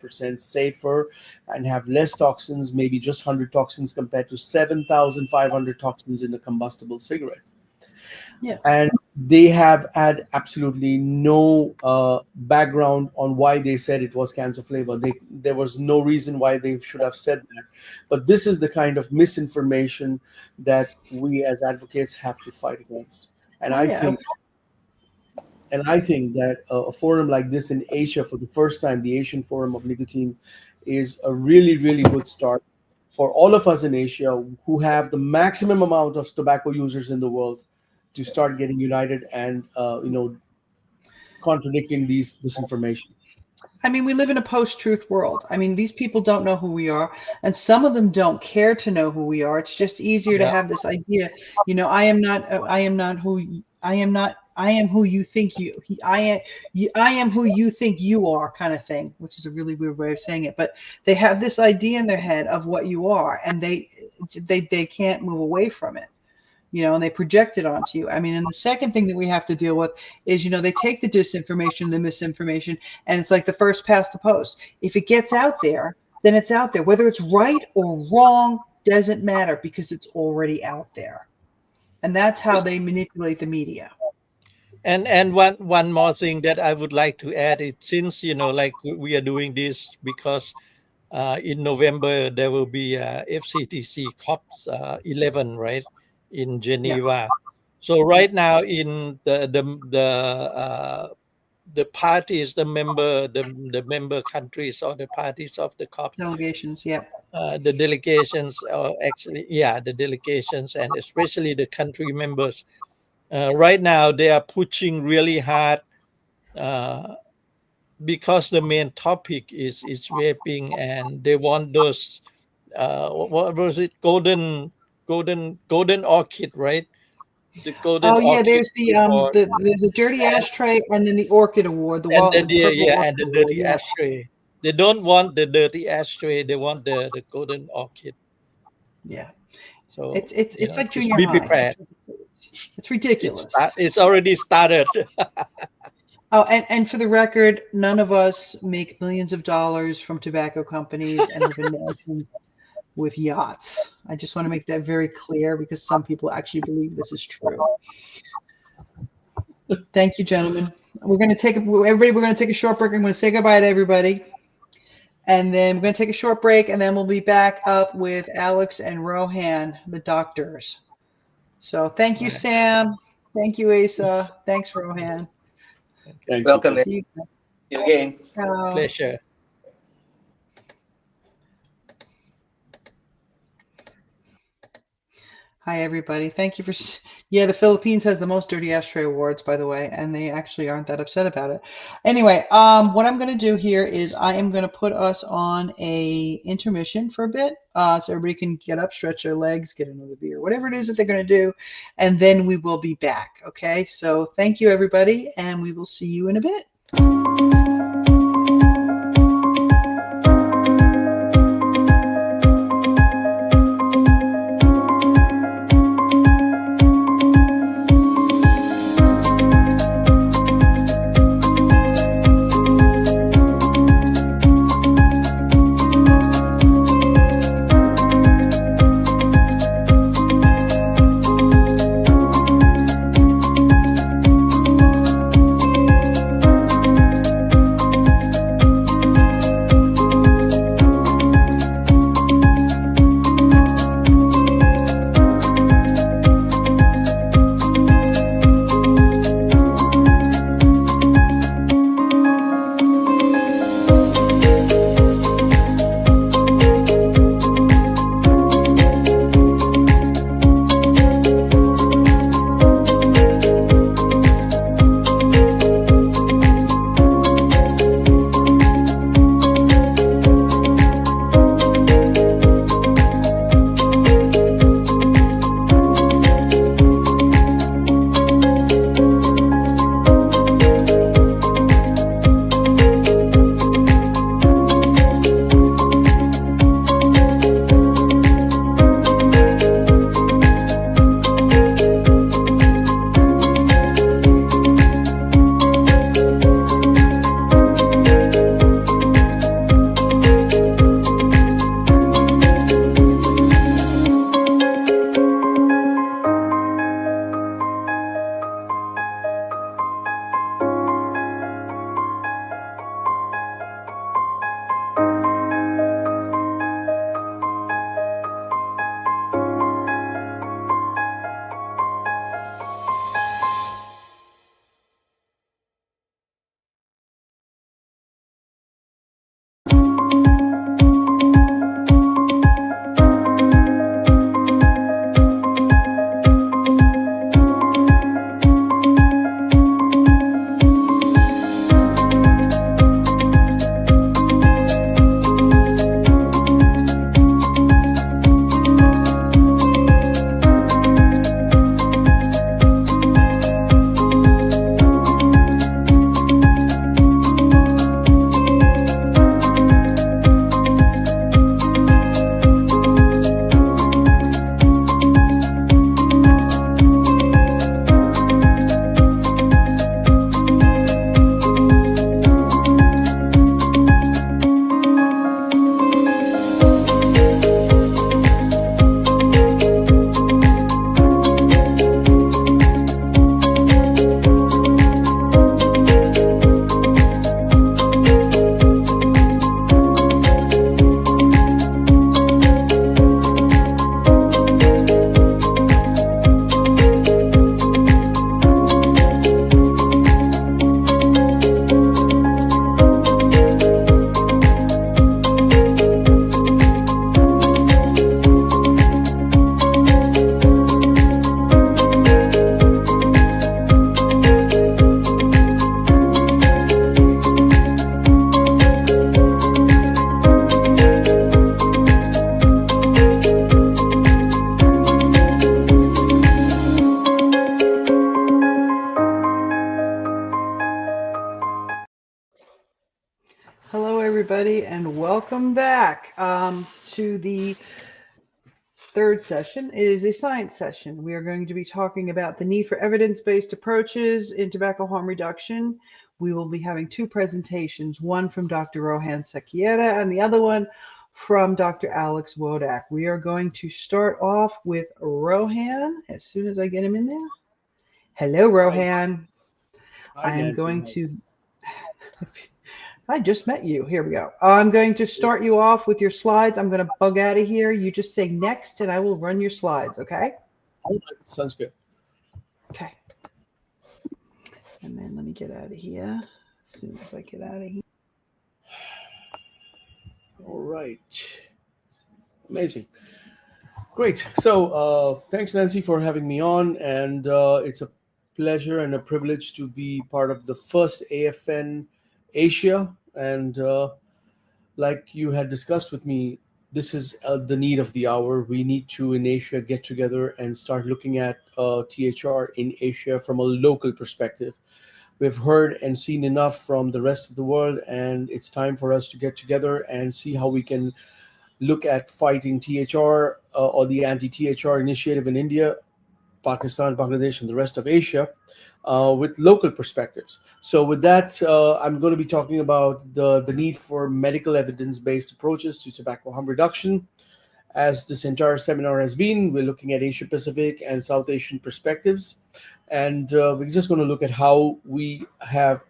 95% safer and have less toxins, maybe just 100 toxins compared to 7,500 toxins in a combustible cigarette. Yeah. And they have had absolutely no background on why they said it was cancer flavor. There was no reason why they should have said that. But this is the kind of misinformation that we as advocates have to fight against. And Oh, I yeah. think that a forum like this in Asia, for the first time, the Asian Forum of Nicotine, is a really, really good start for all of us in Asia who have the maximum amount of tobacco users in the world to start getting united and contradicting this information. I mean, we live in a post-truth world. I mean, these people don't know who we are, and some of them don't care to know who we are. It's just easier to Yeah. have this idea, I am not, I am not who, I am not, I am who you think I am who you think you are, kind of thing, which is a really weird way of saying it. But they have this idea in their head of what you are, and they can't move away from it. And they project it onto you. I mean, and the second thing that we have to deal with is, they take the disinformation, the misinformation, and it's like the first past the post. If it gets out there, then it's out there. Whether it's right or wrong doesn't matter because it's already out there. And that's how they manipulate the media. And one more thing that I would like to add is, since like we are doing this because in November there will be FCTC COPs 11, right, in Geneva. So right now in the parties, the member countries or the parties of the COP, Delegations, yeah. the delegations, the delegations, and especially the country members. Right now, they are pushing really hard because the main topic is vaping, and they want those what was it, golden orchid, right? The golden Oh yeah, orchid there's award, there's a dirty ashtray and then the orchid award, and then the purple and the orchid award, dirty yeah. ashtray. They don't want the dirty ashtray. They want the golden orchid. Yeah. So It's like just junior be high. prepared. It's ridiculous. It's already started. Oh, and for the record, none of us make millions of dollars from tobacco companies and live in mansions with yachts. I just want to make that very clear because some people actually believe this is true. Thank you, gentlemen. We're going to take a short break. I'm going to say goodbye to everybody. And then we're going to take a short break, and then we'll be back up with Alex and Rohan, the doctors. So thank you, Sam. Thank you, Asa. Thanks, Rohan. Welcome. See you again. Pleasure. Hi, everybody. Thank you for. Yeah, the Philippines has the most dirty ashtray awards, by the way, and they actually aren't that upset about it. Anyway, what I'm going to do here is I am going to put us on a intermission for a bit, so everybody can get up, stretch their legs, get another beer, whatever it is that they're going to do, and then we will be back. Okay, so thank you, everybody, and we will see you in a bit. everybody, and welcome back to the third session. It is a science session. We are going to be talking about the need for evidence-based approaches in tobacco harm reduction. We will be having two presentations, one from Dr. Rohan Sekiera and the other one from Dr. Alex Wodak. We are going to start off with Rohan as soon as I get him in there. Hello, Hi, Rohan. hi, I am Nancy. going Hi. to I just met you. Here we go. I'm going to start you off with your slides. I'm going to bug out of here. You just say next and I will run your slides, okay? All right, sounds good. Okay. And then let me get out of here as soon as I get out of here. All right, amazing, great. So, thanks, Nancy, for having me on, and it's a pleasure and a privilege to be part of the first AFN Asia. And like you had discussed with me, this is the need of the hour. We need to, in Asia, get together and start looking at THR in Asia from a local perspective. We've heard and seen enough from the rest of the world, and it's time for us to get together and see how we can look at fighting THR or the anti THR initiative in India, Pakistan, Bangladesh, and the rest of Asia with local perspectives. So, with that, I'm going to be talking about the need for medical evidence based approaches to tobacco harm reduction. As this entire seminar has been, we're looking at Asia Pacific and South Asian perspectives. And we're just going to look at how we have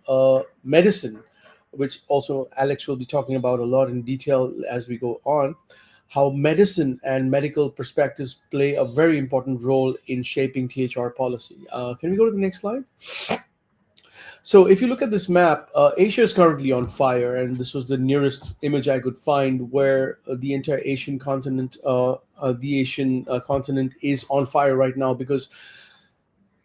medicine, which also Alex will be talking about a lot in detail as we go on, how medicine and medical perspectives play a very important role in shaping THR policy. Can we go to the next slide? So, if you look at this map, Asia is currently on fire, and this was the nearest image I could find where the entire Asian continent, the Asian continent, is on fire right now because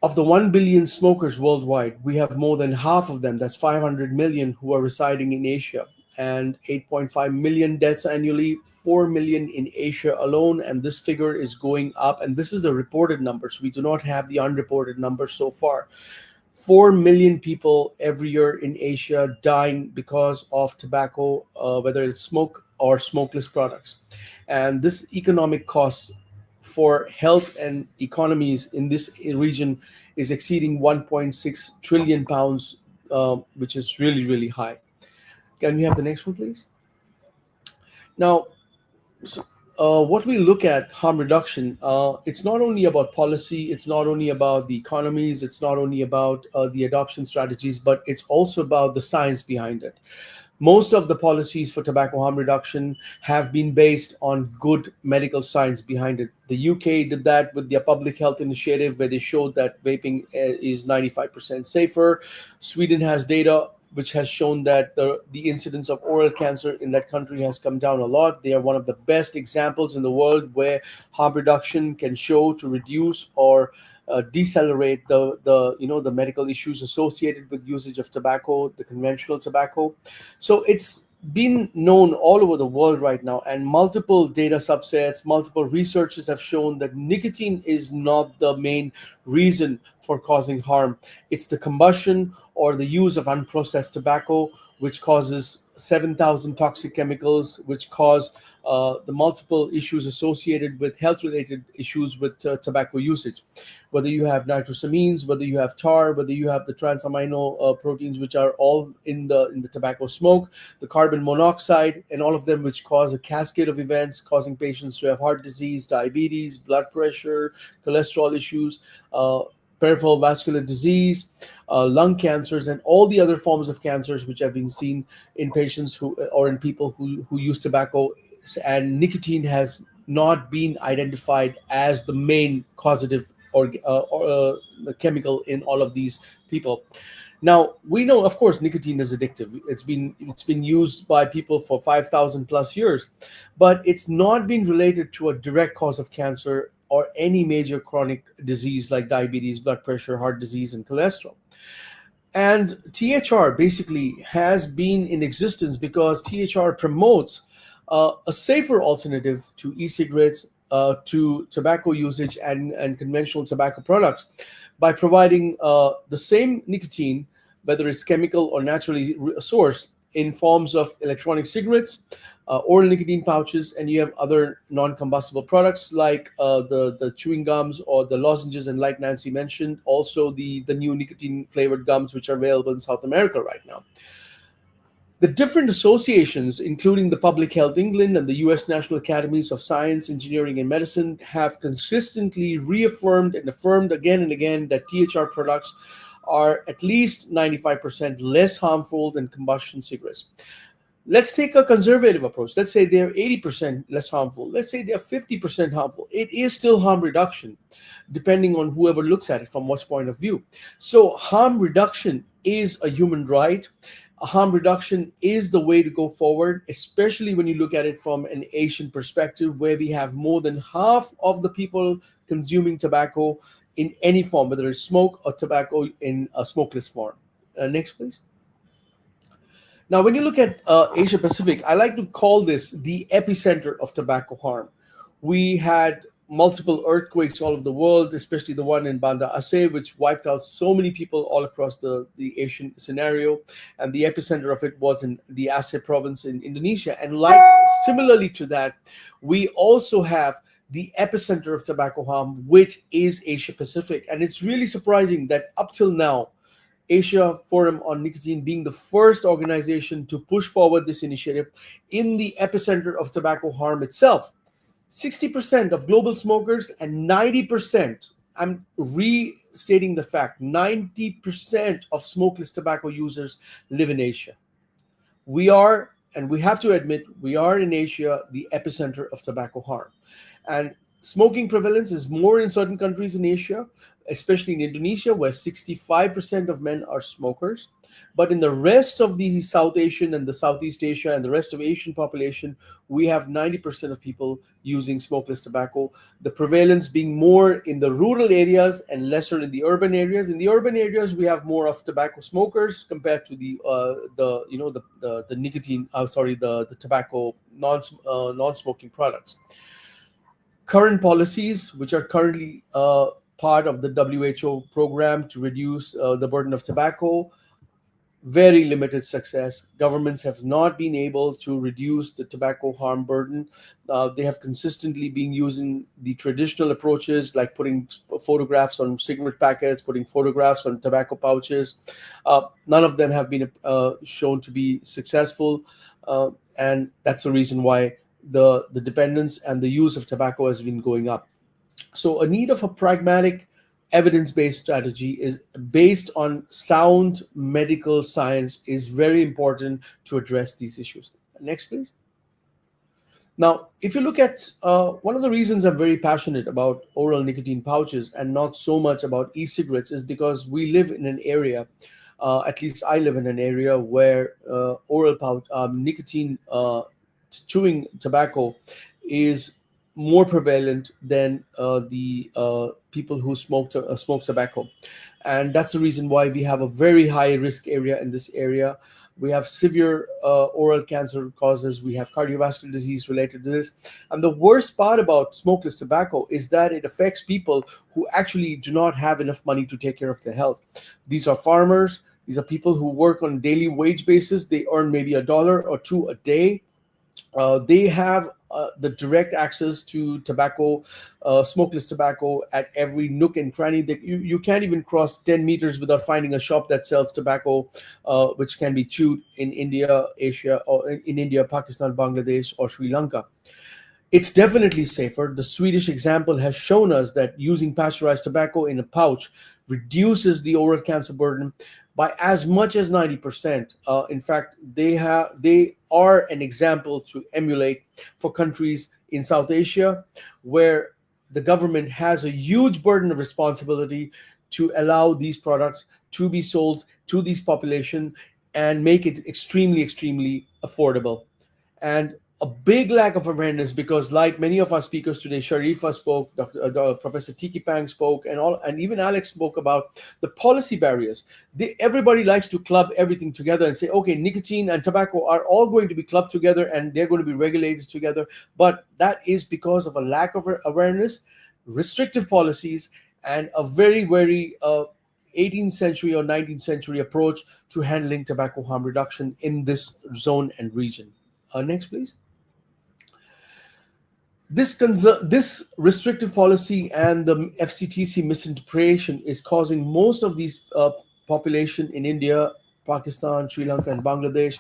of the 1 billion smokers worldwide, we have more than half of them, that's 500 million, who are residing in Asia, and 8.5 million deaths annually, 4 million in Asia alone. And this figure is going up. And this is the reported numbers. We do not have the unreported numbers so far. 4 million people every year in Asia dying because of tobacco, whether it's smoke or smokeless products. And this economic cost for health and economies in this region is exceeding 1.6 trillion pounds, which is really, really high. Can we have the next one, please? Now, so, what we look at harm reduction, it's not only about policy, it's not only about the economies, it's not only about the adoption strategies, but it's also about the science behind it. Most of the policies for tobacco harm reduction have been based on good medical science behind it. The UK did that with their public health initiative, where they showed that vaping is 95% safer. Sweden has data which has shown that the incidence of oral cancer in that country has come down a lot. They are one of the best examples in the world where harm reduction can show to reduce or decelerate the medical issues associated with usage of tobacco, the conventional tobacco. So it's been known all over the world right now, and multiple data subsets, multiple researchers have shown that nicotine is not the main reason for causing harm. It's the combustion or the use of unprocessed tobacco, which causes 7,000 toxic chemicals, which cause the multiple issues associated with health-related issues with tobacco usage. Whether you have nitrosamines, whether you have tar, whether you have the transamino proteins, which are all in the tobacco smoke, the carbon monoxide, and all of them, which cause a cascade of events, causing patients to have heart disease, diabetes, blood pressure, cholesterol issues, peripheral vascular disease, lung cancers, and all the other forms of cancers which have been seen in patients who or in people who use tobacco. And nicotine has not been identified as the main causative or the chemical in all of these people. Now we know, of course, nicotine is addictive. It's been used by people for 5,000 plus years, but it's not been related to a direct cause of cancer or any major chronic disease like diabetes, blood pressure, heart disease, and cholesterol. And THR basically has been in existence because THR promotes a safer alternative to e-cigarettes, to tobacco usage and conventional tobacco products by providing the same nicotine, whether it's chemical or naturally sourced, in forms of electronic cigarettes, oral nicotine pouches, and you have other non-combustible products like the chewing gums or the lozenges, and like Nancy mentioned, also the new nicotine flavored gums which are available in South America right now. The different associations, including the Public Health England and the US National Academies of Science, Engineering, and Medicine, have consistently reaffirmed and affirmed again and again that THR products are at least 95% less harmful than combustion cigarettes. Let's take a conservative approach. Let's say they're 80% less harmful. Let's say they're 50% harmful. It is still harm reduction, depending on whoever looks at it from what point of view. So, harm reduction is a human right. Harm reduction is the way to go forward, especially when you look at it from an Asian perspective, where we have more than half of the people consuming tobacco in any form, whether it's smoke or tobacco in a smokeless form. Next, please. Now, when you look at Asia Pacific, I like to call this the epicenter of tobacco harm. We had multiple earthquakes all over the world, especially the one in Banda Aceh, which wiped out so many people all across the Asian scenario. And the epicenter of it was in the Aceh province in Indonesia. And like similarly to that, we also have the epicenter of tobacco harm, which is Asia Pacific. And it's really surprising that up till now, Asia Forum on Nicotine being the first organization to push forward this initiative in the epicenter of tobacco harm itself. 60% of global smokers and 90%, I'm restating the fact, 90% of smokeless tobacco users live in Asia. We are, and we have to admit, we are in Asia the epicenter of tobacco harm. And smoking prevalence is more in certain countries in Asia, especially in Indonesia, where 65% of men are smokers. But in the rest of the South Asian and the Southeast Asia and the rest of Asian population, we have 90% of people using smokeless tobacco. The prevalence being more in the rural areas and lesser in the urban areas. In the urban areas, we have more of tobacco smokers compared to the nicotine. The tobacco non-smoking products. Current policies, which are currently part of the WHO program to reduce the burden of tobacco, very limited success. Governments have not been able to reduce the tobacco harm burden. They have consistently been using the traditional approaches like putting photographs on cigarette packets, putting photographs on tobacco pouches. None of them have been shown to be successful. And that's the reason why the dependence and the use of tobacco has been going up. So a need of a pragmatic evidence-based strategy is based on sound medical science is very important to address these issues. Next, please. Now, if you look at one of the reasons I'm very passionate about oral nicotine pouches and not so much about e-cigarettes is because we live in an area, at least I live in an area where oral pouch, nicotine chewing tobacco is more prevalent than the people who smoke tobacco. And that's the reason why we have a very high risk area in this area. We have severe oral cancer causes. We have cardiovascular disease related to this. And the worst part about smokeless tobacco is that it affects people who actually do not have enough money to take care of their health. These are farmers. These are people who work on a daily wage basis. They earn maybe $1 or $2 a day. They have the direct access to tobacco, smokeless tobacco at every nook and cranny. That you can't even cross 10 meters without finding a shop that sells tobacco, which can be chewed in India, Asia, or in India, Pakistan, Bangladesh, or Sri Lanka. It's definitely safer. The Swedish example has shown us that using pasteurized tobacco in a pouch reduces the oral cancer burden by as much as 90%. In fact, they are an example to emulate for countries in South Asia, where the government has a huge burden of responsibility to allow these products to be sold to these population and make it extremely, extremely affordable. And a big lack of awareness, because like many of our speakers today, Sharifa spoke, Professor Tiki Pang spoke, and even Alex spoke about the policy barriers. Everybody likes to club everything together and say, okay, nicotine and tobacco are all going to be clubbed together and they're going to be regulated together. But that is because of a lack of awareness, restrictive policies, and a very, very 18th century or 19th century approach to handling tobacco harm reduction in this zone and region. Next, please. This restrictive policy and the FCTC misinterpretation is causing most of these population in India, Pakistan, Sri Lanka, and Bangladesh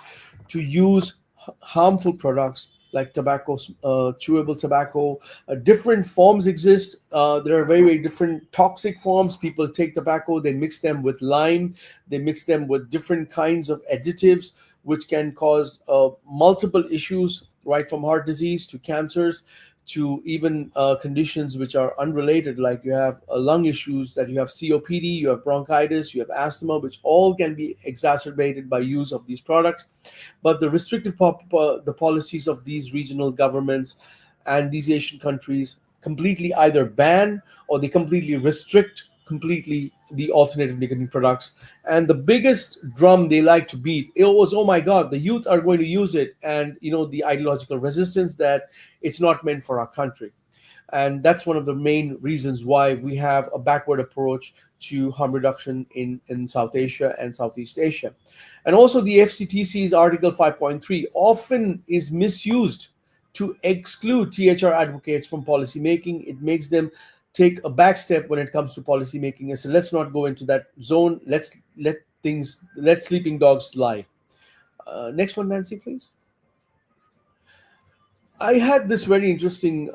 to use harmful products like tobacco, chewable tobacco. Different forms exist. There are very, very different toxic forms. People take tobacco, they mix them with lime, they mix them with different kinds of additives, which can cause multiple issues, right from heart disease to cancers to even conditions which are unrelated, like you have lung issues, that you have COPD, you have bronchitis, you have asthma, which all can be exacerbated by use of these products. But the the policies of these regional governments and these Asian countries completely either ban or they completely restrict completely the alternative nicotine products. And the biggest drum they like to beat, it was, oh my god, the youth are going to use it, and the ideological resistance that it's not meant for our country. And that's one of the main reasons why we have a backward approach to harm reduction in South Asia and Southeast Asia. And also the FCTC's Article 5.3 often is misused to exclude THR advocates from policy making. It makes them take a back step when it comes to policy making. And so let's not go into that zone. Let sleeping dogs lie. Next one, Nancy, please. I had this very interesting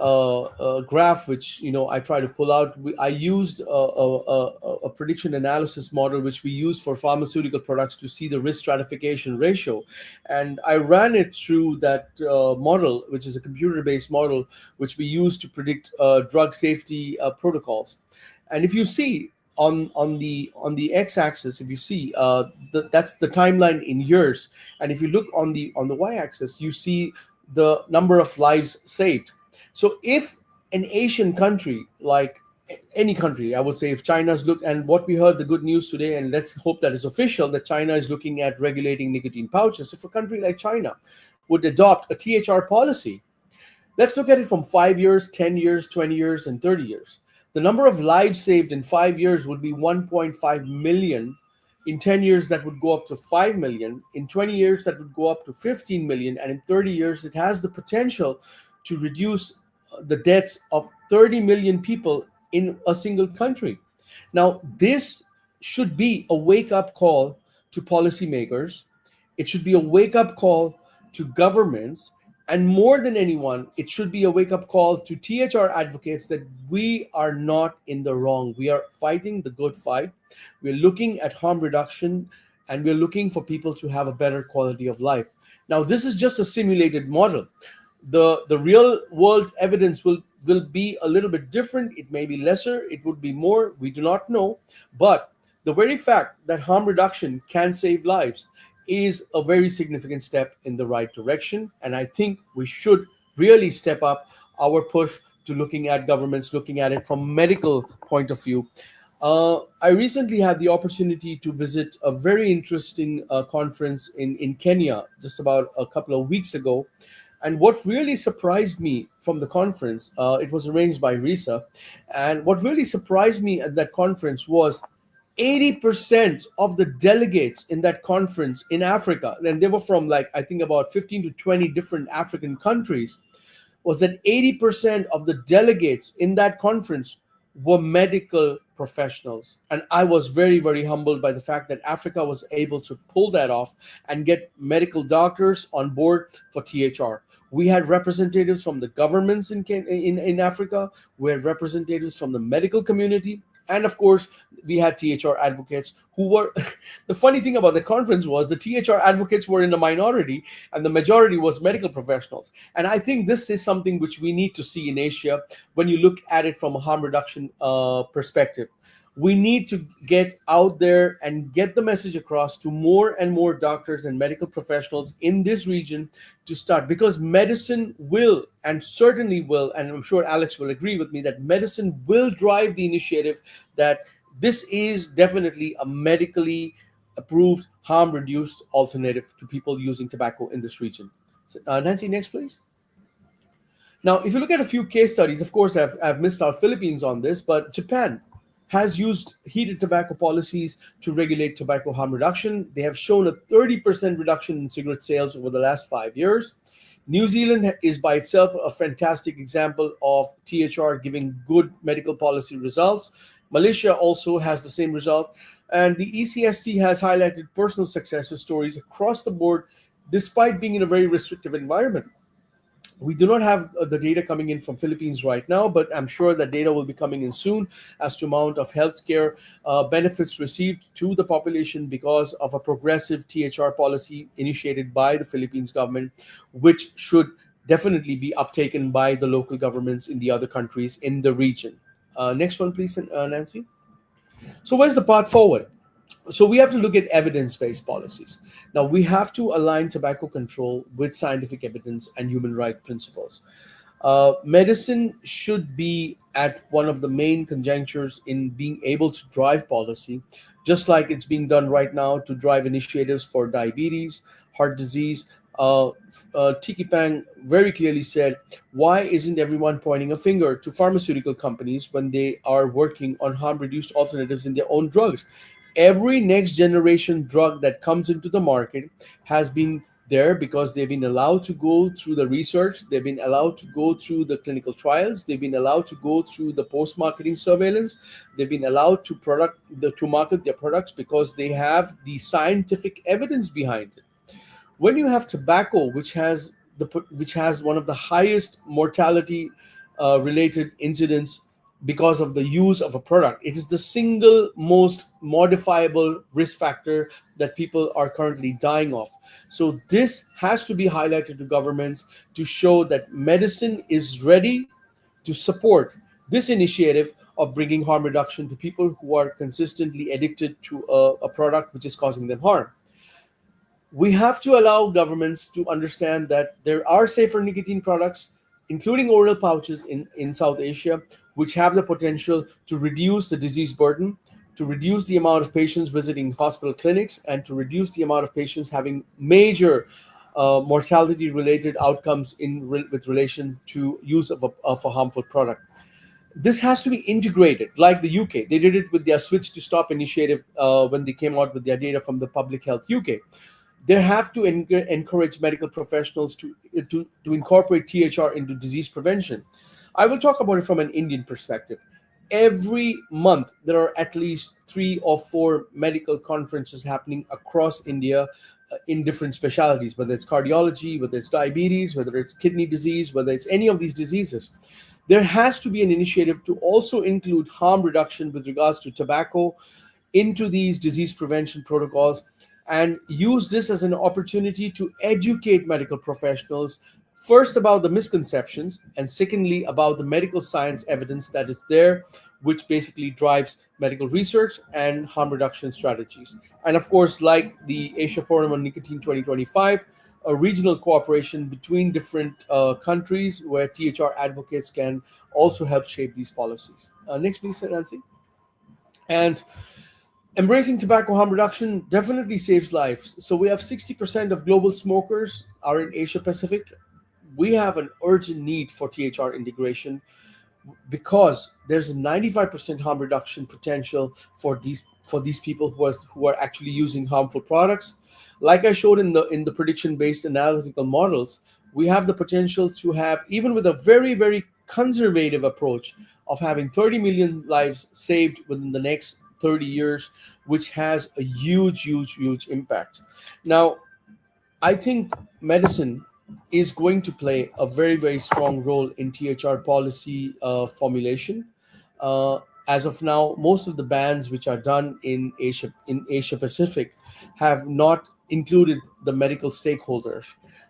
graph, which I try to pull out. I used a prediction analysis model, which we use for pharmaceutical products to see the risk stratification ratio, and I ran it through that model, which is a computer-based model, which we use to predict drug safety protocols. And if you see on the x-axis, if you see that's the timeline in years, and if you look on the y-axis, you see the number of lives saved. So if an Asian country, like any country, I would say, if China's look, and what we heard the good news today, and let's hope that is official, that China is looking at regulating nicotine pouches. If a country like China would adopt a THR policy, let's look at it from 5 years, 10 years, 20 years, and 30 years. The number of lives saved in 5 years would be 1.5 million. In 10 years, that would go up to 5 million. In 20 years, that would go up to 15 million. And in 30 years, it has the potential to reduce the deaths of 30 million people in a single country. Now, this should be a wake up call to policymakers. It should be a wake up call to governments. And more than anyone, it should be a wake up call to THR advocates that we are not in the wrong. We are fighting the good fight. We're looking at harm reduction, and we're looking for people to have a better quality of life. Now, this is just a simulated model. The real world evidence will be a little bit different. It may be lesser, it would be more, we do not know. But the very fact that harm reduction can save lives is a very significant step in the right direction. And I think we should really step up our push to looking at governments, looking at it from medical point of view. I recently had the opportunity to visit a very interesting conference in Kenya just about a couple of weeks ago. And what really surprised me from the conference, it was arranged by RISA, and what really surprised me at that conference was 80% of the delegates in that conference in Africa, and they were from, like, I think about 15 to 20 different African countries, was that 80% of the delegates in that conference were medical professionals. And I was very, very humbled by the fact that Africa was able to pull that off and get medical doctors on board for THR. We had representatives from the governments in Africa. We had representatives from the medical community. And of course, we had THR advocates who were, the funny thing about the conference was the THR advocates were in the minority and the majority was medical professionals. And I think this is something which we need to see in Asia when you look at it from a harm reduction perspective. We need to get out there and get the message across to more and more doctors and medical professionals in this region to start, because medicine will, and certainly will, and I'm sure Alex will agree with me, that medicine will drive the initiative that this is definitely a medically approved harm reduced alternative to people using tobacco in this region. Nancy, next please. Now, if you look at a few case studies, of course, I've missed out Philippines on this, but Japan. has used heated tobacco policies to regulate tobacco harm reduction. They have shown a 30% reduction in cigarette sales over the last 5 years. New Zealand is by itself a fantastic example of THR giving good medical policy results. Malaysia also has the same result. And the ECST has highlighted personal success stories across the board despite being in a very restrictive environment. We do not have the data coming in from Philippines right now, but I'm sure that data will be coming in soon as to amount of healthcare benefits received to the population because of a progressive THR policy initiated by the Philippines government, which should definitely be uptaken by the local governments in the other countries in the region. Next one, please, Nancy. So, where's the path forward? So we have to look at evidence-based policies. Now we have to align tobacco control with scientific evidence and human rights principles. Medicine should be at one of the main conjunctures in being able to drive policy, just like it's being done right now to drive initiatives for diabetes, heart disease. Tiki Pang very clearly said, why isn't everyone pointing a finger to pharmaceutical companies when they are working on harm reduced alternatives in their own drugs? Every next generation drug that comes into the market has been there because they've been allowed to go through the research, they've been allowed to go through the clinical trials, they've been allowed to go through the post-marketing surveillance, they've been allowed to market their products because they have the scientific evidence behind it. When you have tobacco, which has one of the highest mortality related incidents because of the use of a product, it is the single most modifiable risk factor that people are currently dying of. So this has to be highlighted to governments to show that medicine is ready to support this initiative of bringing harm reduction to people who are consistently addicted to a product which is causing them harm. We have to allow governments to understand that there are safer nicotine products, including oral pouches in South Asia, which have the potential to reduce the disease burden, to reduce the amount of patients visiting hospital clinics, and to reduce the amount of patients having major mortality related outcomes with relation to use of a harmful product. This has to be integrated, like the UK. They did it with their Switch to Stop initiative when they came out with their data from the Public Health UK. They have to encourage medical professionals to incorporate THR into disease prevention. I will talk about it from an Indian perspective. Every month, there are at least 3 or 4 medical conferences happening across India in different specialties, whether it's cardiology, whether it's diabetes, whether it's kidney disease, whether it's any of these diseases. There has to be an initiative to also include harm reduction with regards to tobacco into these disease prevention protocols and use this as an opportunity to educate medical professionals first about the misconceptions and secondly about the medical science evidence that is there, which basically drives medical research and harm reduction strategies. And of course, like the Asia Forum on Nicotine 2025, a regional cooperation between different countries where THR advocates can also help shape these policies. Next, please, Nancy. And embracing tobacco harm reduction definitely saves lives. So we have 60% of global smokers are in Asia Pacific. We have an urgent need for THR integration because there's a 95% harm reduction potential for these people who are actually using harmful products. Like I showed in the prediction based analytical models, we have the potential to have, even with a very very conservative approach, of having 30 million lives saved within the next 30 years, which has a huge impact. Now, I think medicine is going to play a very, very strong role in THR policy formulation. Uh, as of now, most of the bans which are done in Asia Pacific have not included the medical stakeholders.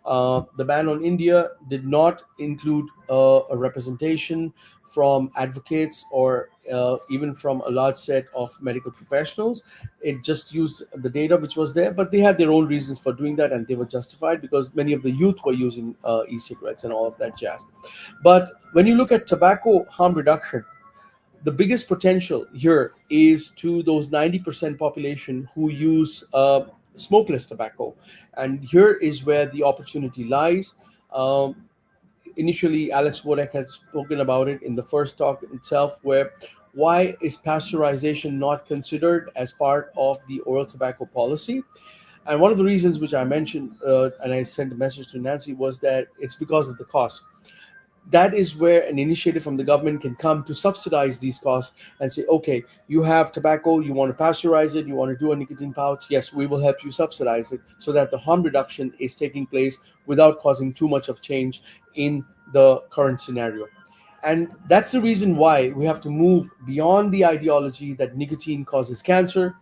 The ban on India did not include a representation from advocates or even from a large set of medical professionals. It just used the data which was there, but they had their own reasons for doing that, and they were justified because many of the youth were using e-cigarettes and all of that jazz. But when you look at tobacco harm reduction, the biggest potential here is to those 90% population who use smokeless tobacco, and here is where the opportunity lies. Initially, Alex Wodek had spoken about it in the first talk itself, where why is pasteurization not considered as part of the oral tobacco policy? And one of the reasons which I mentioned, and I sent a message to Nancy, was that it's because of the cost. That is where an initiative from the government can come to subsidize these costs and say, okay, you have tobacco, you want to pasteurize it, you want to do a nicotine pouch, yes, we will help you subsidize it so that the harm reduction is taking place without causing too much of change in the current scenario. And that's the reason why we have to move beyond the ideology that nicotine causes cancer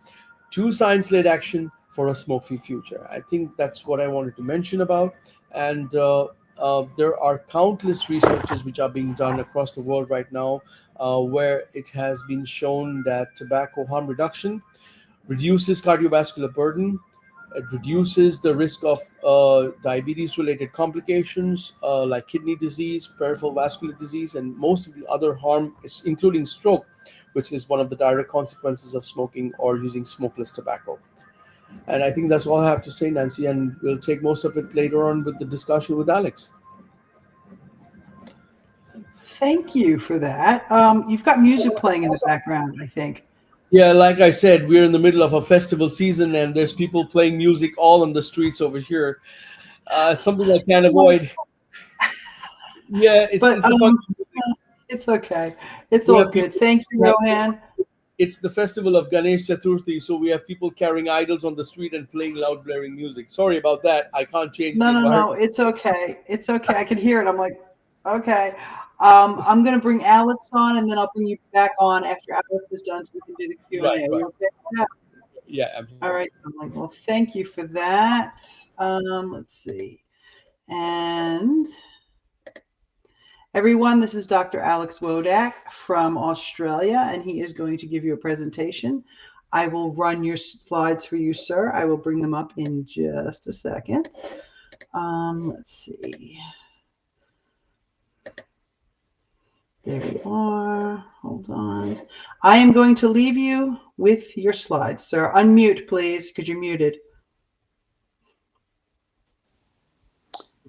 to science led action for a smoke free future. I think that's what I wanted to mention about. And there are countless researches which are being done across the world right now where it has been shown that tobacco harm reduction reduces cardiovascular burden. It reduces the risk of diabetes related complications like kidney disease, peripheral vascular disease, and most of the other harm, including stroke, which is one of the direct consequences of smoking or using smokeless tobacco. And I think that's all I have to say, Nancy, and we'll take most of it later on with the discussion with Alex. Thank you for that. You've got music playing in the background, I think. Yeah, like I said, we're in the middle of a festival season and there's people playing music all on the streets over here. It's something I can't avoid. Yeah, it's But it's a function. it's okay. It's We all have good. people. Thank you, Rohan. It's the festival of Ganesh Chaturthi, so we have people carrying idols on the street and playing loud, blaring music. Sorry about that. I can't change the No, no, no. environment. It's okay. It's okay. I can hear it. I'm like, okay. I'm gonna bring Alex on, and then I'll bring you back on after Alex is done, so we can do the Q&A. Right, Are right. you okay with that? Yeah, All absolutely. right. I'm like, well, thank you for that. Let's see. And everyone, this is Dr. Alex Wodak from Australia, and he is going to give you a presentation. I will run your slides for you, sir. I will bring them up in just a second. Let's see. There we are. Hold on. I am going to leave you with your slides, sir. Unmute, please, because you're muted.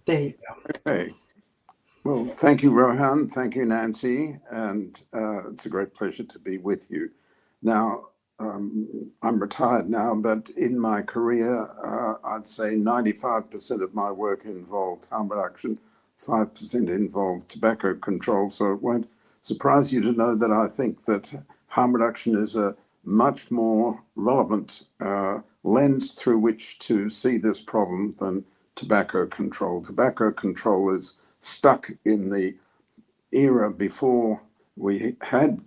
There you go. Okay. Well, thank you, Rohan. Thank you, Nancy. And it's a great pleasure to be with you. Now, I'm retired now, but in my career, I'd say 95% of my work involved harm reduction, 5% involved tobacco control. So it won't surprise you to know that I think that harm reduction is a much more relevant lens through which to see this problem than tobacco control. Tobacco control is stuck in the era before we had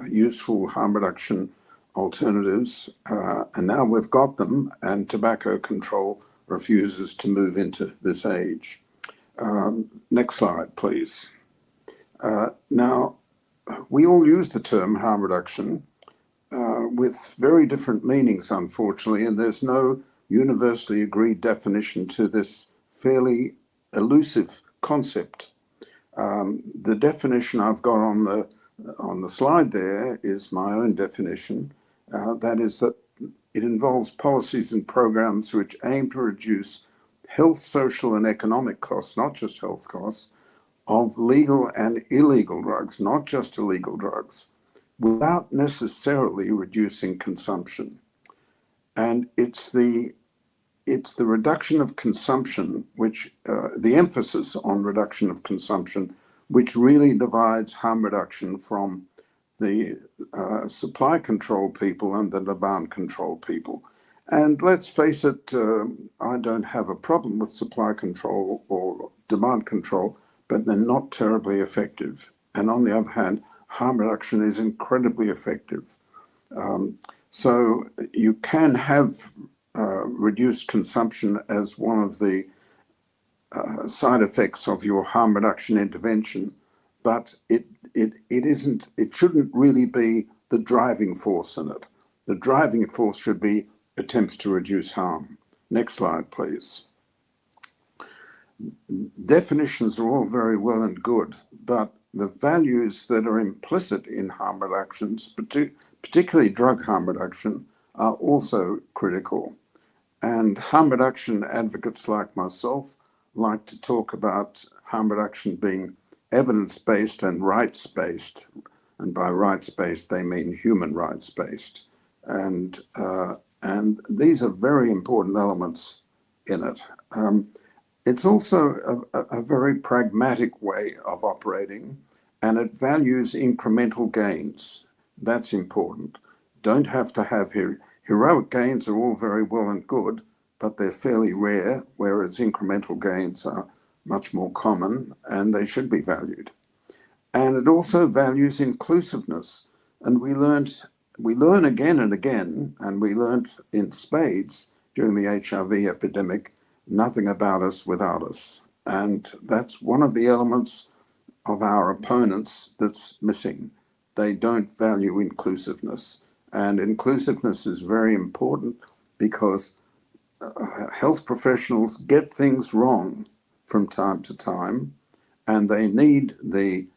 useful harm reduction alternatives, and now we've got them, and tobacco control refuses to move into this age. Next slide, please. Now, we all use the term harm reduction with very different meanings, unfortunately, and there's no universally agreed definition to this fairly elusive concept. The definition I've got on the slide there is my own definition. That is that it involves policies and programs which aim to reduce health, social, and economic costs, not just health costs, of legal and illegal drugs, not just illegal drugs, without necessarily reducing consumption. And it's the reduction of consumption, which the emphasis on reduction of consumption, which really divides harm reduction from the supply control people and the demand control people. And let's face it, I don't have a problem with supply control or demand control, but they're not terribly effective. And on the other hand, harm reduction is incredibly effective. So you can have reduced consumption as one of the side effects of your harm reduction intervention, but it shouldn't really be the driving force in it. The driving force should be attempts to reduce harm. Next slide, please. Definitions are all very well and good, but the values that are implicit in harm reductions, particularly drug harm reduction, are also critical. And harm reduction advocates like myself like to talk about harm reduction being evidence-based and rights-based. and by rights-based they mean human rights-based. And these are very important elements in it. It's also a very pragmatic way of operating, and it values incremental gains. That's important. Don't have to have heroic gains are all very well and good, but they're fairly rare, whereas incremental gains are much more common and they should be valued. And it also values inclusiveness. And we learn again and again, and we learned in spades during the HIV epidemic, nothing about us without us. And that's one of the elements of our opponents that's missing. They don't value inclusiveness. And inclusiveness is very important because health professionals get things wrong from time to time, and they need the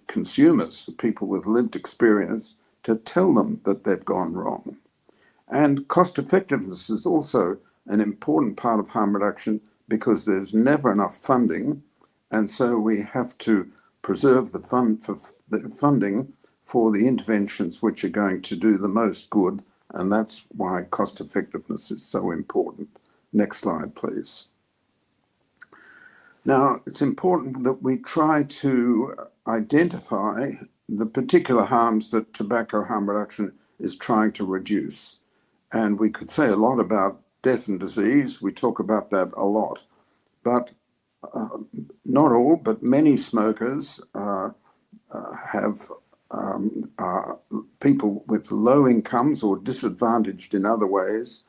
consumers, the people with lived experience, to tell them that they've gone wrong. And cost effectiveness is also an important part of harm reduction because there's never enough funding, and so we have to preserve the funding for the interventions which are going to do the most good, and that's why cost effectiveness is so important. Next slide, please. Now, it's important that we try to identify the particular harms that tobacco harm reduction is trying to reduce. And we could say a lot about death and disease. We talk about that a lot. But not all, but many smokers have people with low incomes or disadvantaged in other ways,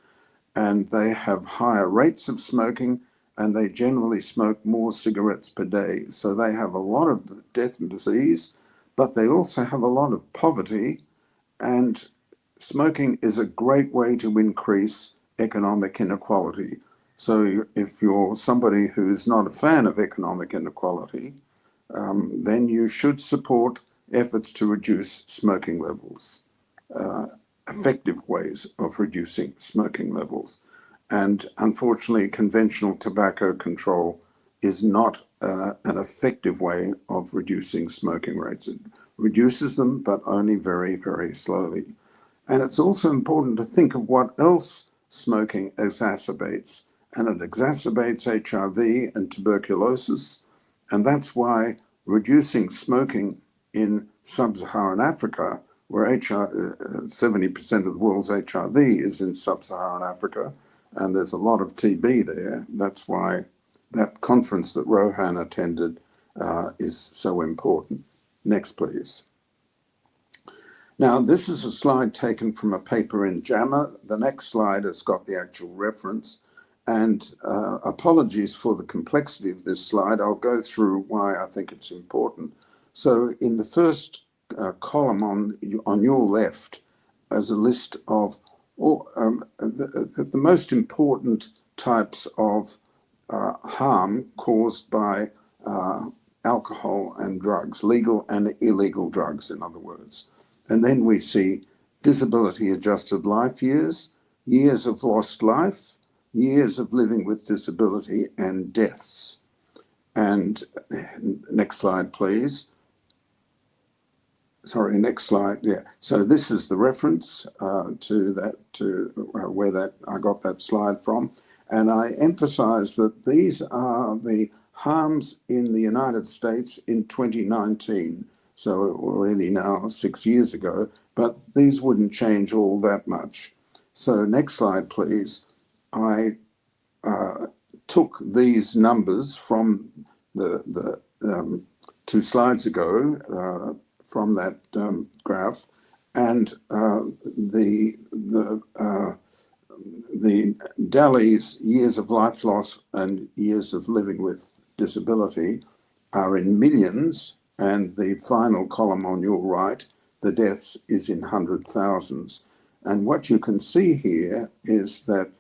and they have higher rates of smoking, and they generally smoke more cigarettes per day. So they have a lot of death and disease, but they also have a lot of poverty, and smoking is a great way to increase economic inequality. So if you're somebody who's not a fan of economic inequality, then you should support efforts to reduce smoking levels, effective ways of reducing smoking levels. And unfortunately, conventional tobacco control is not an effective way of reducing smoking rates. It reduces them, but only very, very slowly. And it's also important to think of what else smoking exacerbates. And it exacerbates HIV and tuberculosis. And that's why reducing smoking in sub-Saharan Africa, where 70% of the world's HIV is in sub-Saharan Africa, and there's a lot of TB there. That's why that conference that Rohan attended is so important. Next, please. Now, this is a slide taken from a paper in JAMA. The next slide has got the actual reference. And apologies for the complexity of this slide. I'll go through why I think it's important. So in the first column on your left is a list of the most important types of harm caused by alcohol and drugs, legal and illegal drugs, in other words. And then we see disability adjusted life years, years of lost life, years of living with disability, and deaths. And next slide, please. Sorry, next slide. Yeah. So this is the reference to where I got that slide from. And I emphasize that these are the harms in the United States in 2019. So already now 6 years ago, but these wouldn't change all that much. So next slide, please. I took these numbers from the 2 slides ago from that graph, and the DALY's years of life loss and years of living with disability are in millions, and the final column on your right, the deaths, is in 100,000s. And what you can see here is that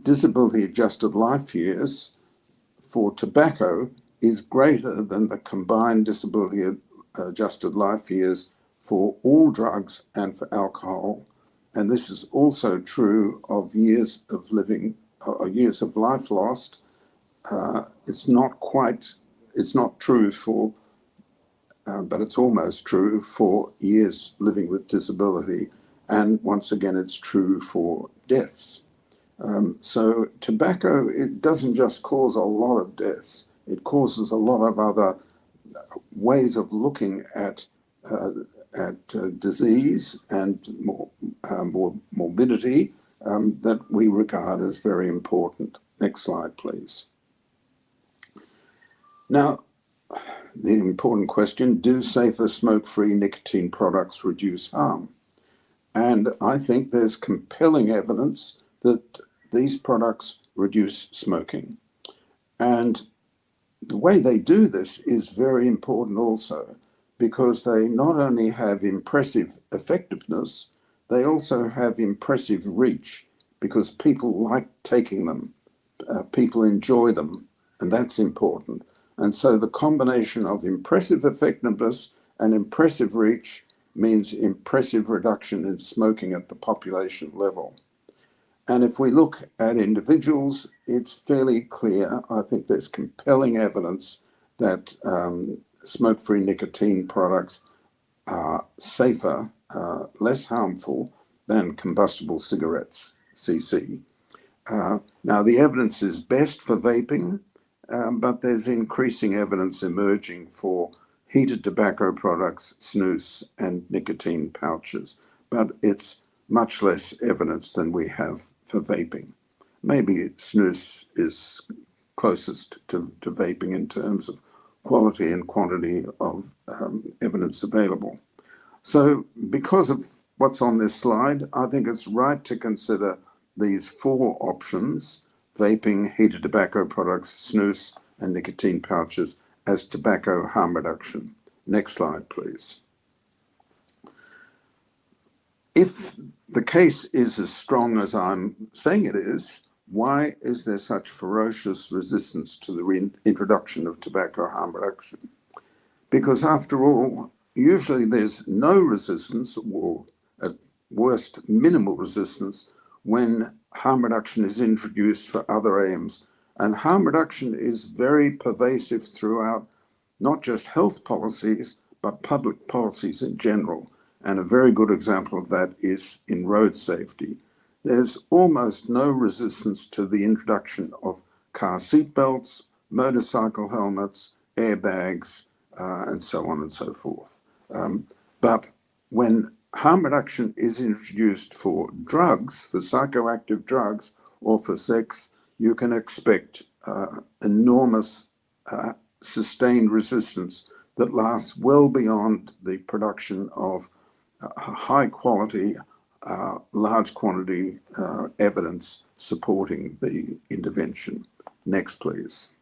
disability adjusted life years for tobacco is greater than the combined disability adjusted life years for all drugs and for alcohol. And this is also true of years of living, years of life lost. It's not true for but it's almost true for years living with disability. And once again, it's true for deaths. So tobacco, it doesn't just cause a lot of deaths, it causes a lot of other ways of looking at disease and more morbidity that we regard as very important. Next slide, please. Now, the important question, do safer smoke-free nicotine products reduce harm? And I think there's compelling evidence that these products reduce smoking. And the way they do this is very important also, because they not only have impressive effectiveness, they also have impressive reach, because people like taking them, people enjoy them, and that's important. And so the combination of impressive effectiveness and impressive reach means impressive reduction in smoking at the population level. And if we look at individuals, it's fairly clear. I think there's compelling evidence that smoke-free nicotine products are safer, less harmful than combustible cigarettes, CC. Now, the evidence is best for vaping, but there's increasing evidence emerging for heated tobacco products, snus, and nicotine pouches. But it's much less evidence than we have for vaping. Maybe snus is closest to vaping in terms of quality and quantity of evidence available. So because of what's on this slide, I think it's right to consider these four options, vaping, heated tobacco products, snus, and nicotine pouches, as tobacco harm reduction. Next slide, please. If the case is as strong as I'm saying it is, why is there such ferocious resistance to the reintroduction of tobacco harm reduction? Because after all, usually there's no resistance, or at worst minimal resistance, when harm reduction is introduced for other aims. And harm reduction is very pervasive throughout not just health policies, but public policies in general. And a very good example of that is in road safety. There's almost no resistance to the introduction of car seatbelts, motorcycle helmets, airbags, and so on and so forth. But when harm reduction is introduced for drugs, for psychoactive drugs, or for sex, you can expect enormous sustained resistance that lasts well beyond the production of high quality, large quantity evidence supporting the intervention. Next, please.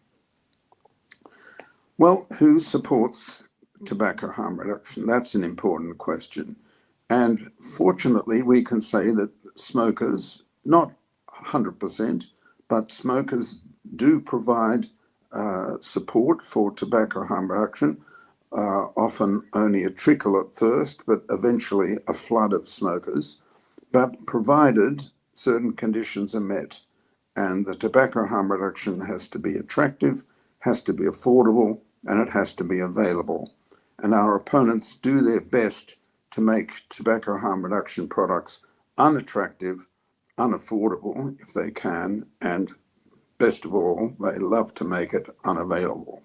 Well, who supports tobacco harm reduction? That's an important question. And fortunately, we can say that smokers, not 100%, but smokers do provide support for tobacco harm reduction, often only a trickle at first, but eventually a flood of smokers, but provided certain conditions are met. And the tobacco harm reduction has to be attractive, has to be affordable, and it has to be available. And our opponents do their best to make tobacco harm reduction products unattractive, unaffordable if they can, and best of all, they love to make it unavailable.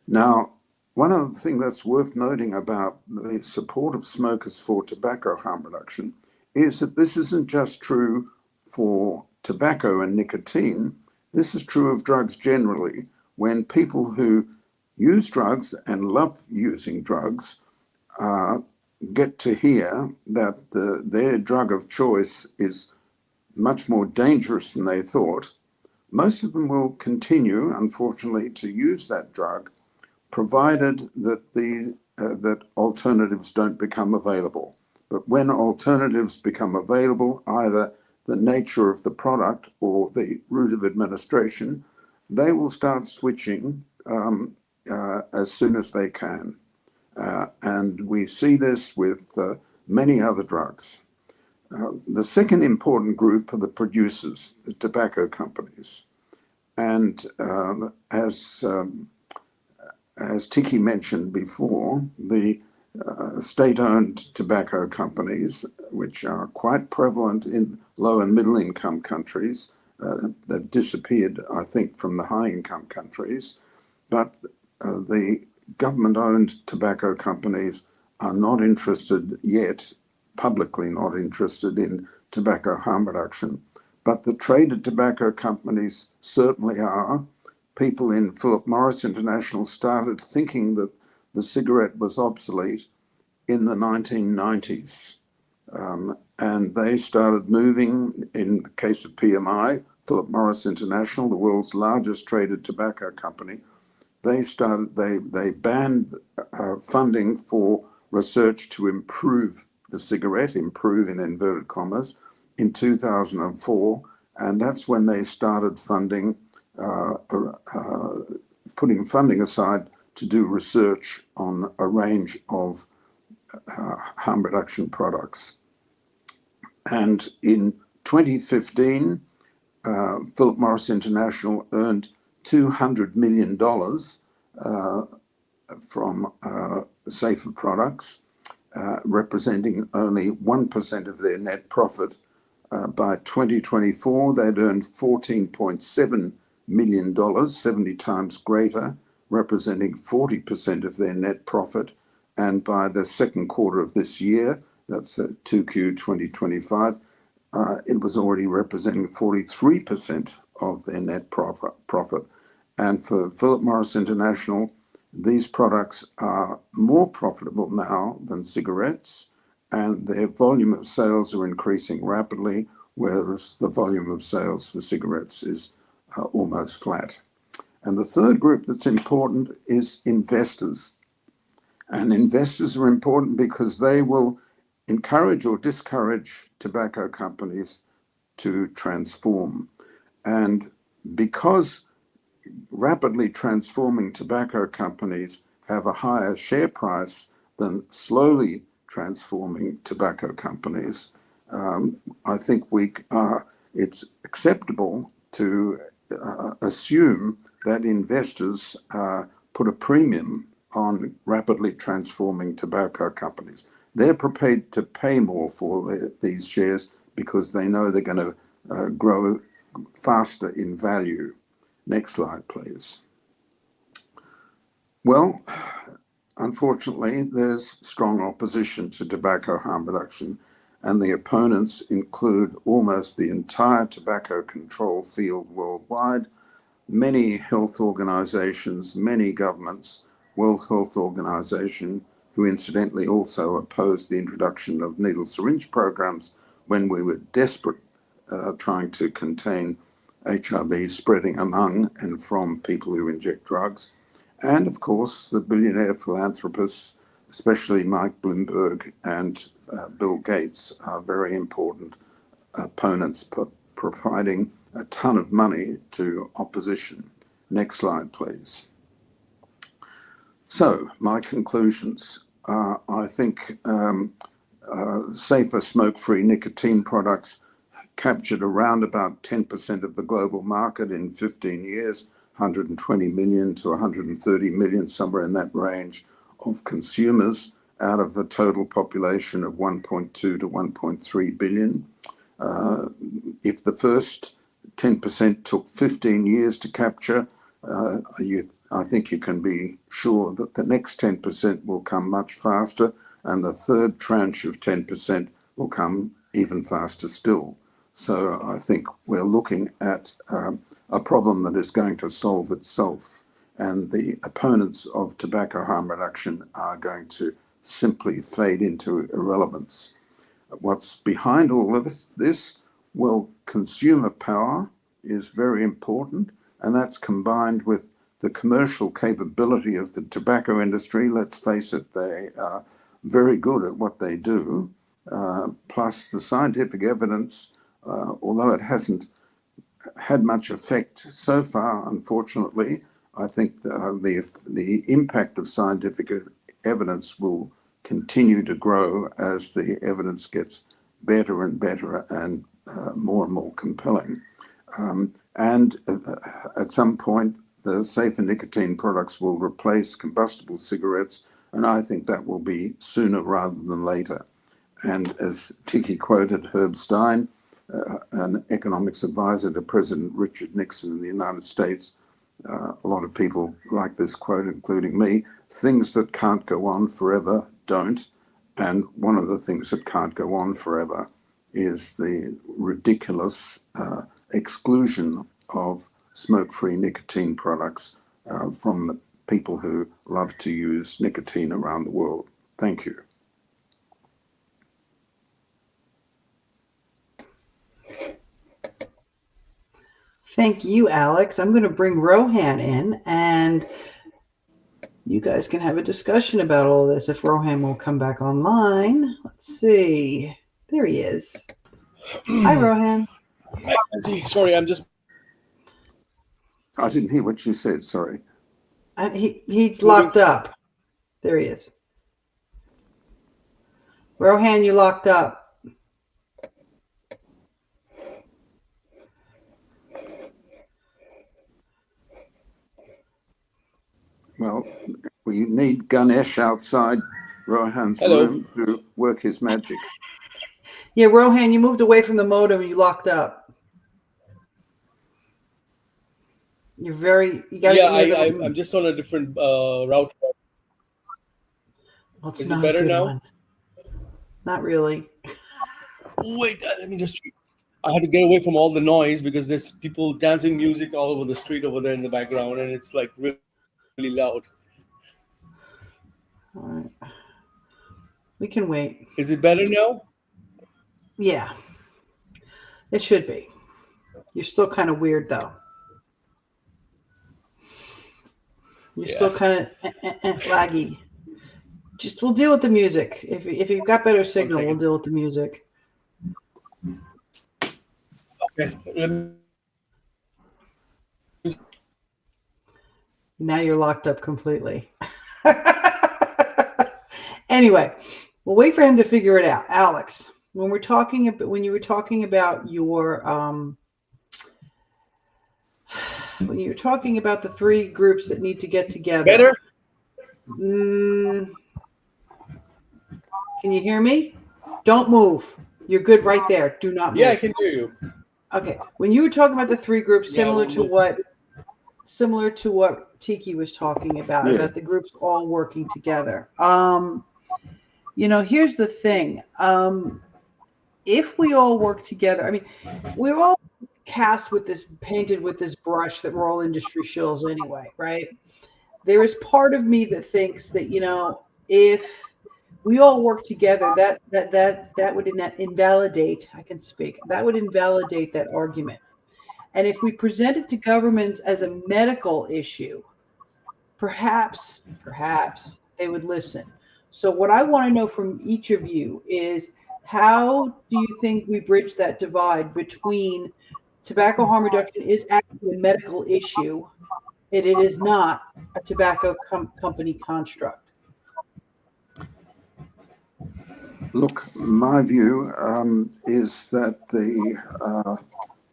Now, one other thing that's worth noting about the support of smokers for tobacco harm reduction is that this isn't just true for tobacco and nicotine. This is true of drugs generally. When people who use drugs and love using drugs get to hear that their drug of choice is much more dangerous than they thought, most of them will continue, unfortunately, to use that drug, provided that that alternatives don't become available. But when alternatives become available, either the nature of the product or the route of administration, they will start switching as soon as they can. And we see this with many other drugs. The second important group are the producers, the tobacco companies. And as as Tiki mentioned before, the state-owned tobacco companies, which are quite prevalent in low and middle income countries, they've disappeared, I think, from the high income countries, but the government-owned tobacco companies are not interested yet, publicly not interested in tobacco harm reduction. But the traded tobacco companies certainly are. People in Philip Morris International started thinking that the cigarette was obsolete in the 1990s. And they started moving, in the case of PMI, Philip Morris International, the world's largest traded tobacco company, they banned funding for research to improve the cigarette, improve in inverted commas, in 2004, and that's when they started putting funding aside to do research on a range of harm reduction products. And in 2015, Philip Morris International earned $200 million from safer products, representing only 1% of their net profit. By 2024, they'd earned $14.7 million, 70 times greater, representing 40% of their net profit. And by the second quarter of this year, that's 2Q 2025, it was already representing 43% of their net profit. And for Philip Morris International, these products are more profitable now than cigarettes, and their volume of sales are increasing rapidly, whereas the volume of sales for cigarettes is almost flat. And the third group that's important is investors. And investors are important because they will encourage or discourage tobacco companies to transform. And because rapidly transforming tobacco companies have a higher share price than slowly transforming tobacco companies, I think it's acceptable to assume that investors put a premium on rapidly transforming tobacco companies. They're prepared to pay more for these shares because they know they're going to grow faster in value. Next slide, please. Well, unfortunately, there's strong opposition to tobacco harm reduction, and the opponents include almost the entire tobacco control field worldwide, many health organizations, many governments, World Health Organization, who incidentally also opposed the introduction of needle syringe programs when we were desperate trying to contain HIV spreading among and from people who inject drugs. And of course, the billionaire philanthropists, especially Mike Bloomberg and Bill Gates, are very important opponents, providing a ton of money to opposition. Next slide, please. So, my conclusions. I think safer smoke-free nicotine products captured around about 10% of the global market in 15 years, 120 million to 130 million, somewhere in that range, of consumers out of a total population of 1.2 to 1.3 billion. If the first 10% took 15 years to capture, I think you can be sure that the next 10% will come much faster, and the third tranche of 10% will come even faster still. So I think we're looking at a problem that is going to solve itself, and the opponents of tobacco harm reduction are going to simply fade into irrelevance. What's behind all of this? Well, consumer power is very important, and that's combined with the commercial capability of the tobacco industry. Let's face it, they are very good at what they do, plus the scientific evidence, although it hasn't had much effect so far, unfortunately. I think the impact of scientific evidence will continue to grow as the evidence gets better and better and more compelling. And at some point, the safer nicotine products will replace combustible cigarettes, and I think that will be sooner rather than later. And as Tiki quoted Herb Stein, an economics advisor to President Richard Nixon in the United States, a lot of people like this quote, including me: things that can't go on forever don't. And one of the things that can't go on forever is the ridiculous exclusion of smoke-free nicotine products from people who love to use nicotine around the world. Thank you. Thank you, Alex. I'm going to bring Rohan in, and you guys can have a discussion about all this if Rohan will come back online. Let's see. There he is. Hi, Rohan. Sorry, I'm just. I didn't hear what you said, sorry. He's locked up. There he is. Rohan, you locked up. Well, we need Ganesh outside Rohan's room to work his magic. Yeah, Rohan, you moved away from the modem and you locked up. You're very. You gotta I'm just on a different route. Well, it's Is not it better a good now? one. Not really. Wait, let me just. I had to get away from all the noise because there's people dancing music all over the street over there in the background, and it's like really, really loud. All right. We can wait. Is it better now? Yeah. It should be. You're still kind of weird, though. You're still kind of laggy. Just we'll deal with the music. If you've got better signal, we'll deal with the music. Okay. Now you're locked up completely. Anyway, we'll wait for him to figure it out. Alex, when you were talking about your when you were talking about the three groups that need to get together. Better? Can you hear me? Don't move. You're good right there. Do not move. Yeah, I can hear you. Okay. When you were talking about the three groups, similar to what Tiki was talking about the groups all working together. Here's the thing. If we all work together, I mean, we're all painted with this brush that we're all industry shills anyway, right? There is part of me that thinks that, if we all work together, that would invalidate, I can speak, that would invalidate that argument. And if we present it to governments as a medical issue, perhaps they would listen. So what I want to know from each of you is, how do you think we bridge that divide between tobacco harm reduction is actually a medical issue, and it is not a tobacco company construct? Look, my view is that the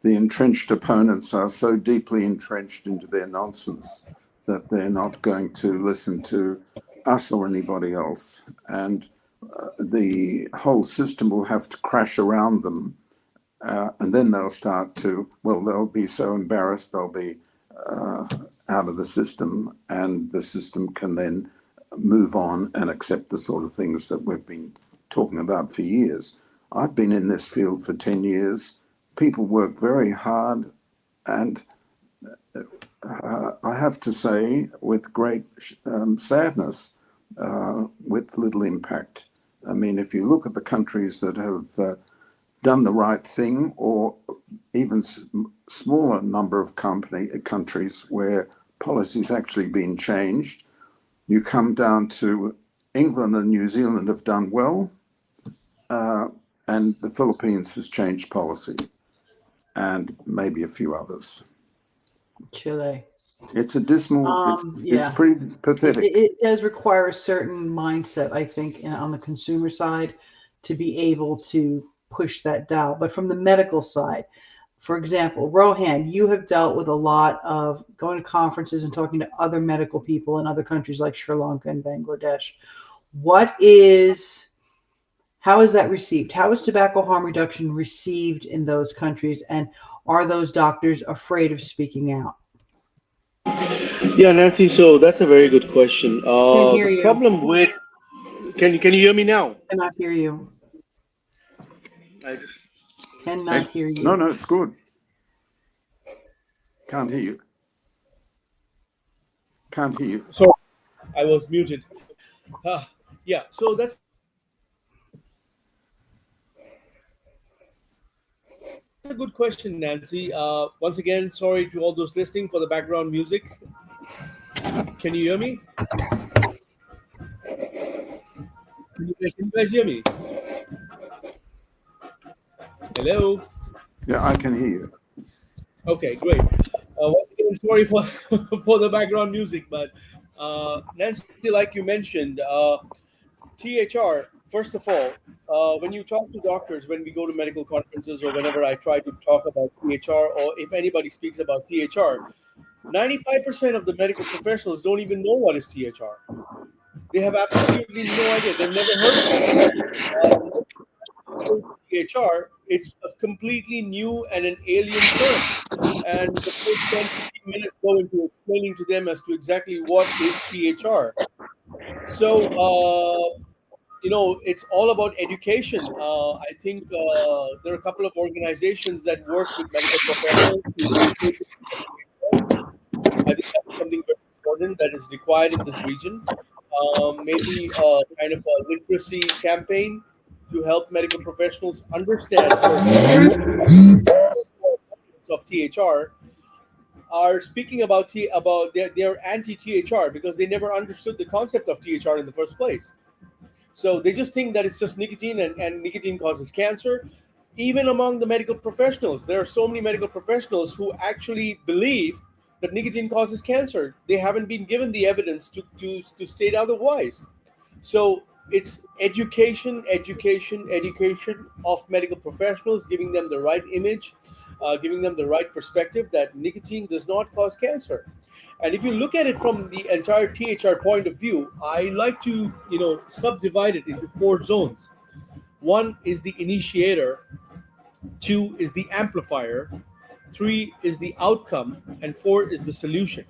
entrenched opponents are so deeply entrenched into their nonsense that they're not going to listen to us or anybody else. And the whole system will have to crash around them. And then they'll start to, they'll be so embarrassed, they'll be out of the system, and the system can then move on and accept the sort of things that we've been talking about for years. I've been in this field for 10 years. People work very hard, and I have to say, with great sadness, with little impact. I mean, if you look at the countries that have done the right thing, or even smaller number of countries where policy's actually been changed, you come down to England and New Zealand have done well, and the Philippines has changed policy, and maybe a few others. Chile. It's a dismal, it's pretty pathetic. It does require a certain mindset, I think, on the consumer side to be able to push that dial. But from the medical side, For example, Rohan, you have dealt with a lot of going to conferences and talking to other medical people in other countries like Sri Lanka and Bangladesh. How is that received? How is tobacco harm reduction received in those countries? And are those doctors afraid of speaking out? Yeah, Nancy. So that's a very good question. Can't hear The you. problem with can you hear me now? Cannot hear you. I just, Cannot hear No, you. no, it's good. Can't hear you. Can't hear you. sorry, I was muted. Uh, yeah. So that's a good question, Nancy. Once again, sorry to all those listening for the background music. Can you hear me? Can you guys hear me? Hello. Yeah, I can hear you. Okay, great. Once again, sorry for for the background music, but Nancy, like you mentioned, THR. First of all, when you talk to doctors, when we go to medical conferences, or whenever I try to talk about THR, or if anybody speaks about THR, 95% of the medical professionals don't even know what is THR. They have absolutely no idea. They've never heard of it. THR, it's a completely new and an alien term. And the first 10, 15 minutes go into explaining to them as to exactly what is THR. So, it's all about education. I think there are a couple of organizations that work with medical professionals to educate them about THR. I think that's something very important that is required in this region. Maybe kind of a literacy campaign to help medical professionals understand first of all what of THR are speaking about about their anti THR because they never understood the concept of THR in the first place. So they just think that it's just nicotine and nicotine causes cancer. Even among the medical professionals, there are so many medical professionals who actually believe that nicotine causes cancer. They haven't been given the evidence to state otherwise. So it's education, education, education of medical professionals, giving them the right image, giving them the right perspective that nicotine does not cause cancer. And if you look at it from the entire THR point of view, I like to subdivide it into four zones. One is the initiator, two is the amplifier, three is the outcome, and four is the solution.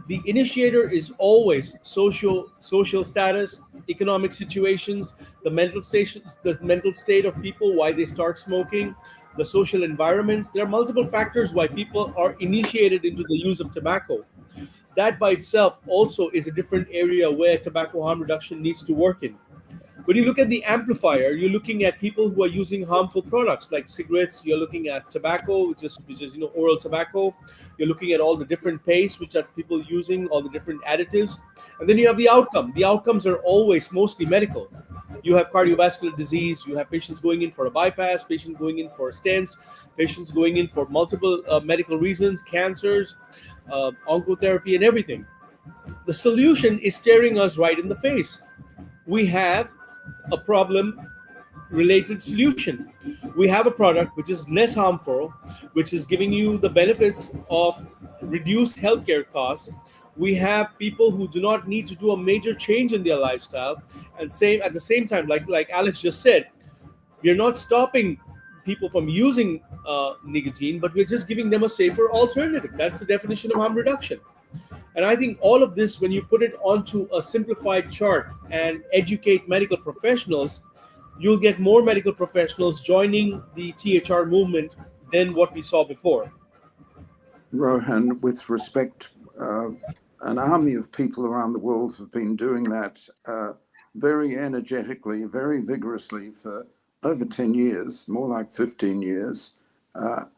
The initiator is always social status, economic situations, the mental state of people, why they start smoking, the social environments. There are multiple factors why people are initiated into the use of tobacco. That by itself also is a different area where tobacco harm reduction needs to work in. When you look at the amplifier, you're looking at people who are using harmful products like cigarettes. You're looking at tobacco, which is oral tobacco. You're looking at all the different pastes which are people using, all the different additives, and then you have the outcome. The outcomes are always mostly medical. You have cardiovascular disease. You have patients going in for a bypass, patients going in for stents, patients going in for multiple medical reasons, cancers, oncotherapy, and everything. The solution is staring us right in the face. We have a problem related solution. We have a product which is less harmful, which is giving you the benefits of reduced healthcare costs. We have people who do not need to do a major change in their lifestyle, and same at the same time, like Alex just said, we are not stopping people from using nicotine, but we're just giving them a safer alternative. That's the definition of harm reduction. And I think all of this, when you put it onto a simplified chart and educate medical professionals, you'll get more medical professionals joining the THR movement than what we saw before. Rohan, with respect, an army of people around the world have been doing that very energetically, very vigorously for over 10 years, more like 15 years.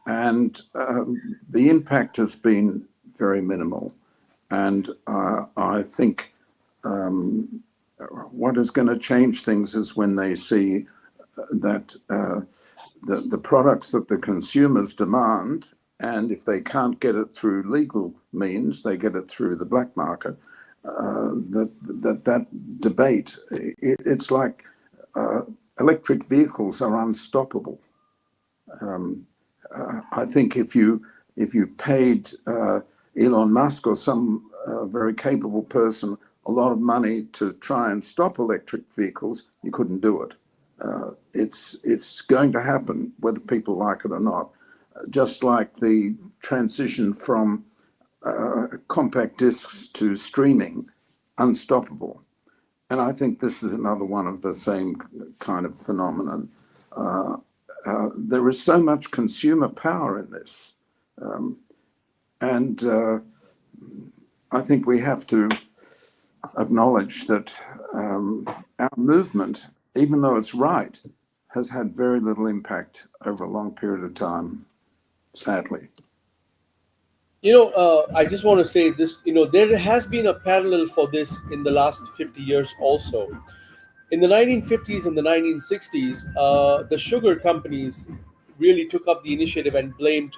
And the impact has been very minimal. And I think what is going to change things is when they see that the products that the consumers demand, and if they can't get it through legal means, they get it through the black market. That debate, it's like electric vehicles are unstoppable. I think if you paid Elon Musk or some very capable person a lot of money to try and stop electric vehicles, you couldn't do it. It's going to happen whether people like it or not. Just like the transition from compact discs to streaming, unstoppable. And I think this is another one of the same kind of phenomenon. There is so much consumer power in this. And I think we have to acknowledge that our movement, even though it's right, has had very little impact over a long period of time, sadly. I just want to say this. There has been a parallel for this in the last 50 years also. In the 1950s and the 1960s, the sugar companies really took up the initiative and blamed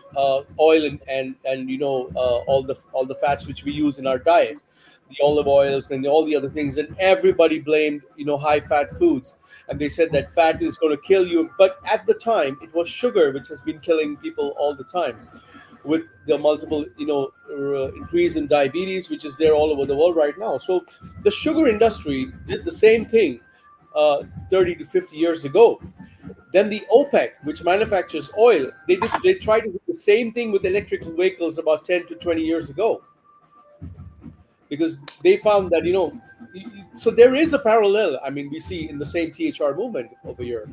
oil and all the fats which we use in our diet, the olive oils and all the other things, and everybody blamed high fat foods, and they said that fat is going to kill you. But at the time, it was sugar which has been killing people all the time, with the multiple increase in diabetes which is there all over the world right now. So the sugar industry did the same thing 30 to 50 years ago. Then the OPEC, which manufactures oil, they tried to do the same thing with electrical vehicles about 10 to 20 years ago, because they found that so there is a parallel. I mean, we see in the same THR movement over here.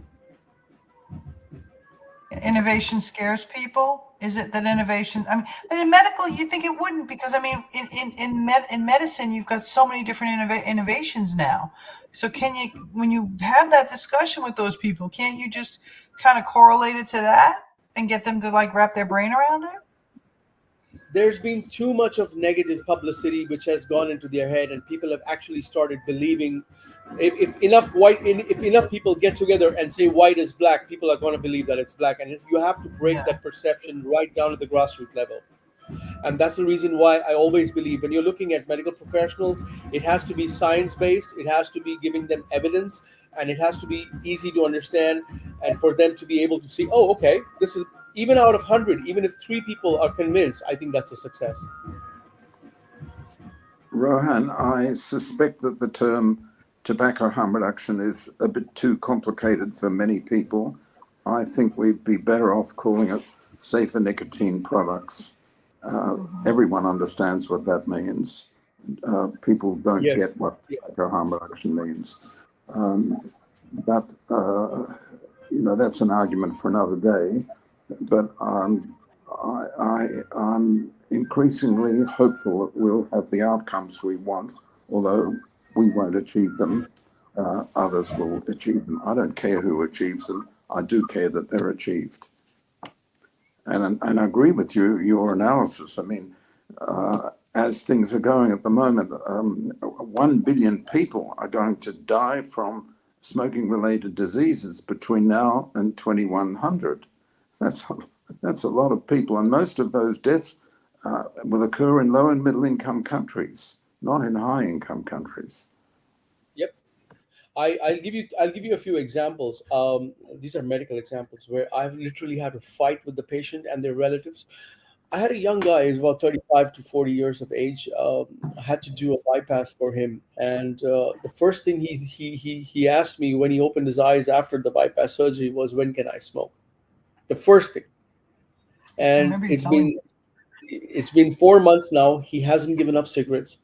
Innovation scares people? Is it that innovation? I mean, but in medical, you think it wouldn't, because I mean, in medicine, you've got so many different innovations now. So can you, when you have that discussion with those people, can't you just kind of correlate it to that and get them to like wrap their brain around it? There's been too much of negative publicity which has gone into their head, and people have actually started believing if enough people get together and say white is black, people are going to believe that it's black. And you have to break that perception right down at the grassroots level. And that's the reason why I always believe when you're looking at medical professionals, it has to be science based, it has to be giving them evidence, and it has to be easy to understand, and for them to be able to see, oh, okay, this is, even out of 100, even if 3 people are convinced, I think that's a success. Rohan, I suspect that the term tobacco harm reduction is a bit too complicated for many people. I think we'd be better off calling it safer nicotine products. Everyone understands what that means. People don't get what tobacco harm reduction means. But that's an argument for another day. But I'm increasingly hopeful that we'll have the outcomes we want, although we won't achieve them. Others will achieve them. I don't care who achieves them. I do care that they're achieved. And I agree with your analysis. I mean, as things are going at the moment, 1 billion people are going to die from smoking-related diseases between now and 2100. That's a lot of people, and most of those deaths will occur in low and middle-income countries, not in high-income countries. Yep. I'll give you a few examples. These are medical examples where I've literally had to fight with the patient and their relatives. I had a young guy, he's about 35 to 40 years of age. I had to do a bypass for him, and the first thing he asked me when he opened his eyes after the bypass surgery was, "When can I smoke?" The first thing. And it's been 4 months now. He hasn't given up cigarettes.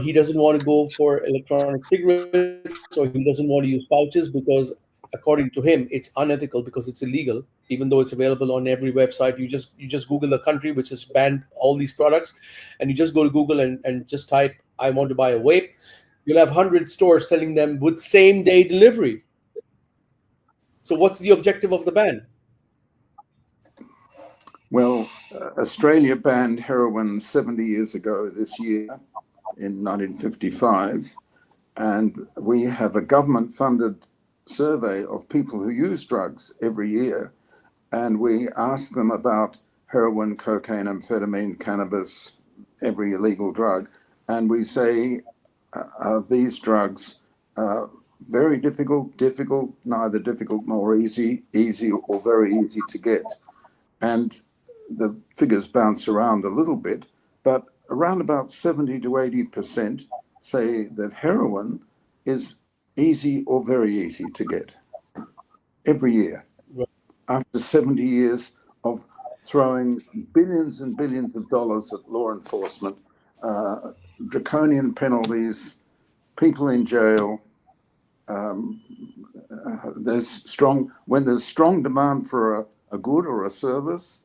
He doesn't want to go for electronic cigarettes, or he doesn't want to use pouches because, according to him, it's unethical because it's illegal. Even though it's available on every website, you just Google the country which has banned all these products, and you just go to Google and just type, "I want to buy a vape." You'll have 100 stores selling them with same day delivery. So what's the objective of the ban? Well, Australia banned heroin 70 years ago this year, in 1955, and we have a government-funded survey of people who use drugs every year, and we ask them about heroin, cocaine, amphetamine, cannabis, every illegal drug, and we say these drugs are very difficult, neither difficult nor easy or very easy to get. and the figures bounce around a little bit, but around about 70 to 80% say that heroin is easy or very easy to get every year. Right. After 70 years of throwing billions and billions of dollars at law enforcement, draconian penalties, people in jail, when there's strong demand for a good or a service,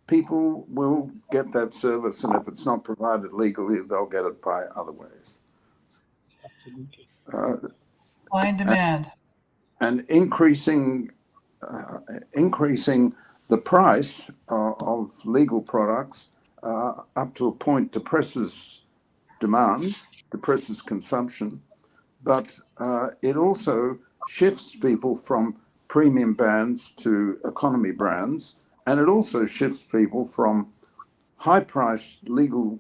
people will get that service, and if it's not provided legally, they'll get it by other ways. Absolutely. Supply and demand. And increasing the price of legal products up to a point depresses demand, depresses consumption, but it also shifts people from premium brands to economy brands, and it also shifts people from high-priced legal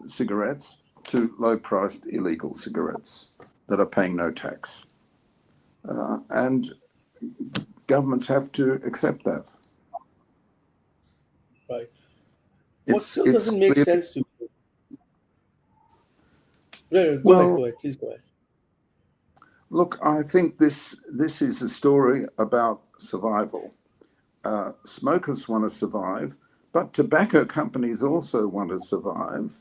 cigarettes to low-priced illegal cigarettes that are paying no tax. And governments have to accept that. Right. What It's still doesn't make really, sense to me. No, well, go ahead, please go ahead. look, I think this is a story about survival. Smokers want to survive, but tobacco companies also want to survive,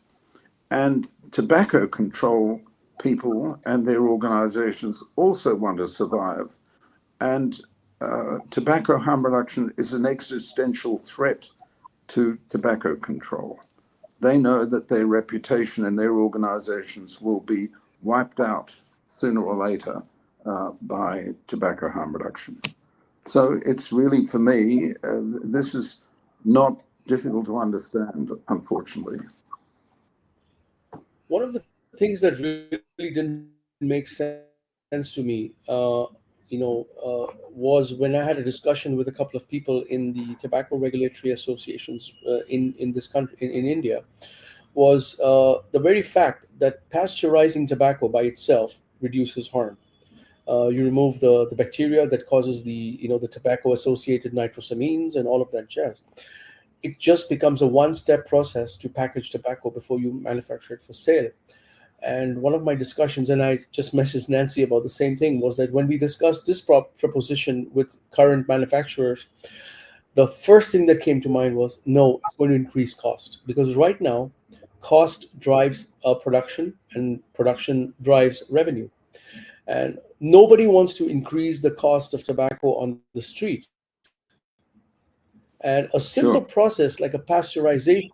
and tobacco control people and their organizations also want to survive. And tobacco harm reduction is an existential threat to tobacco control. They know that their reputation and their organizations will be wiped out sooner or later by tobacco harm reduction. So it's really, for me, this is not difficult to understand, unfortunately. One of the things that really didn't make sense to me, was when I had a discussion with a couple of people in the tobacco regulatory associations in this country, in India, was the very fact that pasteurizing tobacco by itself reduces harm. You remove the bacteria that causes the tobacco associated nitrosamines and all of that jazz. It just becomes a one step process to package tobacco before you manufacture it for sale. And one of my discussions, and I just messaged Nancy about the same thing, was that when we discussed this proposition with current manufacturers, the first thing that came to mind was no, it's going to increase cost, because right now cost drives production, and production drives revenue. And nobody wants to increase the cost of tobacco on the street. And a simple process Sure. like a pasteurization,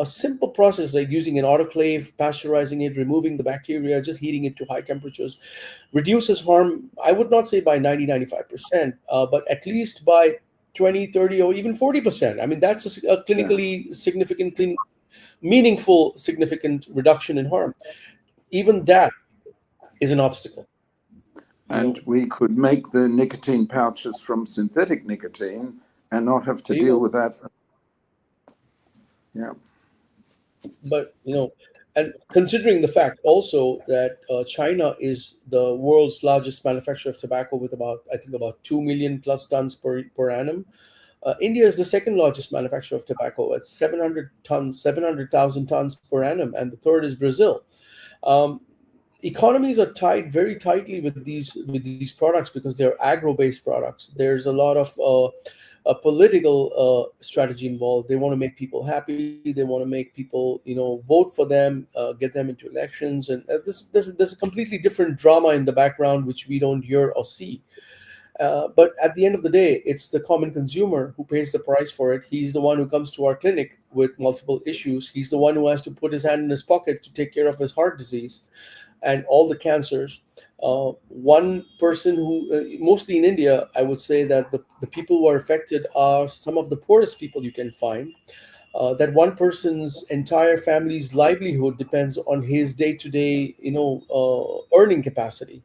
a simple process like using an autoclave, pasteurizing it, removing the bacteria, just heating it to high temperatures, reduces harm, I would not say by 90-95%, but at least by 20, 30, or even 40%. I mean, that's a Yeah. clinically significant, meaningful, significant reduction in harm. Even that is an obstacle. You And know, we could make the nicotine pouches from synthetic nicotine and not have to there you deal go. with that. Yeah. But and considering the fact also that China is the world's largest manufacturer of tobacco with about 2 million plus tons per annum. India is the second largest manufacturer of tobacco at 700,000 tons per annum, and the third is Brazil. Um, Economies are tied very tightly with these products because they're agro-based products. There's a lot of a political strategy involved. They want to make people happy. They want to make people vote for them, get them into elections, and there's a completely different drama in the background which we don't hear or see. But at the end of the day, it's the common consumer who pays the price for it. He's the one who comes to our clinic with multiple issues. He's the one who has to put his hand in his pocket to take care of his heart disease and all the cancers. One person who, mostly in India, I would say that the people who are affected are some of the poorest people you can find. That one person's entire family's livelihood depends on his day-to-day, earning capacity.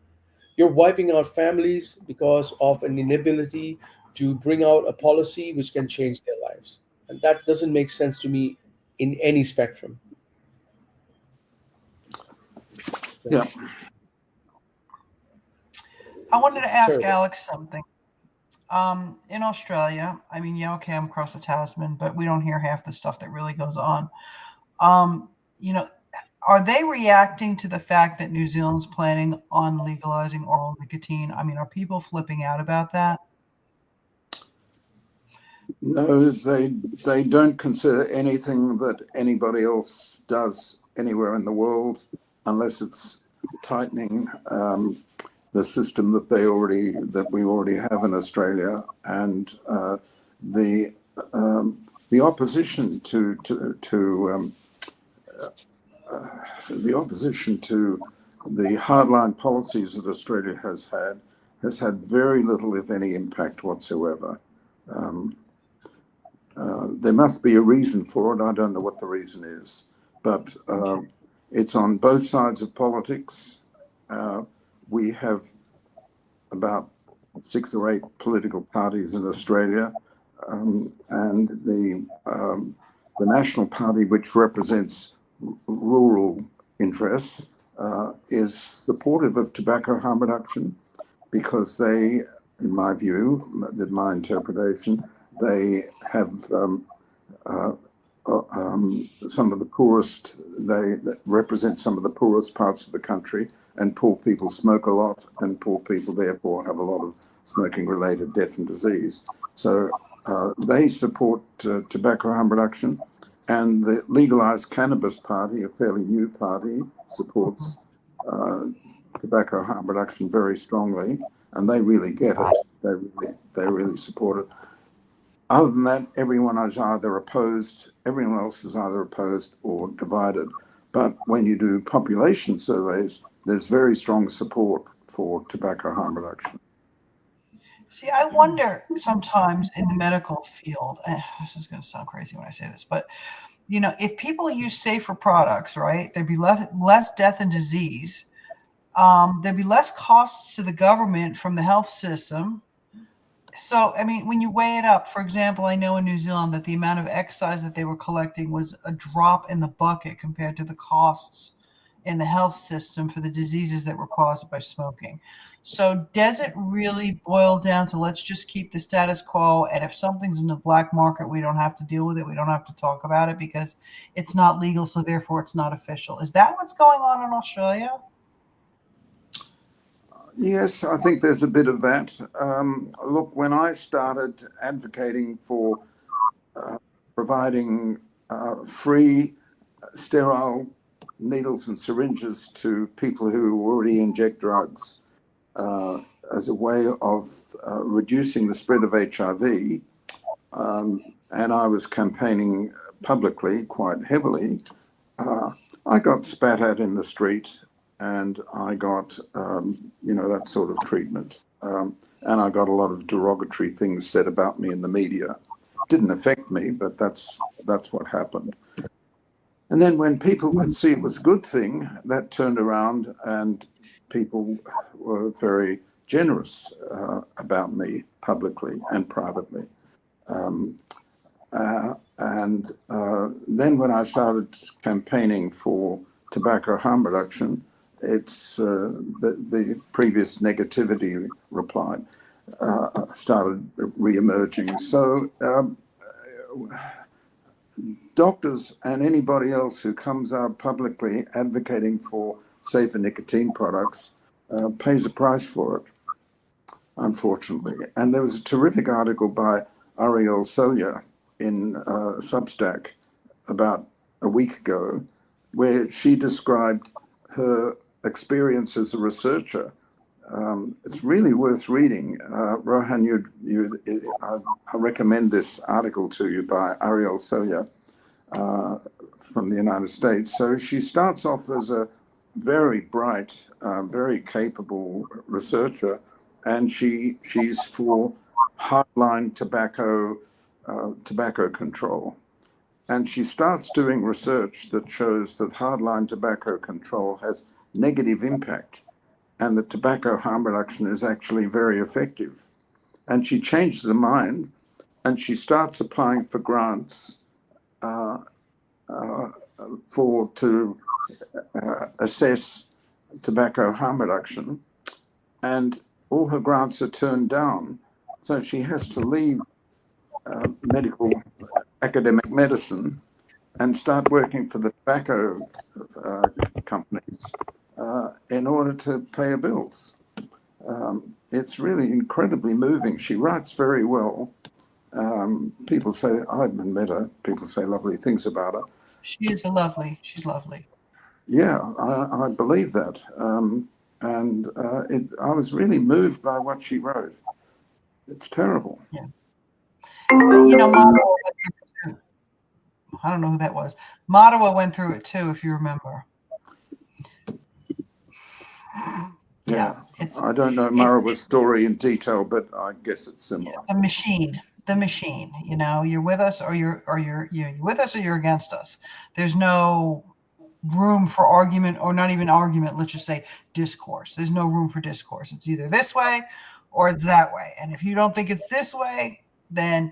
You're wiping out families because of an inability to bring out a policy which can change their lives. And that doesn't make sense to me in any spectrum. Yeah. I wanted to It's ask terrible. Alex something. in Australia, I mean, yeah, okay, I'm across the Tasman, but we don't hear half the stuff that really goes on. You know, are they reacting to the fact that New Zealand's planning on legalizing oral nicotine? I mean, are people flipping out about that? No, they don't consider anything that anybody else does anywhere in the world, unless it's tightening the system that we already have in Australia, and the the opposition the opposition to the hardline policies that Australia has had very little, if any, impact whatsoever. There must be a reason for it. I don't know what the reason is, but it's on both sides of politics. We have about 6 or 8 political parties in Australia, and the National Party, which represents rural interests, is supportive of tobacco harm reduction because they, in my view, my interpretation, they have some of the poorest, they represent some of the poorest parts of the country, and poor people smoke a lot, and poor people therefore have a lot of smoking related death and disease. So they support tobacco harm reduction, and the Legalised Cannabis Party, a fairly new party, supports tobacco harm reduction very strongly, and they really get it. They really support it. Other than that, everyone else is either opposed or divided. But when you do population surveys, there's very strong support for tobacco harm reduction. See, I wonder sometimes in the medical field, this is going to sound crazy when I say this, but if people use safer products, right, there'd be less death and disease. There'd be less costs to the government from the health system. So, I mean, when you weigh it up, for example, I know in New Zealand that the amount of excise that they were collecting was a drop in the bucket compared to the costs in the health system for the diseases that were caused by smoking. So does it really boil down to let's just keep the status quo, and if something's in the black market, we don't have to deal with it, we don't have to talk about it because it's not legal, so therefore it's not official? Is that what's going on in Australia? Yes, I think there's a bit of that. Look, when I started advocating for providing free sterile needles and syringes to people who already inject drugs as a way of reducing the spread of HIV, and I was campaigning publicly quite heavily, I got spat at in the street, and I got, that sort of treatment. And I got a lot of derogatory things said about me in the media. Didn't affect me, but that's what happened. And then when people could see it was a good thing, that turned around and people were very generous about me publicly and privately. Then when I started campaigning for tobacco harm reduction, it's the previous negativity replied started re-emerging. So doctors and anybody else who comes out publicly advocating for safer nicotine products pays a price for it, unfortunately. And there was a terrific article by Ariel Solia in Substack about a week ago, where she described her experience as a researcher. It's really worth reading. Rohan, I recommend this article to you by Ariel Solia from the United States. So she starts off as a very bright, very capable researcher, and she's for hardline tobacco control. And she starts doing research that shows that hardline tobacco control has negative impact and that tobacco harm reduction is actually very effective. And she changes her mind and she starts applying for grants to assess tobacco harm reduction. And all her grants are turned down. So she has to leave academic medicine and start working for the tobacco companies in order to pay her bills. It's really incredibly moving. She writes very well. People say, I haven't met her. People say lovely things about her. She's lovely. Yeah, I believe that. I was really moved by what she wrote. It's terrible. Yeah. You know, Matawa went through it too. I don't know who that was. Matawa went through it too, if you remember. Yeah. I don't know Marawa's story in detail, but I guess it's similar. The machine. You know, you're with us or you're with us or you're against us. There's no room for argument, or not even argument. Let's just say discourse. There's no room for discourse. It's either this way or it's that way. And if you don't think it's this way, then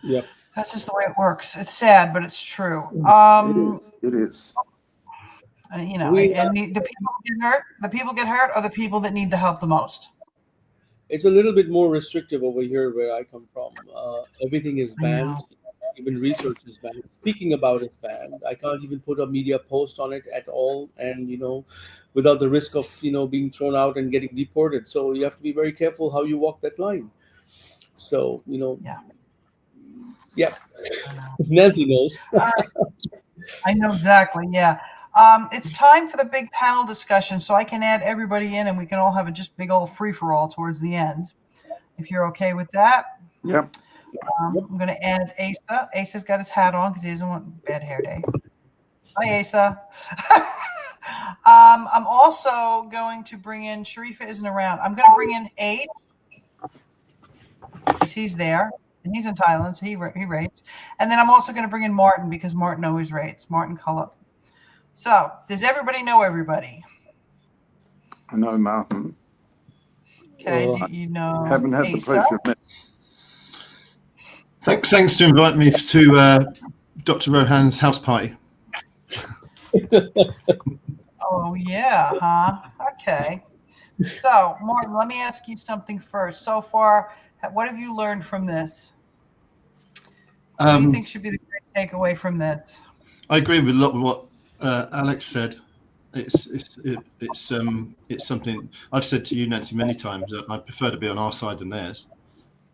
yep, that's just the way it works. It's sad, but it's true. It is. You know, and the people get hurt. The people get hurt are the people that need the help the most. it's a little bit more restrictive over here where I come from. Everything is banned. Even research is banned. Speaking about is banned. I can't even put a media post on it at all, and without the risk of being thrown out and getting deported. So you have to be very careful how you walk that line. So yeah. Nancy knows. I know exactly. Yeah. It's time for the big panel discussion, so I can add everybody in, and we can all have a just big old free for all towards the end, if you're okay with that. Yep. I'm going to add Asa. Asa's got his hat on because he doesn't want bad hair day. Hi, Asa. I'm also going to bring in, Sharifa isn't around. I'm going to bring in Aid, because he's there, and he's in Thailand, so he rates. And then I'm also going to bring in Martin, because Martin always rates. Martin Cullop. So, does everybody know everybody? I know Martin. Okay, do you know Haven't had Asa? the pleasure of meeting. Thanks to invite me to Dr. Rohan's house party. Oh, yeah, huh? Okay. So, Martin, let me ask you something first. So far, what have you learned from this? What do you think should be the great takeaway from this? I agree with a lot of what Alex said. It's something I've said to you, Nancy, many times, that I prefer to be on our side than theirs,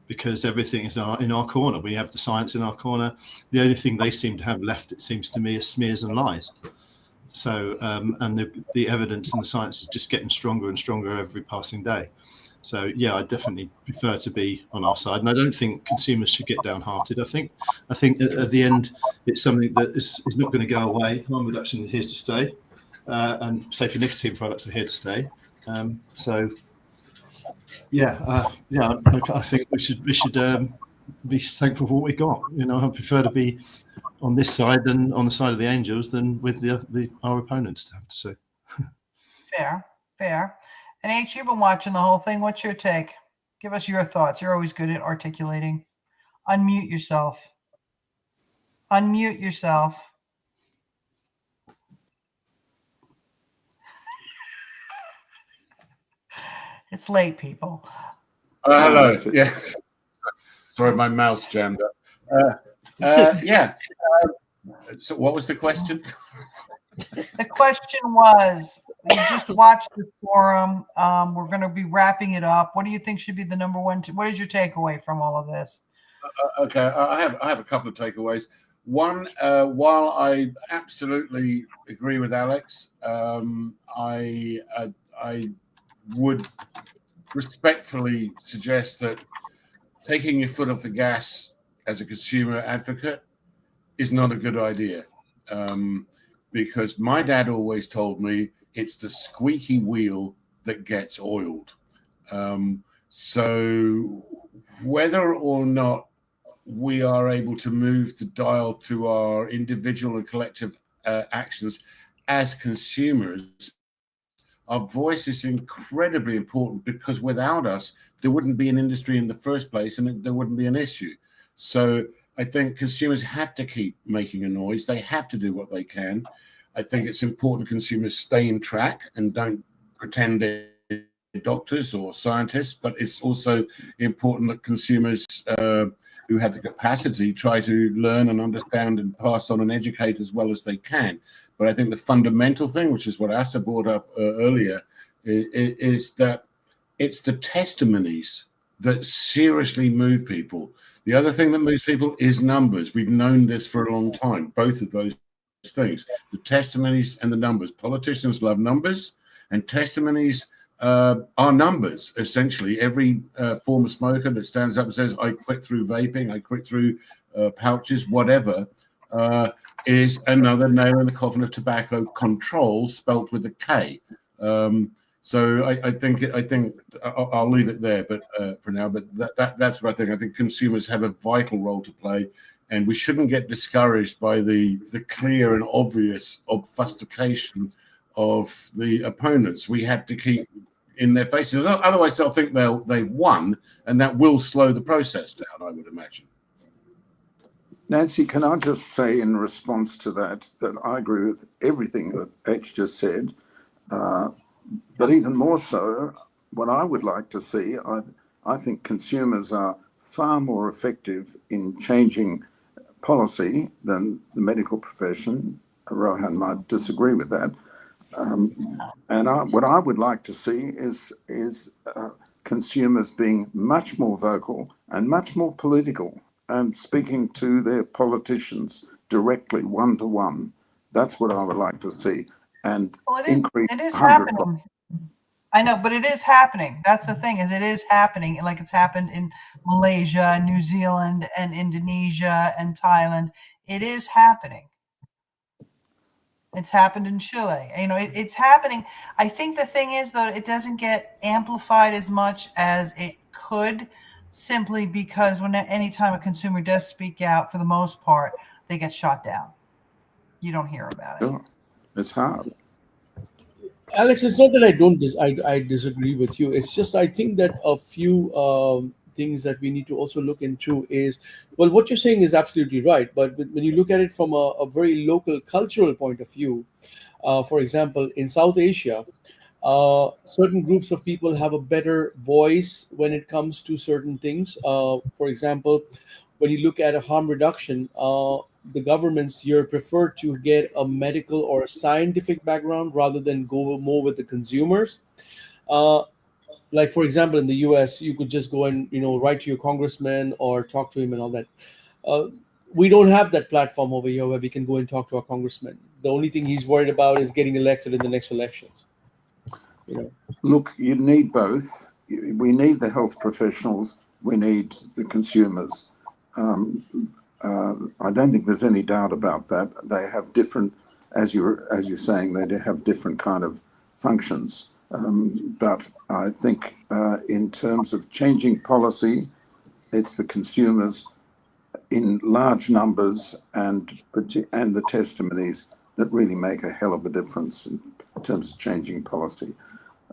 because everything is in our corner. We have the science in our corner. The only thing they seem to have left, it seems to me, is smears and lies. So, and the evidence and the science is just getting stronger and stronger every passing day. So, yeah, I definitely prefer to be on our side. And I don't think consumers should get downhearted. I think at the end, it's something that is not going to go away. Harm reduction is here to stay. And safer nicotine products are here to stay. I think we should be thankful for what we got. I prefer to be on this side than on the side of the angels than with our opponents, I have to say. Fair. And H, you've been watching the whole thing. What's your take? Give us your thoughts. You're always good at articulating. Unmute yourself. It's late, people. Hello. Yes. Sorry, my mouse jammed up. So what was the question? The question was, you just watched the forum. We're going to be wrapping it up. What do you think should be the number one? What is your takeaway from all of this? Okay, I have a couple of takeaways. One, while I absolutely agree with Alex, I would respectfully suggest that taking your foot off the gas as a consumer advocate is not a good idea. Because my dad always told me it's the squeaky wheel that gets oiled. So whether or not we are able to move the dial to our individual and collective actions as consumers, our voice is incredibly important, because without us, there wouldn't be an industry in the first place, and there wouldn't be an issue. So I think consumers have to keep making a noise. They have to do what they can. I think it's important consumers stay in track and don't pretend doctors or scientists, but it's also important that consumers who have the capacity try to learn and understand and pass on and educate as well as they can. But I think the fundamental thing, which is what Asa brought up earlier, is that it's the testimonies that seriously move people. The other thing that moves people is numbers. We've known this for a long time, both of those things, the testimonies and the numbers. Politicians love numbers, and testimonies are numbers, essentially. Every former smoker that stands up and says, I quit through vaping, I quit through pouches, whatever, is another nail in the coffin of tobacco control, spelt with a K. So I think I'll leave it there, but for now. But that's what I think. I think consumers have a vital role to play, and we shouldn't get discouraged by the clear and obvious obfuscation of the opponents. We have to keep in their faces, otherwise they'll think they've won, and that will slow the process down, I would imagine. Nancy, can I just say in response to that I agree with everything that H just said, but even more so, what I would like to see, I think consumers are far more effective in changing policy than the medical profession. Rohan might disagree with that. What I would like to see is consumers being much more vocal and much more political and speaking to their politicians directly, one-to-one. That's what I would like to see. And it is happening. I know, but it is happening. That's the thing, is it is happening. Like it's happened in Malaysia, New Zealand, and Indonesia, and Thailand. It is happening. It's happened in Chile. You know, it's happening. I think the thing is, though, it doesn't get amplified as much as it could, simply because anytime a consumer does speak out, for the most part, they get shot down. You don't hear about it. Sure. It's hard. Alex, it's not that I disagree with you. It's just I think that a few things that we need to also look into is, well, what you're saying is absolutely right. But when you look at it from a very local cultural point of view, for example, in South Asia, certain groups of people have a better voice when it comes to certain things. For example, when you look at a harm reduction, the governments here prefer to get a medical or a scientific background rather than go more with the consumers. Like, for example, in the US, you could just go and, write to your congressman or talk to him and all that. We don't have that platform over here where we can go and talk to our congressman. The only thing he's worried about is getting elected in the next elections. Look, you need both. We need the health professionals. We need the consumers. I don't think there's any doubt about that. They have different, as you're saying, they have different kind of functions. But I think in terms of changing policy, it's the consumers in large numbers and the testimonies that really make a hell of a difference in terms of changing policy.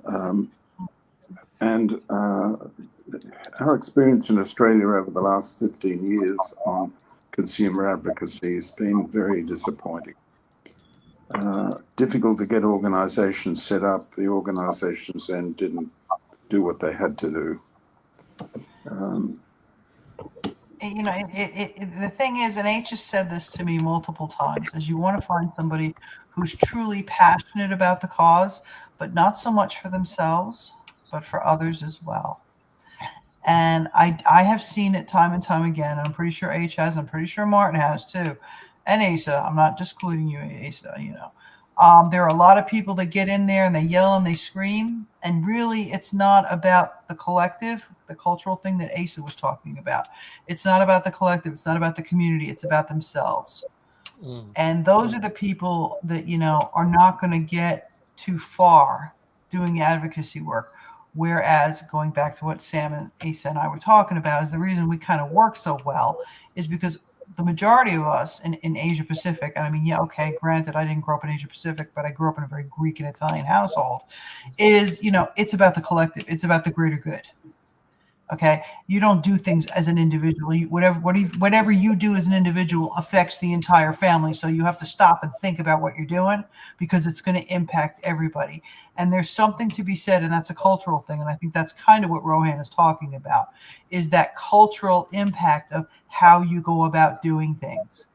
Our experience in Australia over the last 15 years on consumer advocacy has been very disappointing. Difficult to get organisations set up. The organisations then didn't do what they had to do. The thing is, and H has said this to me multiple times, is you want to find somebody who's truly passionate about the cause, but not so much for themselves, but for others as well. And I have seen it time and time again. I'm pretty sure H has. I'm pretty sure Martin has too. And Asa, I'm not just including you, Asa, there are a lot of people that get in there and they yell and they scream. And really, it's not about the collective, the cultural thing that Asa was talking about. It's not about the collective. It's not about the community. It's about themselves. And those are the people that, are not going to get too far doing advocacy work. Whereas, going back to what Sam and Asa and I were talking about, is the reason we kind of work so well is because the majority of us in Asia Pacific, and I mean, granted, I didn't grow up in Asia Pacific, but I grew up in a very Greek and Italian household, is, it's about the collective. It's about the greater good. Okay, you don't do things as an individual. Whatever you do as an individual affects the entire family. So you have to stop and think about what you're doing because it's going to impact everybody. And there's something to be said, and that's a cultural thing. And I think that's kind of what Rohan is talking about, is that cultural impact of how you go about doing things.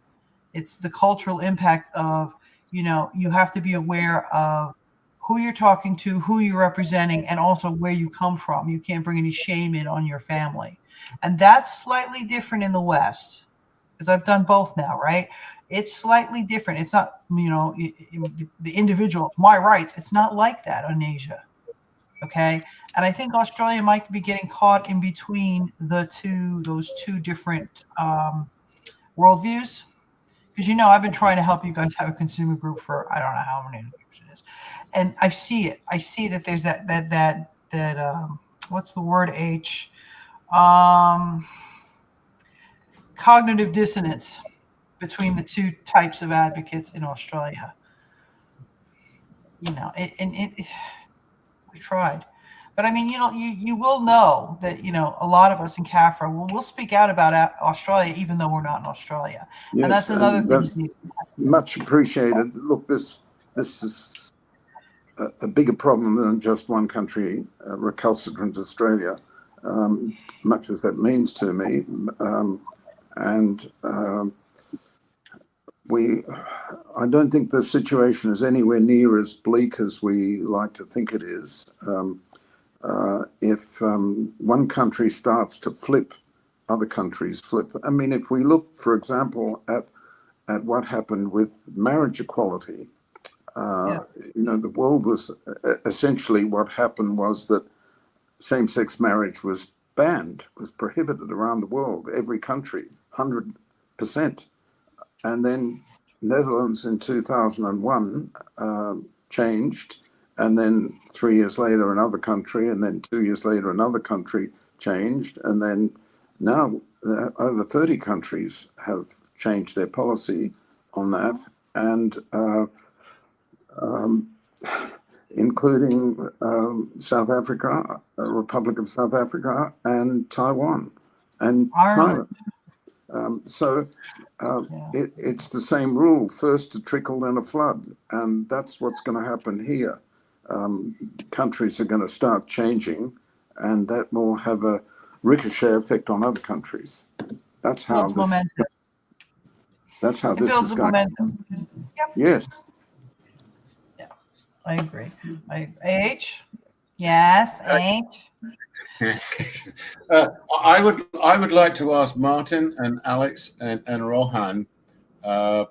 It's the cultural impact of, you have to be aware of who you're talking to, who you're representing, and also where you come from. You can't bring any shame in on your family. And that's slightly different in the West, because I've done both now, right? It's slightly different. It's not, the individual, my rights. It's not like that in Asia. Okay. And I think Australia might be getting caught in between those two different worldviews. Because I've been trying to help you guys have a consumer group for I don't know how many years it is, and I see it. I see that there's that what's the word, H? Cognitive dissonance between the two types of advocates in Australia. We tried. But I mean, you will know that, a lot of us in CAFRA will speak out about Australia, even though we're not in Australia. Yes, and that's another that's thing. much appreciated. Look, this is a bigger problem than just one country, recalcitrant Australia, much as that means to me. I don't think the situation is anywhere near as bleak as we like to think it is. If one country starts to flip, other countries flip. I mean, if we look, for example, at what happened with marriage equality, the world was essentially, what happened was that same-sex marriage was banned, was prohibited around the world, every country, 100%. And then Netherlands in 2001 changed, and then 3 years later another country, and then 2 years later another country changed, and then now over 30 countries have changed their policy on that, and including South Africa, Republic of South Africa, and Taiwan, and China. It's the same rule: first a trickle, then a flood, and that's what's going to happen here. Countries are going to start changing, and that will have a ricochet effect on other countries. That's how this. Momentum. That's how this is going. Momentum. Yep. Yes. Yeah, I agree. H. Yes, H. I would like to ask Martin and Alex and Rohan,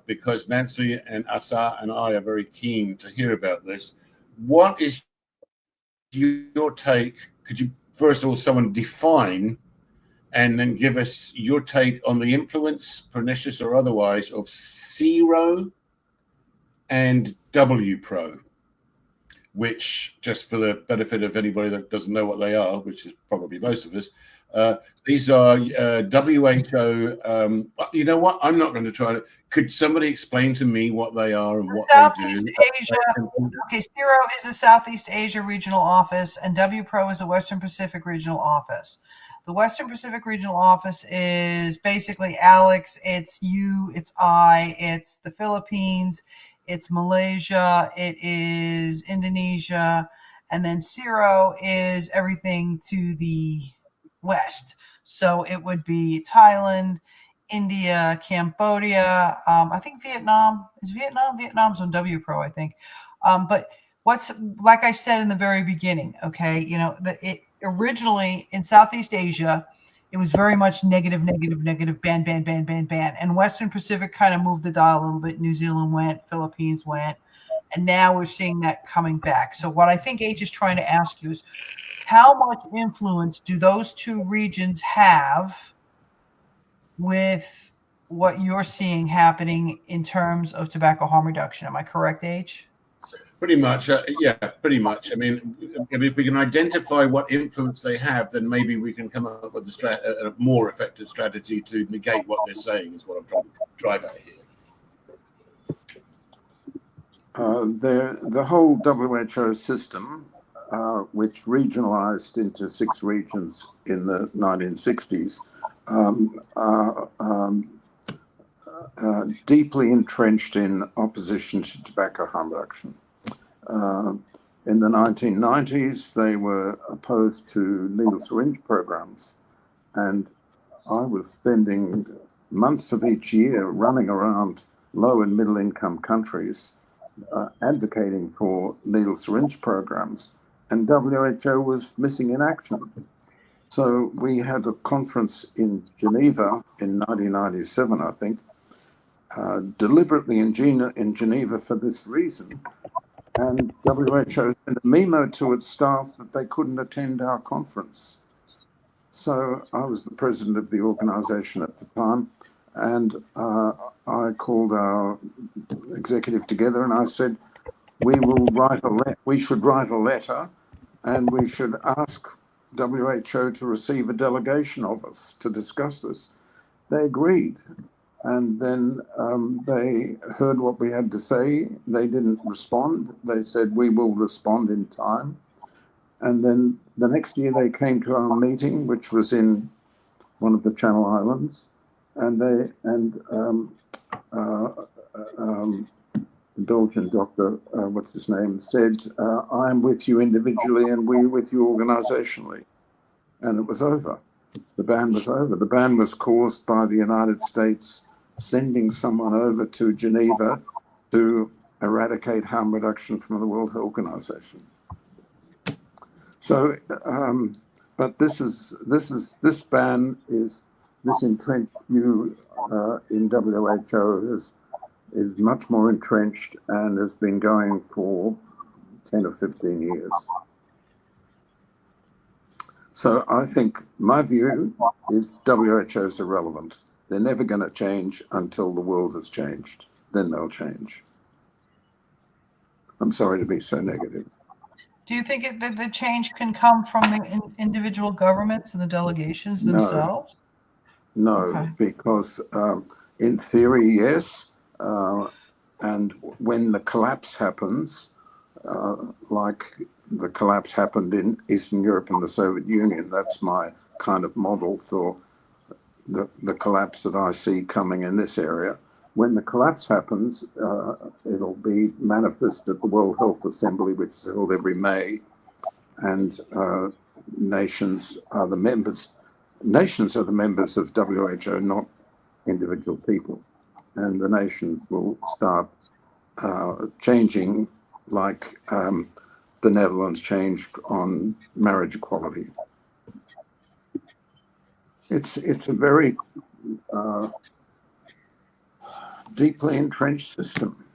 because Nancy and Asa and I are very keen to hear about this. What is your take? Could you first of all someone define and then give us your take on the influence, pernicious or otherwise, of Zero and WPRO? Which, just for the benefit of anybody that doesn't know what they are, which is probably most of us, these are WHO. You know what? I'm not going to try to. Could somebody explain to me what they are and what Southeast they do? Asia. Okay, Zero is a Southeast Asia regional office, and WPRO is a Western Pacific regional office. The Western Pacific regional office is basically Alex. It's you. It's I. It's the Philippines. It's Malaysia, it is Indonesia, and then Zero is everything to the west. So it would be Thailand, India, Cambodia, I think Vietnam. Is Vietnam? Vietnam's on WPRO, I think. But what's, like I said in the very beginning, okay, it originally in Southeast Asia, it was very much negative, ban. And Western Pacific kind of moved the dial a little bit. New Zealand went, Philippines went, and now we're seeing that coming back. So what I think H is trying to ask you is, how much influence do those two regions have with what you're seeing happening in terms of tobacco harm reduction? Am I correct, H? Pretty much, yeah, pretty much. I mean, if we can identify what influence they have, then maybe we can come up with a more effective strategy to negate what they're saying, is what I'm trying to drive at here. The whole WHO system which regionalized into 6 regions in the 1960s, deeply entrenched in opposition to tobacco harm reduction. In the 1990s, they were opposed to needle syringe programs, and I was spending months of each year running around low and middle income countries advocating for needle syringe programs, and WHO was missing in action. So we had a conference in Geneva in 1997, I think, deliberately in Geneva for this reason. And WHO sent a memo to its staff that they couldn't attend our conference. So I was the president of the organization at the time, and I called our executive together and I said, we should write a letter, and we should ask WHO to receive a delegation of us to discuss this. They agreed. And then they heard what we had to say. They didn't respond. They said, we will respond in time. And then the next year they came to our meeting, which was in one of the Channel Islands. And the Belgian doctor, what's his name, said, I'm with you individually and we're with you organizationally. And it was over. The ban was over. The ban was caused by the United States sending someone over to Geneva to eradicate harm reduction from the World Health Organization. So, but this ban is, this entrenched view in WHO is much more entrenched and has been going for 10 or 15 years. So I think my view is WHO is irrelevant. They're never going to change until the world has changed. Then they'll change. I'm sorry to be so negative. Do you think that the change can come from the individual governments and the delegations themselves? No, Okay. because in theory, yes. And when the collapse happens, like the collapse happened in Eastern Europe and the Soviet Union, that's my kind of model for the collapse that I see coming in this area. When the collapse happens, it'll be manifest at the World Health Assembly, which is held every May, and nations are the members. Nations are the members of WHO, not individual people, and the nations will start changing, like the Netherlands changed on marriage equality. It's a very deeply entrenched system.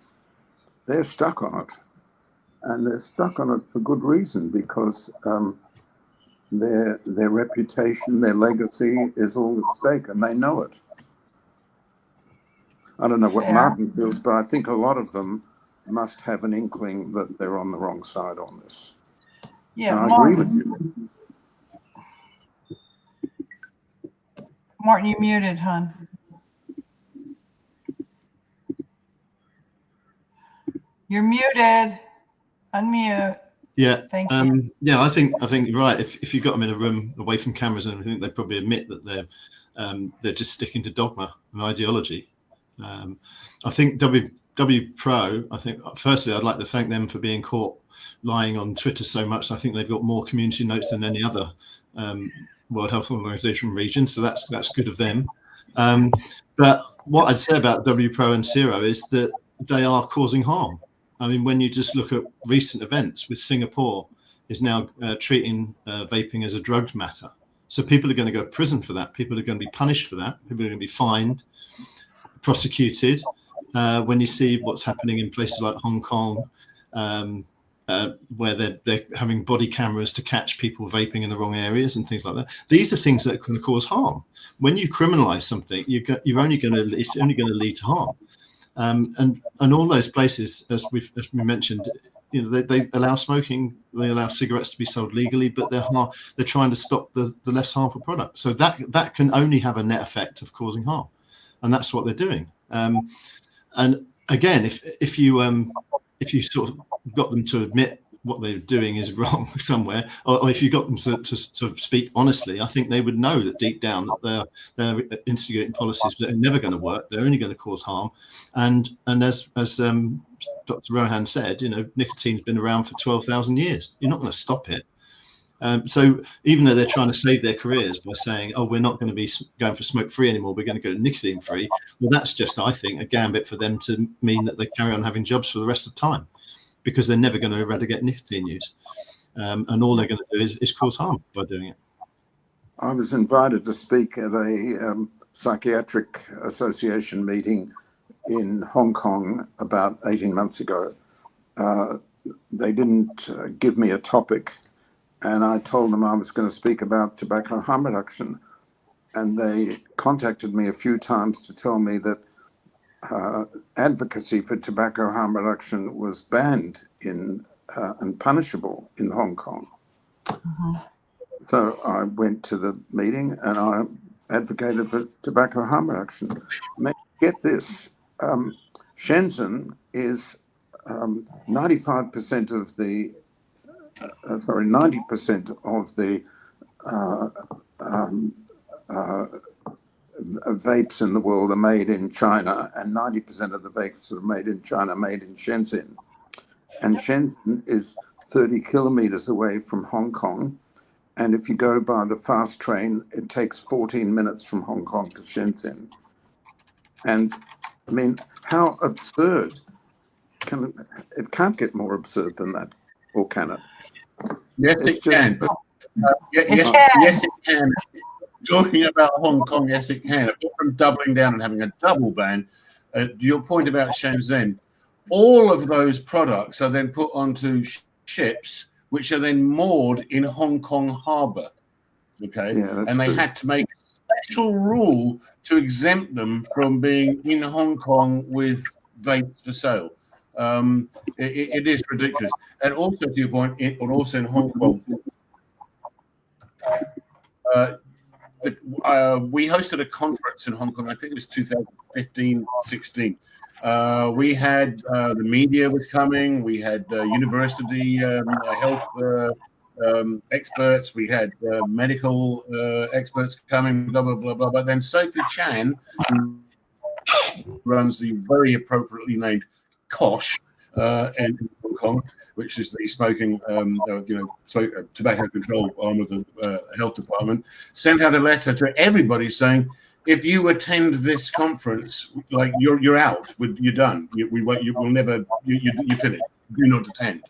They're stuck on it, and they're stuck on it for good reason, because their reputation, their legacy is all at stake, and they know it. I don't know what Martin feels, but I think a lot of them must have an inkling that they're on the wrong side on this. Yeah, and I agree with you. Martin, you're muted, hon. You're muted. Unmute. Yeah. Thank you. Yeah, I think you're right. If you got them in a room away from cameras and everything, they probably admit that they're just sticking to dogma and ideology. I think WPRO, I think firstly I'd like to thank them for being caught lying on Twitter so much. I think they've got more community notes than any other World Health Organization region, so that's good of them. But what I'd say about WPRO and Zero is that they are causing harm. I mean, when you just look at recent events, with Singapore is now treating vaping as a drugged matter. So people are going to go to prison for that. People are going to be punished for that. People are going to be fined, prosecuted. When you see what's happening in places like Hong Kong, where they're having body cameras to catch people vaping in the wrong areas and things like that. These are things that can cause harm. When you criminalize something, it's only going to lead to harm. And all those places, as we mentioned, you know, they allow smoking, they allow cigarettes to be sold legally, but they're trying to stop the less harmful product. So that can only have a net effect of causing harm, and that's what they're doing. And again, if you sort of got them to admit what they're doing is wrong somewhere, or if you got them to sort of speak honestly, I think they would know that deep down that they're instigating policies that are never going to work. They're only going to cause harm. And as Dr. Rohan said, nicotine's been around for 12,000 years. You're not going to stop it. So even though they're trying to save their careers by saying, oh, we're not going to be going for smoke-free anymore, we're going to go nicotine-free, well, that's just, I think, a gambit for them to mean that they carry on having jobs for the rest of the time, because they're never going to eradicate nicotine use. And all they're going to do is cause harm by doing it. I was invited to speak at a psychiatric association meeting in Hong Kong about 18 months ago. They didn't give me a topic, and I told them I was going to speak about tobacco harm reduction. And they contacted me a few times to tell me that advocacy for tobacco harm reduction was banned and punishable in Hong Kong. Mhm. So I went to the meeting and I advocated for tobacco harm reduction. Get this, Shenzhen is 95% of the 90% of the vapes in the world are made in China, and 90% of the vapes that are made in China are made in Shenzhen. And Shenzhen is 30 kilometers away from Hong Kong. And if you go by the fast train, it takes 14 minutes from Hong Kong to Shenzhen. And I mean, how absurd it can't get more absurd than that, or can it? Yes, It's it just- can. But yes, it can. Talking about Hong Kong, yes, it can. Apart from doubling down and having a double ban, your point about Shenzhen, all of those products are then put onto ships, which are then moored in Hong Kong harbour. Okay, Yeah, and they true. had to make a special rule to exempt them from being in Hong Kong with vapes for sale. It is ridiculous. And also, to your point, also in Hong Kong, we hosted a conference in Hong Kong. I think it was 2015-16. We had the media was coming. We had university health experts. We had medical experts coming. Blah blah blah blah. But then Sophie Chan, who runs the very appropriately named KOSH in Hong Kong, which is the smoking, tobacco control arm of the health department, sent out a letter to everybody saying, if you attend this conference, like you're out, you're done. You will never. You finish. Do not attend.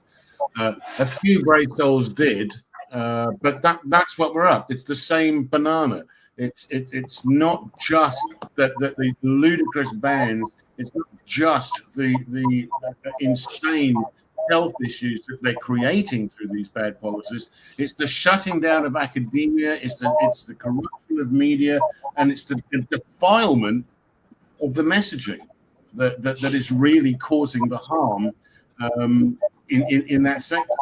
A few brave souls did, but that's what we're up. It's the same banana. It's not just that the ludicrous bans. It's not just the insane health issues that they're creating through these bad policies. It's the shutting down of academia. It's the corruption of media, and it's the defilement of the messaging that is really causing the harm in that sector.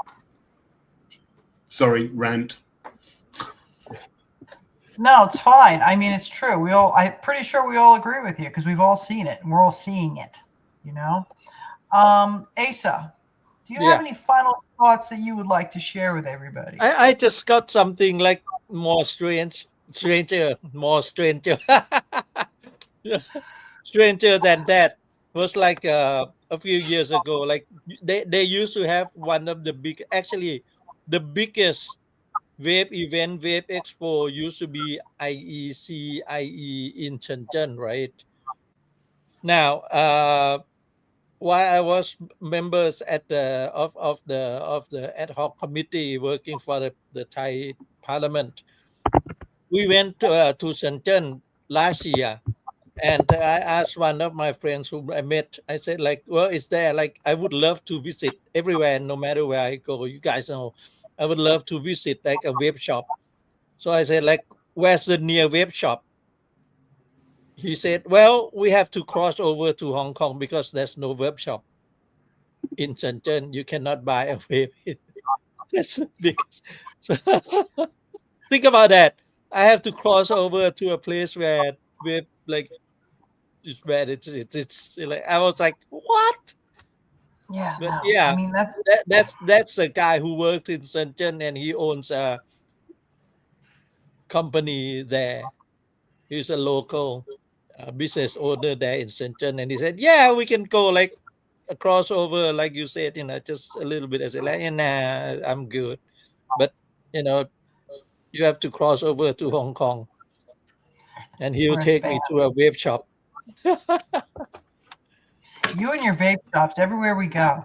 Sorry, rant. No, it's fine. I mean, it's true. I'm pretty sure we all agree with you because we've all seen it and we're all seeing it, Asa, do you have any final thoughts that you would like to share with everybody? I just got something like stranger, stranger than that. It was like a few years ago. Like they used to have one of the the biggest vape event, vape expo used to be IECIE in Shenzhen, right? Now, while I was members at of the ad hoc committee working for the Thai Parliament, we went to Shenzhen last year, and I asked one of my friends whom I met. I said, like, well, is there like I would love to visit everywhere, no matter where I go. You guys know, I would love to visit like a vape shop. So I said, like, where's the near vape shop? He said, well, we have to cross over to Hong Kong because there's no vape shop in Shenzhen. You cannot buy a vape. That's the biggest. So think about that. I have to cross over to a place where like it's bad. It's like I was like, what? Yeah, But no. yeah, I mean that's a guy who works in Shenzhen and he owns a company there. He's a local business owner there in Shenzhen, and he said, "Yeah, we can go like a crossover, like you said, just a little bit." I said, like, "Nah, I'm good," but you know, you have to cross over to Hong Kong, and he'll where it's take banned. me to a vape shop. You and your vape shops everywhere we go.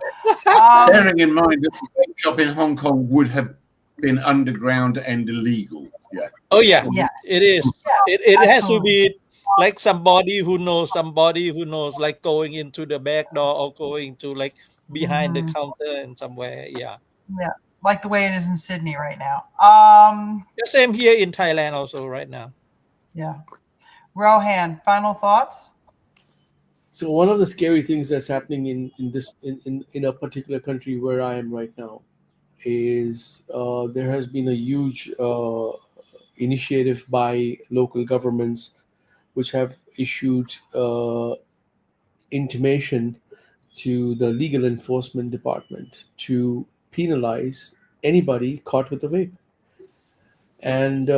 Bearing in mind that the vape shop in Hong Kong would have been underground and illegal. Yeah. Oh yeah, Yeah, it is. yeah, It has to absolutely. be like somebody who knows, like going into the back door or going to like behind the Mhm. counter and somewhere. Yeah, Yeah, like the way it is in Sydney right now. the same here in Thailand also right now. Yeah. Rohan, final thoughts? So one of the scary things that's happening in a particular country where I am right now is there has been a huge initiative by local governments which have issued intimation to the legal enforcement department to penalize anybody caught with a vape. And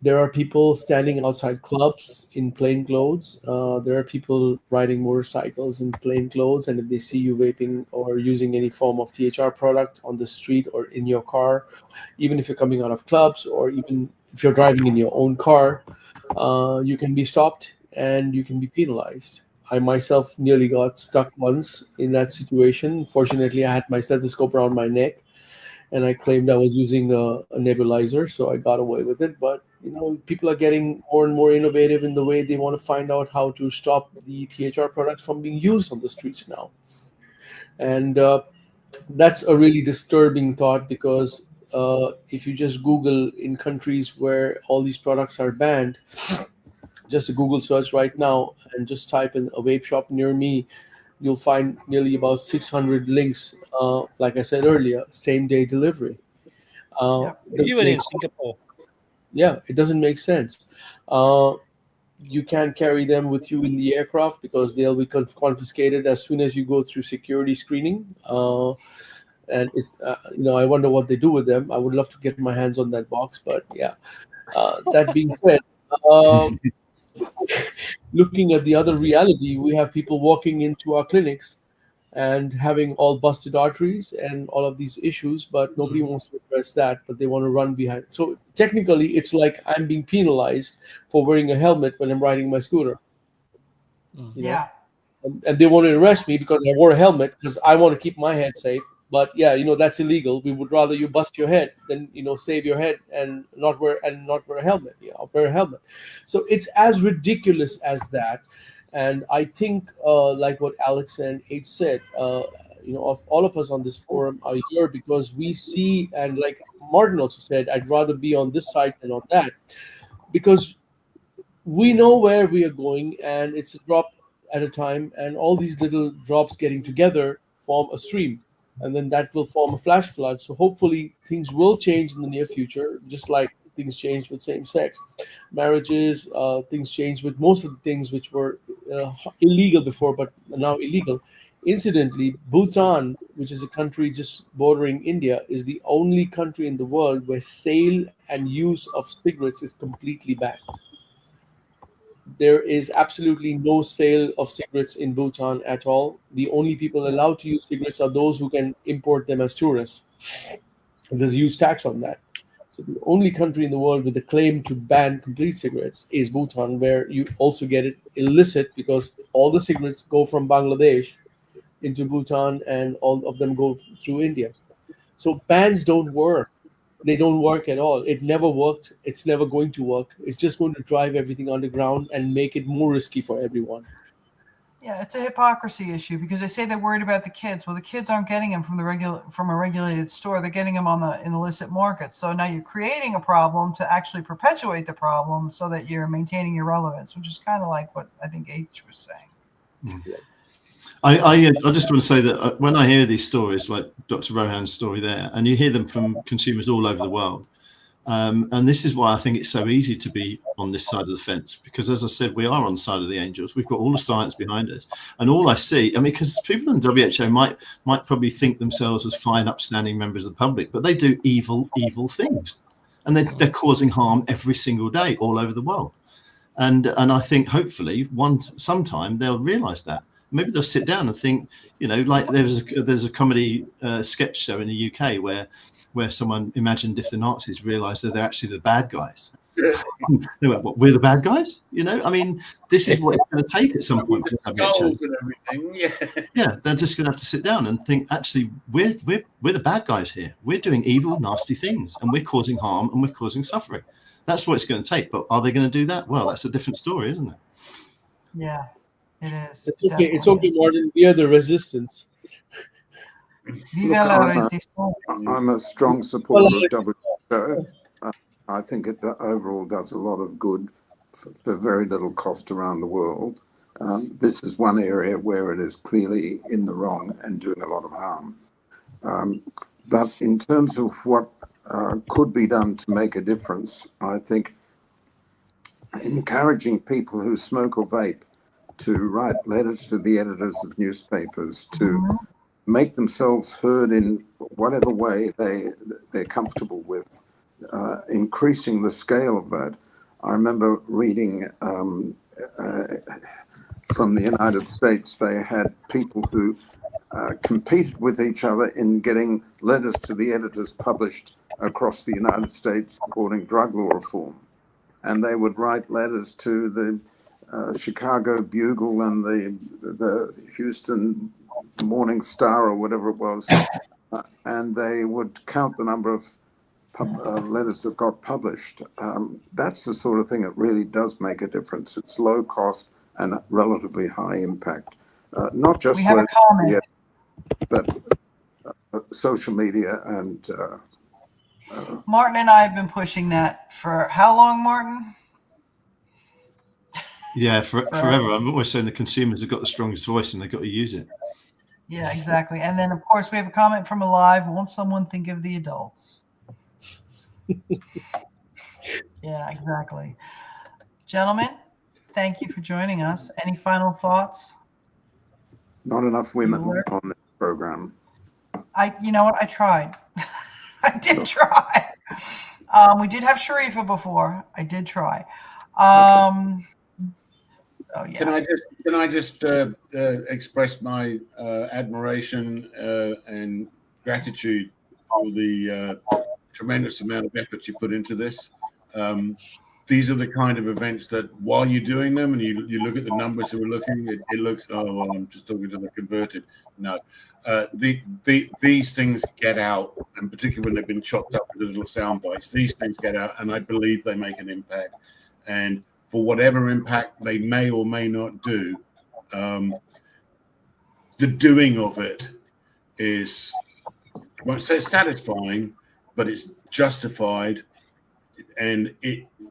there are people standing outside clubs in plain clothes. There are people riding motorcycles in plain clothes, and if they see you vaping or using any form of THR product on the street or in your car, even if you're coming out of clubs or even if you're driving in your own car, you can be stopped and you can be penalized. I myself nearly got stuck once in that situation. Fortunately, I had my stethoscope around my neck and I claimed I was using a nebulizer, so I got away with it. But people are getting more and more innovative in the way they want to find out how to stop the THR products from being used on the streets now, and that's a really disturbing thought because if you just Google in countries where all these products are banned, just a Google search right now and just type in a vape shop near me, you'll find nearly about 600 links. Like I said earlier, same day delivery. Yep. It doesn't Even make in sense. Singapore. Yeah, it doesn't make sense. Uh, you can't carry them with you in the aircraft because they'll be confiscated as soon as you go through security screening. And it's I wonder what they do with them. I would love to get my hands on that box, but yeah. That being said, uh, looking at the other reality, we have people walking into our clinics and having all busted arteries and all of these issues, but nobody wants to address that, but they want to run behind. So technically, it's like I'm being penalized for wearing a helmet when I'm riding my scooter, you know, Yeah. and they want to arrest me because I wore a helmet because I want to keep my head safe. But yeah, that's illegal. We would rather you bust your head than save your head and not wear a helmet. Yeah, wear a helmet. So it's as ridiculous as that. And I think, like what Alex and H said, of all of us on this forum are here because we see, and like Martin also said, I'd rather be on this side than on that, because we know where we are going and it's a drop at a time, and all these little drops getting together form a stream, and then that will form a flash flood. So hopefully things will change in the near future, just like things changed with same-sex marriages. Things changed with most of the things which were illegal before but are now illegal. Incidentally, Bhutan, which is a country just bordering India, is the only country in the world where sale and use of cigarettes is completely banned. There is absolutely no sale of cigarettes in Bhutan at all. The only people allowed to use cigarettes are those who can import them as tourists. There's a huge tax on that. So the only country in the world with a claim to ban complete cigarettes is Bhutan, where you also get it illicit because all the cigarettes go from Bangladesh into Bhutan and all of them go through India. So bans don't work. They don't work at all. It never worked. It's never going to work. It's just going to drive everything underground and make it more risky for everyone. Yeah, it's a hypocrisy issue because they say they're worried about the kids. Well, the kids aren't getting them from a regulated store. They're getting them in illicit markets. So now you're creating a problem to actually perpetuate the problem so that you're maintaining your relevance, which is kind of like what I think H was saying. I just want to say that when I hear these stories, like Dr. Rohan's story there, and you hear them from consumers all over the world, And this is why I think it's so easy to be on this side of the fence, because, as I said, we are on the side of the angels. We've got all the science behind us, and all I see, I mean, because people in WHO might probably think themselves as fine, upstanding members of the public, but they do evil things, and they're causing harm every single day all over the world. And I think hopefully sometime they'll realise that. Maybe they'll sit down and think, you know, like there's a comedy sketch show in the UK where someone imagined if the Nazis realised that they're actually the bad guys. They went, "What? We're the bad guys?" You know, I mean, this is what it's going to take at some point. Skulls and everything, yeah, they're just going to have to sit down and think. Actually, we're the bad guys here. We're doing evil, nasty things, and we're causing harm and we're causing suffering. That's what it's going to take. But are they going to do that? Well, that's a different story, isn't it? Yeah, it is. It's okay. It's okay, Martin. We are the resistance. Viva la resistance. I'm a strong supporter of WHO. I think it overall does a lot of good for very little cost around the world. This is one area where it is clearly in the wrong and doing a lot of harm. But in terms of what could be done to make a difference, I think encouraging people who smoke or vape to write letters to the editors of newspapers, to make themselves heard in whatever way they're comfortable with, increasing the scale of that. I remember reading from the United States, they had people who competed with each other in getting letters to the editors published across the United States supporting drug law reform. And they would write letters to the Chicago Bugle and the Houston Morning Star or whatever it was, and they would count the number of letters that got published. That's the sort of thing that really does make a difference. It's low cost and relatively high impact. Not just we have a comment. But social media and Martin and I have been pushing that for how long, Martin? Yeah, forever. I'm always saying the consumers have got the strongest voice and they've got to use it. Yeah, exactly. And then, of course, we have a comment from Alive. Won't someone think of the adults? Yeah, exactly. Gentlemen, thank you for joining us. Any final thoughts? not enough women on this program. You know what? I tried. I did try. We did have Sharifa before. I did try. Oh, yeah. Can I just express my admiration and gratitude for the tremendous amount of effort you put into this. These are the kind of events that while you're doing them and you look at the numbers that we're looking, it looks, oh, well, I'm just talking to the converted. No, these things get out, and particularly when they've been chopped up into little sound bites, these things get out, and I believe they make an impact. And for whatever impact they may or may not do, the doing of it is, I won't say satisfying, but it's justified, and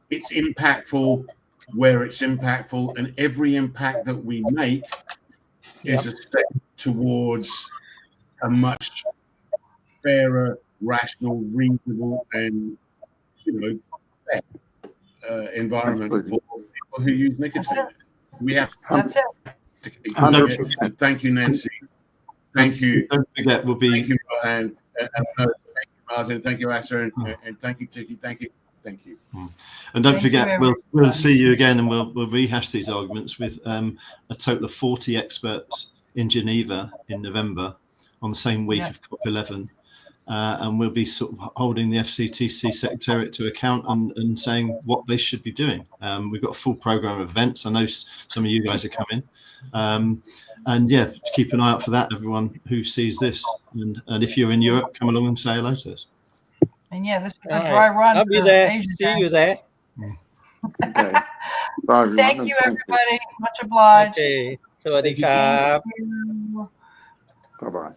it's impactful where it's impactful, and every impact that we make is a step towards a much fairer, rational, reasonable, and fair environment for people who use nicotine. We have That's it. to keep doing it. Thank you, Nancy. Thank you. Don't forget, we'll be. Thank you, Rohan. Thank you, Martin. Thank you, Asa, and thank you, Tiki. Thank you. Thank you. And don't forget, we'll see you again, and we'll rehash these arguments with a total of 40 experts in Geneva in November on the same week of COP11. And we'll be sort of holding the FCTC Secretariat to account and saying what they should be doing. We've got a full program of events. I know some of you guys are coming. And yeah, keep an eye out for that, everyone who sees this. And if you're in Europe, come along and say hello to us. And yeah, this is a dry run. I'll be there. See you there. Okay. Bye, everyone. Thank you, everybody. Much obliged. Okay. สวัสดีครับ Thank you. Bye-bye.